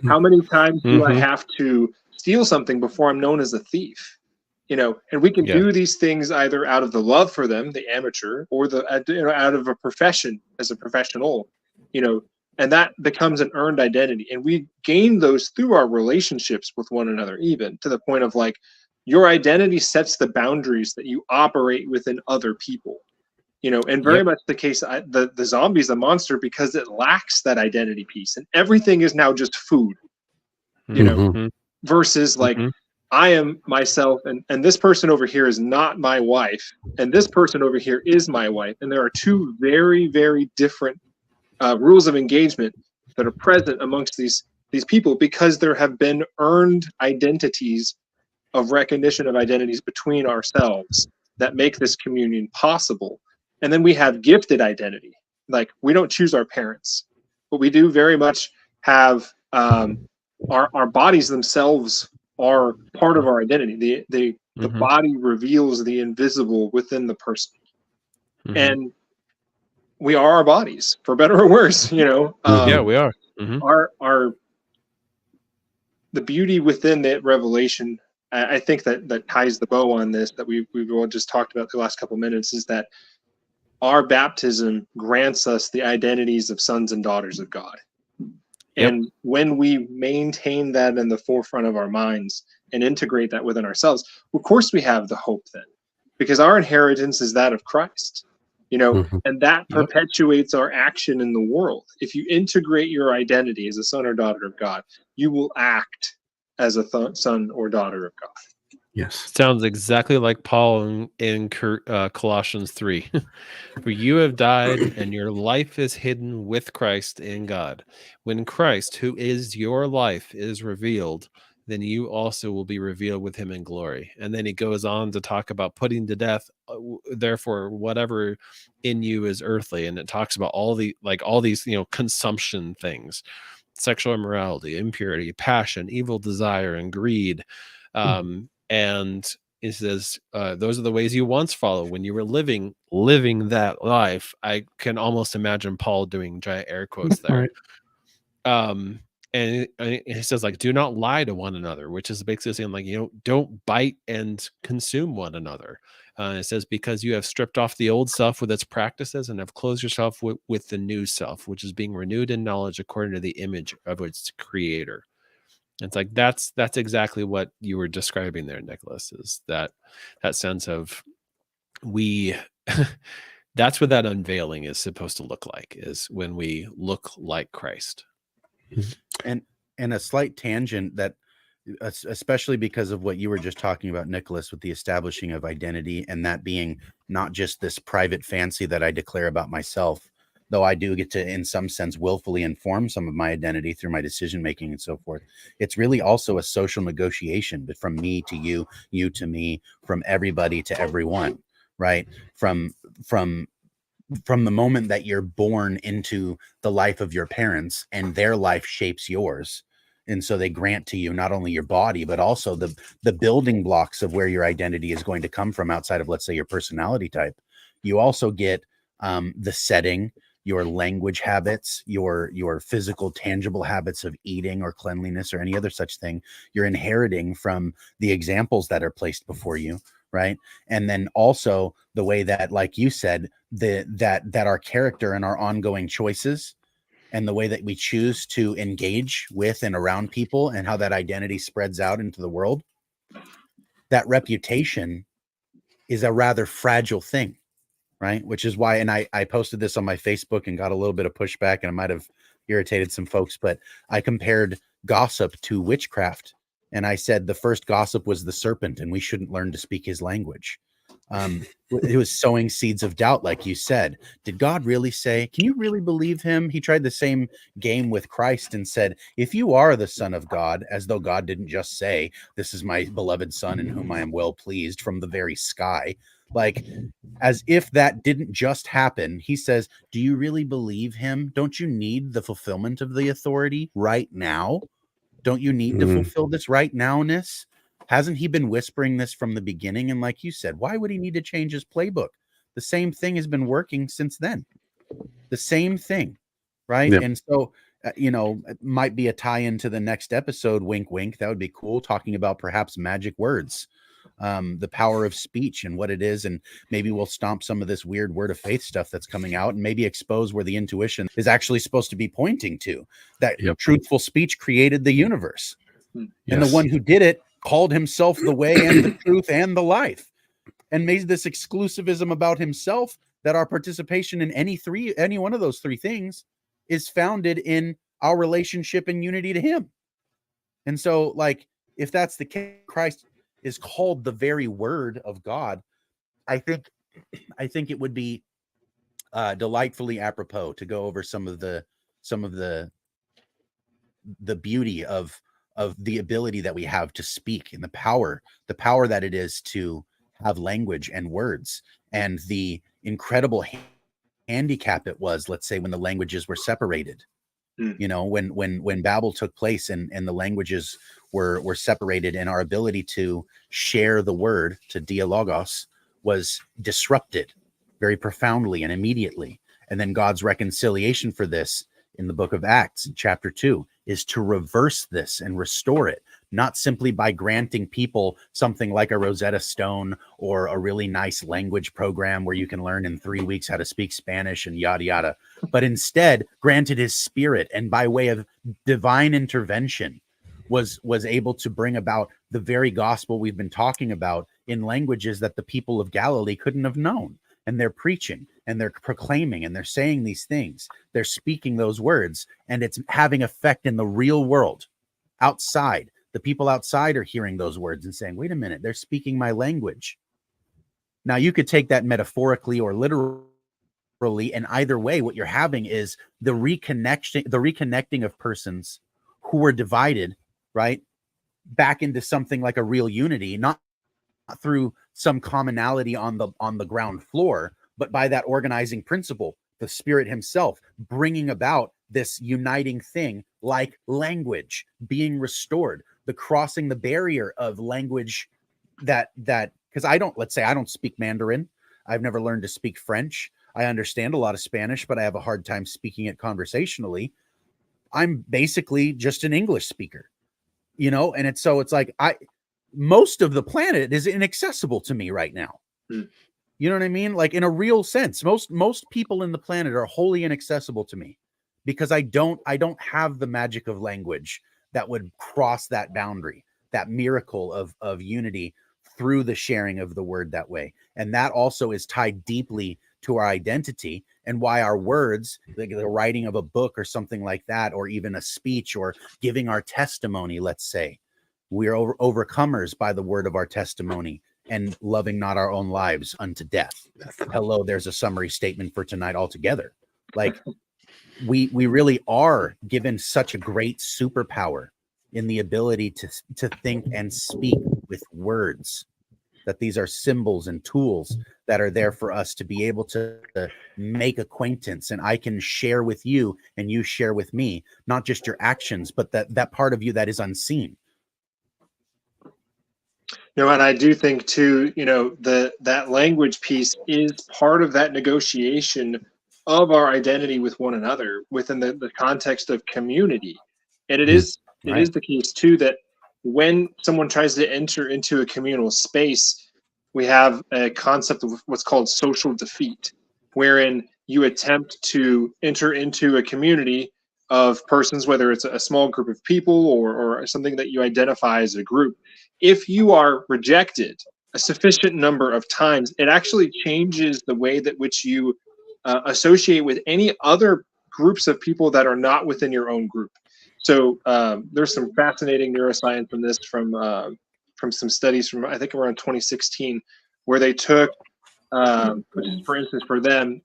how many times do I have to steal something before I'm known as a thief? You know, and we can do these things either out of the love for them, the amateur, or out of a profession as a professional, you know, and that becomes an earned identity. And we gain those through our relationships with one another, even to the point of like, your identity sets the boundaries that you operate within other people, you know, and very much the case, the zombie is a monster because it lacks that identity piece, and everything is now just food, you know, versus like, I am myself, and this person over here is not my wife, and this person over here is my wife. And there are two very, very different rules of engagement that are present amongst these people, because there have been earned identities of recognition of identities between ourselves that make this communion possible. And then we have gifted identity. Like, we don't choose our parents, but we do very much have our bodies themselves are part of our identity. The The Mhm. body reveals the invisible within the person. Mhm. And we are our bodies, for better or worse, you know. Yeah, we are. Mhm. Our the beauty within that revelation, I think that ties the bow on this, that we've all just talked about the last couple minutes, is that our baptism grants us the identities of sons and daughters of God. Yep. And when we maintain that in the forefront of our minds and integrate that within ourselves, of course we have the hope then, because our inheritance is that of Christ, you know, Mhm. and that Yep. perpetuates our action in the world. If you integrate your identity as a son or daughter of God, you will act as a son or daughter of God. Yes. Sounds exactly like Paul in Colossians 3. For you have died, and your life is hidden with Christ in God. When Christ, who is your life, is revealed, then you also will be revealed with him in glory. And then he goes on to talk about putting to death, therefore, whatever in you is earthly. And it talks about all these, consumption things, sexual immorality, impurity, passion, evil desire, and greed. And it says, those are the ways you once followed when you were living that life. I can almost imagine Paul doing giant air quotes there. Right. And it says, like, do not lie to one another, which is basically saying, like, don't bite and consume one another. It says, because you have stripped off the old self with its practices and have clothed yourself with the new self, which is being renewed in knowledge according to the image of its creator. It's like that's exactly what you were describing there, Nicholas, is that sense of we that's what that unveiling is supposed to look like, is when we look like Christ. And a slight tangent, that especially because of what you were just talking about, Nicholas, with the establishing of identity, and that being not just this private fancy that I declare about myself, though I do get to, in some sense, willfully inform some of my identity through my decision making and so forth. It's really also a social negotiation, but from me to you, you to me, from everybody to everyone, right? From the moment that you're born into the life of your parents, and their life shapes yours. And so they grant to you not only your body, but also the building blocks of where your identity is going to come from outside of, let's say, your personality type. You also get the setting, your language habits, your physical, tangible habits of eating or cleanliness or any other such thing. You're inheriting from the examples that are placed before you, right? And then also the way that, like you said, that our character and our ongoing choices and the way that we choose to engage with and around people, and how that identity spreads out into the world, that reputation is a rather fragile thing, right? Which is why, and I posted this on my Facebook and got a little bit of pushback, and I might have irritated some folks, but I compared gossip to witchcraft. And I said the first gossip was the serpent, and we shouldn't learn to speak his language. It was sowing seeds of doubt, like you said. Did God really say? Can you really believe him? He tried the same game with Christ and said, if you are the Son of God, as though God didn't just say, this is my beloved Son in whom I am well pleased from the very sky. Like, as if that didn't just happen, he says, do you really believe him? Don't you need the fulfillment of the authority right now? Don't you need to fulfill this right nowness? Hasn't he been whispering this from the beginning? And like you said, why would he need to change his playbook? The same thing has been working since then. The same thing, right? Yep. And so, it might be a tie-in to the next episode, wink, wink. That would be cool, talking about perhaps magic words, the power of speech and what it is. And maybe we'll stomp some of this weird word of faith stuff that's coming out, and maybe expose where the intuition is actually supposed to be pointing to, that truthful speech created the universe. And the one who did it called himself the way and the truth and the life, and made this exclusivism about himself that our participation in any one of those three things is founded in our relationship and unity to him. And so, like, if that's the case, Christ is called the very word of God. I think it would be delightfully apropos to go over some of the beauty of the ability that we have to speak, and the power that it is to have language and words, and the incredible handicap it was, let's say, when the languages were separated, You know, when Babel took place and the languages were separated, and our ability to share the word, to dialogos, was disrupted very profoundly and immediately. And then God's reconciliation for this in the book of Acts, chapter 2, is to reverse this and restore it, not simply by granting people something like a Rosetta Stone or a really nice language program where you can learn in 3 weeks how to speak Spanish and yada, yada, but instead granted his spirit, and by way of divine intervention was able to bring about the very gospel we've been talking about in languages that the people of Galilee couldn't have known. And they're preaching and they're proclaiming and they're saying these things. They're speaking those words, and it's having effect in the real world outside. The people outside are hearing those words and saying, wait a minute, they're speaking my language. Now, you could take that metaphorically or literally, and either way, what you're having is the reconnecting of persons who were divided, right, back into something like a real unity, not through some commonality on the ground floor, but by that organizing principle, the Spirit himself bringing about this uniting thing like language being restored, the crossing the barrier of language that because let's say I don't speak Mandarin. I've never learned to speak French. I understand a lot of Spanish, but I have a hard time speaking it conversationally. I'm basically just an English speaker, you know, and it's like most of the planet is inaccessible to me right now. You know what I mean? Like, in a real sense, most people in the planet are wholly inaccessible to me because I don't have the magic of language that would cross that boundary, that miracle of unity through the sharing of the word that way. And that also is tied deeply to our identity, and why our words, like the writing of a book or something like that, or even a speech or giving our testimony, let's say, we are overcomers by the word of our testimony and loving not our own lives unto death. Hello, there's a summary statement for tonight altogether. Like, we really are given such a great superpower in the ability to think and speak with words, that these are symbols and tools that are there for us to be able to make acquaintance, and I can share with you and you share with me, not just your actions, but that part of you that is unseen. No, and I do think too, you know, that language piece is part of that negotiation of our identity with one another within the context of community. And it is the case too that when someone tries to enter into a communal space, we have a concept of what's called social defeat, wherein you attempt to enter into a community of persons, whether it's a small group of people or something that you identify as a group. If you are rejected a sufficient number of times, it actually changes the way that which you associate with any other groups of people that are not within your own group. So there's some fascinating neuroscience in this from some studies from, I think, around 2016, where they took, for instance, for them,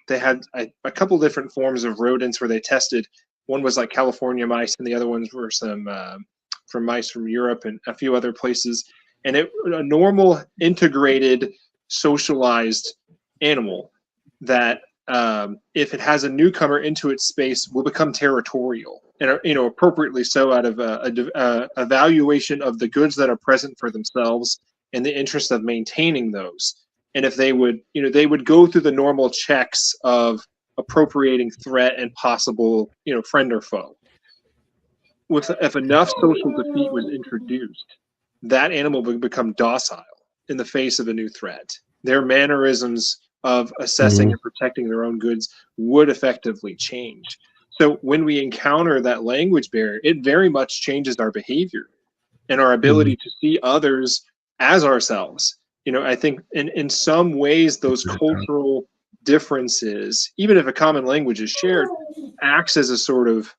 they had a couple different forms of rodents where they tested. One was like California mice, and the other ones were some from mice from Europe and a few other places. And a normal, integrated, socialized animal that if it has a newcomer into its space will become territorial, and, you know, appropriately so, out of a evaluation of the goods that are present for themselves in the interest of maintaining those. And if they would, you know, they would go through the normal checks of appropriating threat and possible, you know, friend or foe. If enough social defeat was introduced, that animal would become docile in the face of a new threat. Their mannerisms of assessing and protecting their own goods would effectively change. So when we encounter that language barrier, it very much changes our behavior and our ability to see others as ourselves. You know, I think in some ways those cultural differences, even if a common language is shared, acts as a sort of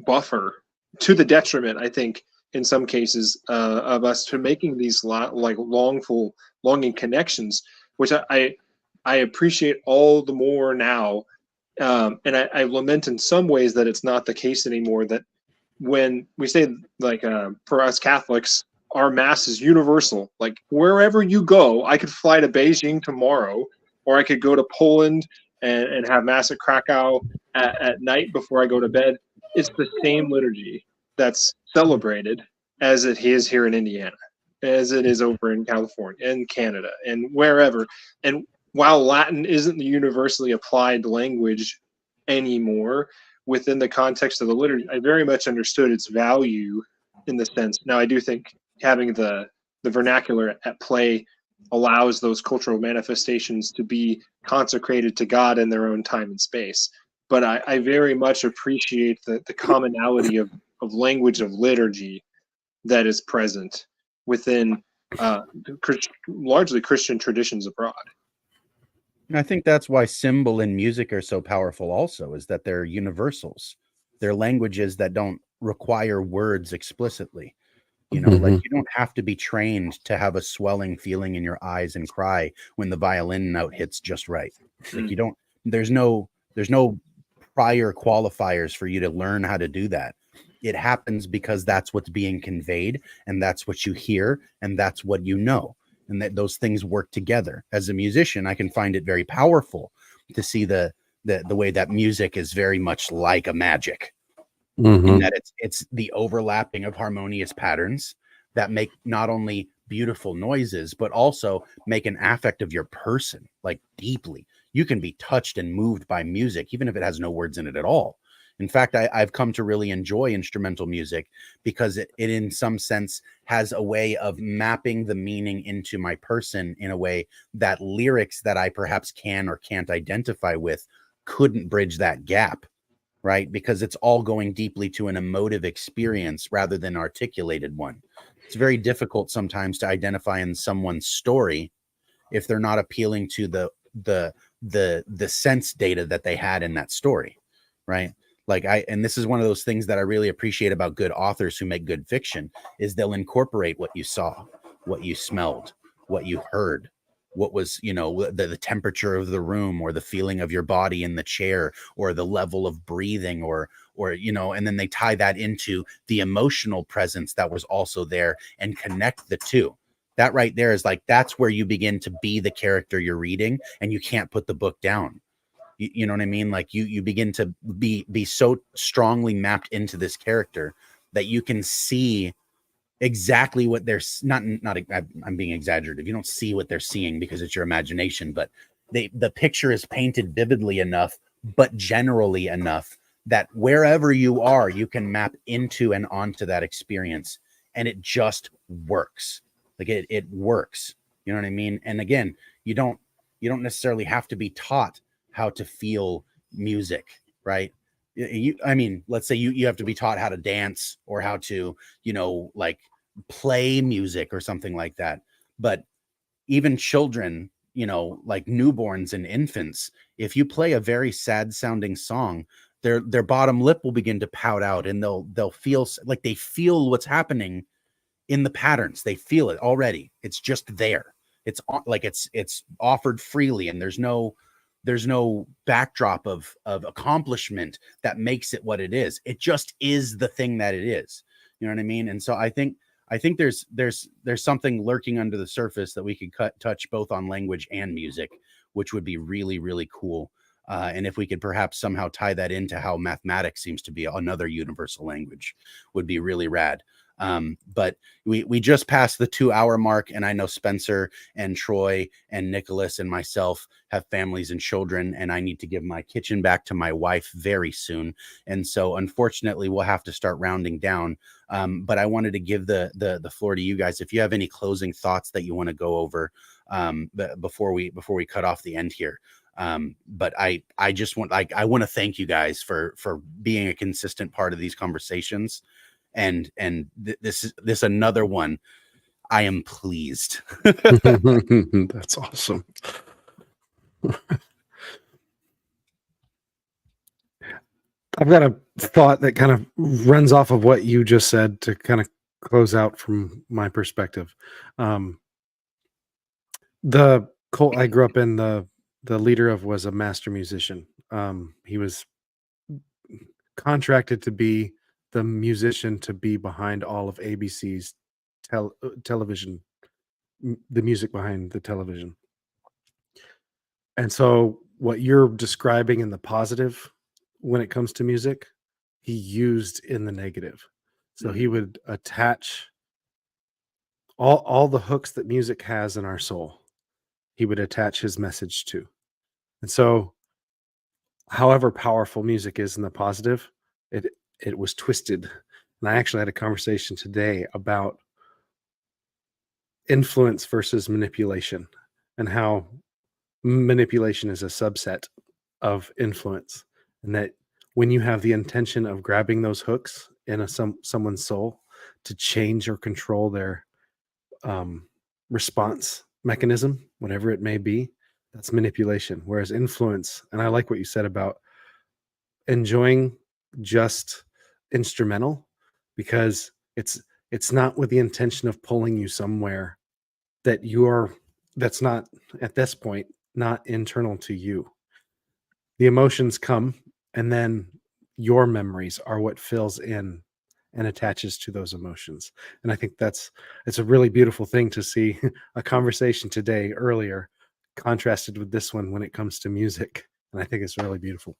buffer to the detriment, I think, in some cases, of us to making these longing connections, which I appreciate all the more now. And I lament in some ways that it's not the case anymore, that when we say, like, for us Catholics, our mass is universal. Like, wherever you go, I could fly to Beijing tomorrow, or I could go to Poland and have Mass at Krakow at night before I go to bed, it's the same liturgy that's celebrated as it is here in Indiana, as it is over in California and Canada and wherever. And while Latin isn't the universally applied language anymore within the context of the liturgy, I very much understood its value in the sense. Now, I do think having the vernacular at play allows those cultural manifestations to be consecrated to God in their own time and space. But I very much appreciate the commonality of language of liturgy that is present within largely Christian traditions abroad. And I think that's why symbol and music are so powerful also, is that they're universals. They're languages that don't require words explicitly. You know, like you don't have to be trained to have a swelling feeling in your eyes and cry when the violin note hits just right. Like you don't, there's no prior qualifiers for you to learn how to do that. It happens because that's what's being conveyed, and that's what you hear, and that's what you know, and that those things work together. As a musician, I can find it very powerful to see the way that music is very much like a magic. In that it's the overlapping of harmonious patterns that make not only beautiful noises, but also make an affect of your person, like deeply. You can be touched and moved by music, even if it has no words in it at all. In fact, I've come to really enjoy instrumental music because it in some sense has a way of mapping the meaning into my person in a way that lyrics that I perhaps can or can't identify with couldn't bridge that gap. Right? Because it's all going deeply to an emotive experience rather than articulated one. It's very difficult sometimes to identify in someone's story if they're not appealing to the sense data that they had in that story, right? Like and this is one of those things that I really appreciate about good authors who make good fiction is they'll incorporate what you saw, what you smelled, what you heard, what was, you know, the temperature of the room or the feeling of your body in the chair or the level of breathing or, you know, and then they tie that into the emotional presence that was also there and connect the two. That right there is like, that's where you begin to be the character you're reading and you can't put the book down. You know what I mean? Like you begin to be so strongly mapped into this character that you can see exactly what they're not I'm being exaggerative. You don't see what they're seeing because it's your imagination, but the picture is painted vividly enough, but generally enough that wherever you are, you can map into and onto that experience, and it just works. Like it works. You know what I mean? And again, you don't necessarily have to be taught how to feel music, right? I mean, let's say you have to be taught how to dance or how to, you know, like play music or something like that. But even children, you know, like newborns and infants, if you play a very sad sounding song, their bottom lip will begin to pout out and they'll feel like they feel what's happening in the patterns. They feel it already. It's just there. It's like it's offered freely, and there's no backdrop of accomplishment that makes it what it is. It just is the thing that it is. You know what I mean? And so I think there's something lurking under the surface that we could touch both on language and music, which would be really, really cool. And if we could perhaps somehow tie that into how mathematics seems to be another universal language, would be really rad. But we just passed the 2-hour mark, and I know Spencer and Troy and Nicholas and myself have families and children, and I need to give my kitchen back to my wife very soon. And so unfortunately we'll have to start rounding down. But I wanted to give the floor to you guys. If you have any closing thoughts that you want to go over before we cut off the end here. But I just want I want to thank you guys for being a consistent part of these conversations. And this another one. I am pleased. That's awesome. I've got a thought that kind of runs off of what you just said to kind of close out from my perspective. The cult I grew up in, the leader of was a master musician. He was contracted to be the musician to be behind all of ABC's television, the music behind the television. And so what you're describing in the positive when it comes to music, he used in the negative. So he would attach all the hooks that music has in our soul. He would attach his message to. And so however powerful music is in the positive, it was twisted. And I actually had a conversation today about influence versus manipulation, and how manipulation is a subset of influence, and that when you have the intention of grabbing those hooks in someone's soul to change or control their response mechanism, whatever it may be, that's manipulation. Whereas influence, and I like what you said about enjoying just instrumental, because it's not with the intention of pulling you somewhere that's not, at this point, not internal to you. The emotions come, and then your memories are what fills in and attaches to those emotions. And I think it's a really beautiful thing to see a conversation today earlier contrasted with this one when it comes to music. And I think it's really beautiful.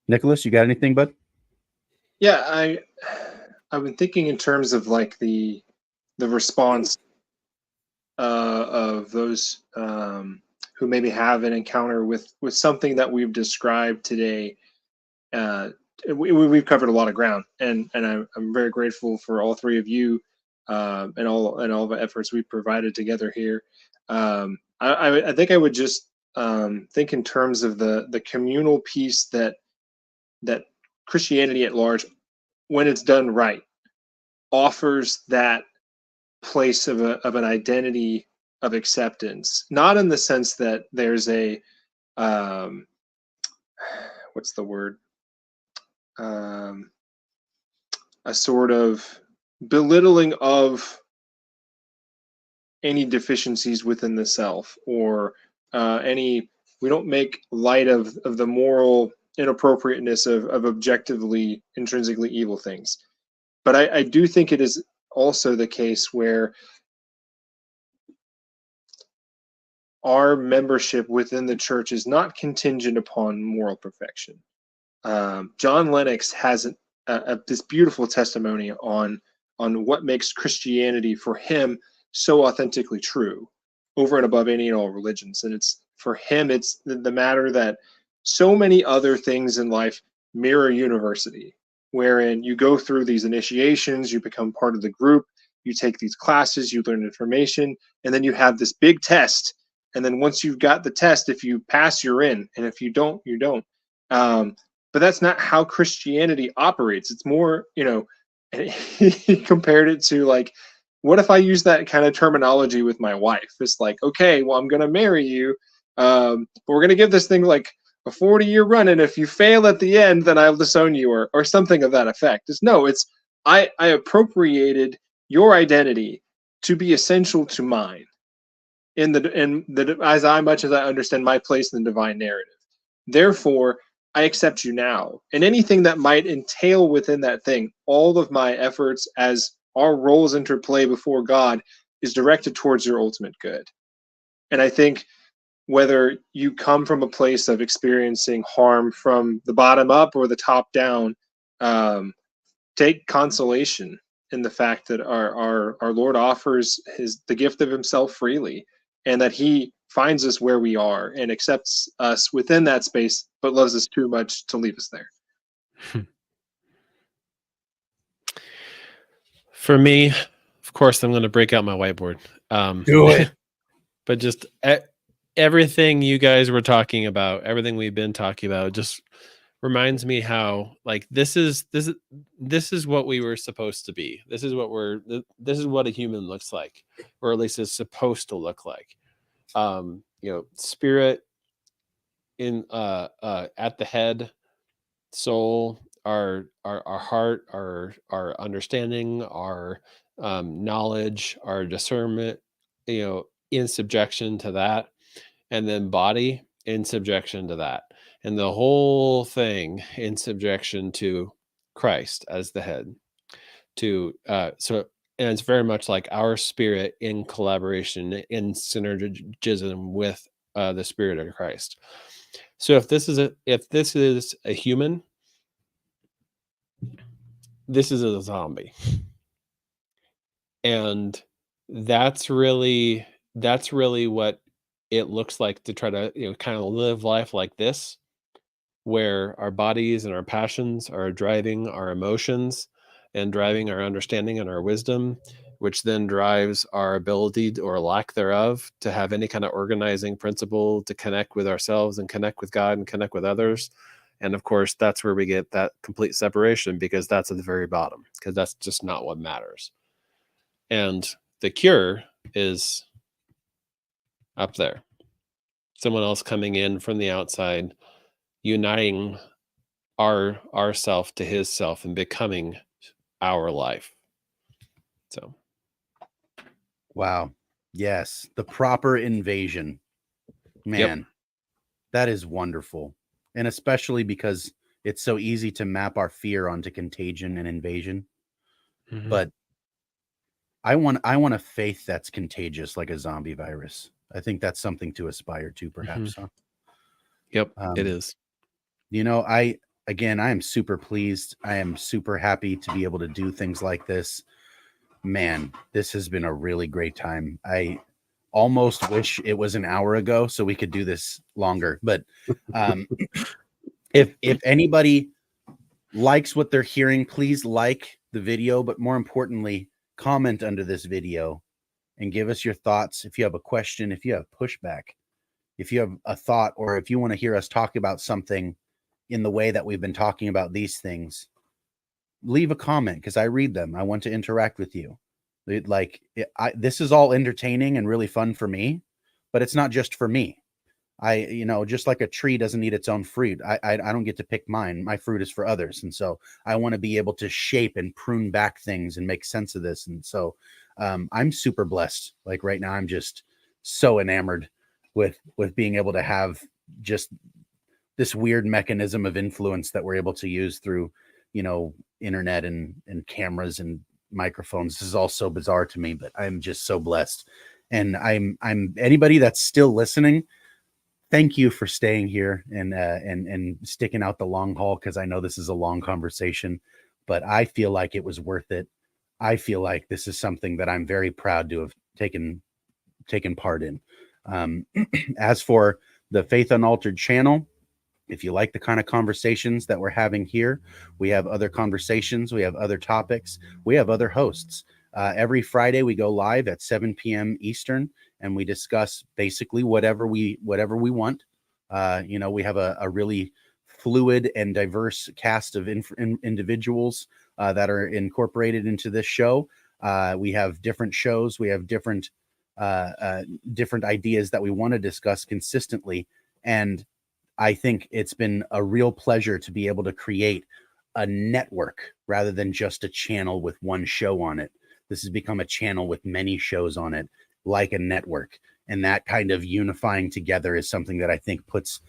Nicholas, you got anything, bud? Yeah, I've been thinking in terms of like the response of those who maybe have an encounter with something that we've described today. We've covered a lot of ground, and I'm very grateful for all three of you and all the efforts we've provided together here. I think I would just think in terms of the communal piece that Christianity at large, when it's done right, offers that place of an identity of acceptance, not in the sense that there's a what's the word, a sort of belittling of any deficiencies within the self, or we don't make light of the moral inappropriateness of objectively intrinsically evil things. But I do think it is also the case where our membership within the church is not contingent upon moral perfection. John Lennox has this beautiful testimony on what makes Christianity for him so authentically true, over and above any and all religions. And it's, for him, it's the matter that so many other things in life mirror university, wherein you go through these initiations, you become part of the group, you take these classes, you learn information, and then you have this big test. And then once you've got the test, if you pass, you're in, and if you don't, you don't. But that's not how Christianity operates. It's more, he compared it to, like, what if I use that kind of terminology with my wife? It's like, okay, well, I'm going to marry you, but we're going to give this thing like a 40-year run, and if you fail at the end, then I'll disown you, or something of that effect. It's I appropriated your identity to be essential to mine as much as I understand my place in the divine narrative. Therefore, I accept you now, and anything that might entail within that thing, all of my efforts as our roles interplay before God is directed towards your ultimate good. And I think whether you come from a place of experiencing harm from the bottom up or the top down, take consolation in the fact that our Lord offers the gift of himself freely, and that he finds us where we are and accepts us within that space, but loves us too much to leave us there. For me, of course, I'm going to break out my whiteboard. Do it. But just everything you guys were talking about, everything we've been talking about, just reminds me how, like, this is what we were supposed to be. This is what a human looks like, or at least is supposed to look like. Spirit in at the head, soul, our heart, our understanding, our knowledge, our discernment, in subjection to that, and then body in subjection to that, and the whole thing in subjection to Christ as the head. So And it's very much like our spirit in collaboration, in synergism with the Spirit of Christ. So if this is a human, this is a zombie. And that's really what it looks like to try to, kind of live life like this, where our bodies and our passions are driving our emotions and driving our understanding and our wisdom, which then drives our ability or lack thereof to have any kind of organizing principle to connect with ourselves and connect with God and connect with others. And of course, that's where we get that complete separation, because that's at the very bottom, because that's just not what matters. And the cure is up there. Someone else coming in from the outside, uniting our self to his self and becoming our life. So Wow. Yes, the proper invasion. Man, that is wonderful. And especially because it's so easy to map our fear onto contagion and invasion. Mhm. But I want a faith that's contagious like a zombie virus. I think that's something to aspire to, perhaps. Huh? Yep, Um, it is. I am super pleased. I am super happy to be able to do things like this. Man, this has been a really great time. I almost wish it was an hour ago so we could do this longer. But if anybody likes what they're hearing, please like the video, but more importantly, comment under this video and give us your thoughts. If you have a question, if you have pushback, if you have a thought, or if you want to hear us talk about something in the way that we've been talking about these things, leave a comment, because I read them. I want to interact with you. This is all entertaining and really fun for me, but it's not just for me. Just like a tree doesn't need its own fruit. I don't get to pick mine. My fruit is for others. And so I want to be able to shape and prune back things and make sense of this. And so I'm super blessed. Like right now, I'm just so enamored with being able to have just this weird mechanism of influence that we're able to use through, internet and cameras and microphones. This is all so bizarre to me, but I'm just so blessed. And I'm anybody that's still listening, thank you for staying here and sticking out the long haul, because I know this is a long conversation, but I feel like it was worth it. I feel like this is something that I'm very proud to have taken part in. As for the Faith Unaltered channel, if you like the kind of conversations that we're having here, we have other conversations, we have other topics, we have other hosts. Every Friday we go live at 7 p.m. Eastern, and we discuss basically whatever we want. We have a really fluid and diverse cast of individuals that are incorporated into this show. We have different shows. We have different ideas that we want to discuss consistently. And I think it's been a real pleasure to be able to create a network rather than just a channel with one show on it. This has become a channel with many shows on it, like a network. And that kind of unifying together is something that I think puts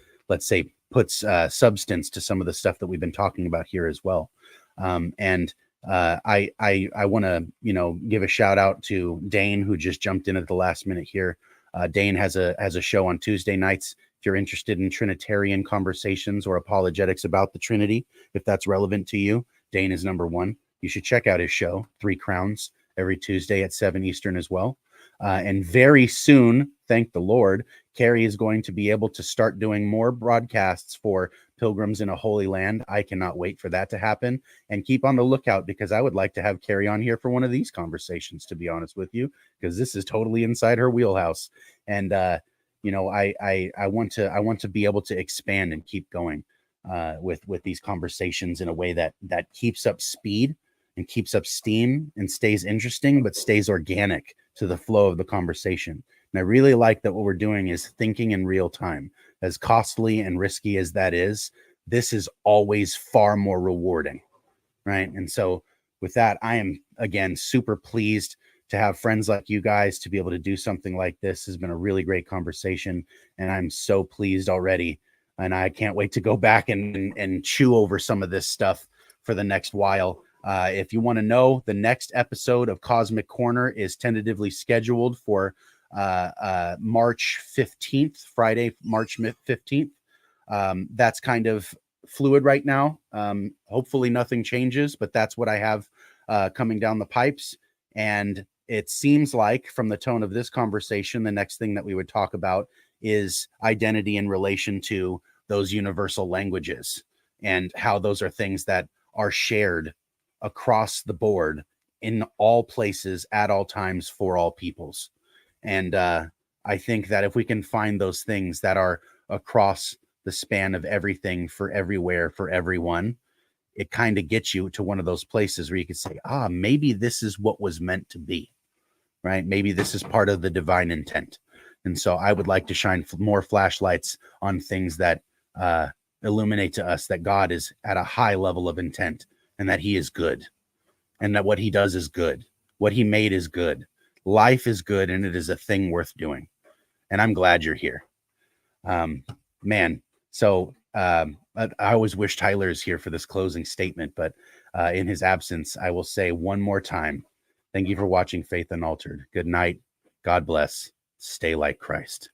substance to some of the stuff that we've been talking about here as well. I want to, give a shout out to Dane, who just jumped in at the last minute here. Dane has a show on Tuesday nights. If you're interested in Trinitarian conversations or apologetics about the Trinity, if that's relevant to you, Dane is number one. You should check out his show, 3 Crowns, every Tuesday at 7 Eastern as well. And very soon, thank the Lord, Carrie is going to be able to start doing more broadcasts for Pilgrims in a Holy Land. I cannot wait for that to happen. And keep on the lookout, because I would like to have Carrie on here for one of these conversations, to be honest with you, because this is totally inside her wheelhouse. And I want to be able to expand and keep going with these conversations in a way that keeps up speed and keeps up steam and stays interesting, but stays organic to the flow of the conversation. And I really like that what we're doing is thinking in real time. As costly and risky as that is, this is always far more rewarding, right? And so with that, I am, again, super pleased to have friends like you guys to be able to do something like this. Has been a really great conversation, and I'm so pleased already. And I can't wait to go back and chew over some of this stuff for the next while. If you want to know, the next episode of Cosmic Corner is tentatively scheduled for March 15th, Friday, March 15th. That's kind of fluid right now. Hopefully nothing changes, but that's what I have coming down the pipes. And it seems like from the tone of this conversation, the next thing that we would talk about is identity in relation to those universal languages and how those are things that are shared across the board in all places at all times for all peoples. And I think that if we can find those things that are across the span of everything for everywhere for everyone, it kind of gets you to one of those places where you can say, maybe this is what was meant to be, right? Maybe this is part of the divine intent. And so I would like to shine more flashlights on things that illuminate to us that God is at a high level of intent and that he is good and that what he does is good. What he made is good. Life is good and it is a thing worth doing. And I'm glad you're here. Man, so I always wish Tyler is here for this closing statement, but in his absence, I will say one more time, thank you for watching Faith Unaltered. Good night. God bless. Stay like Christ.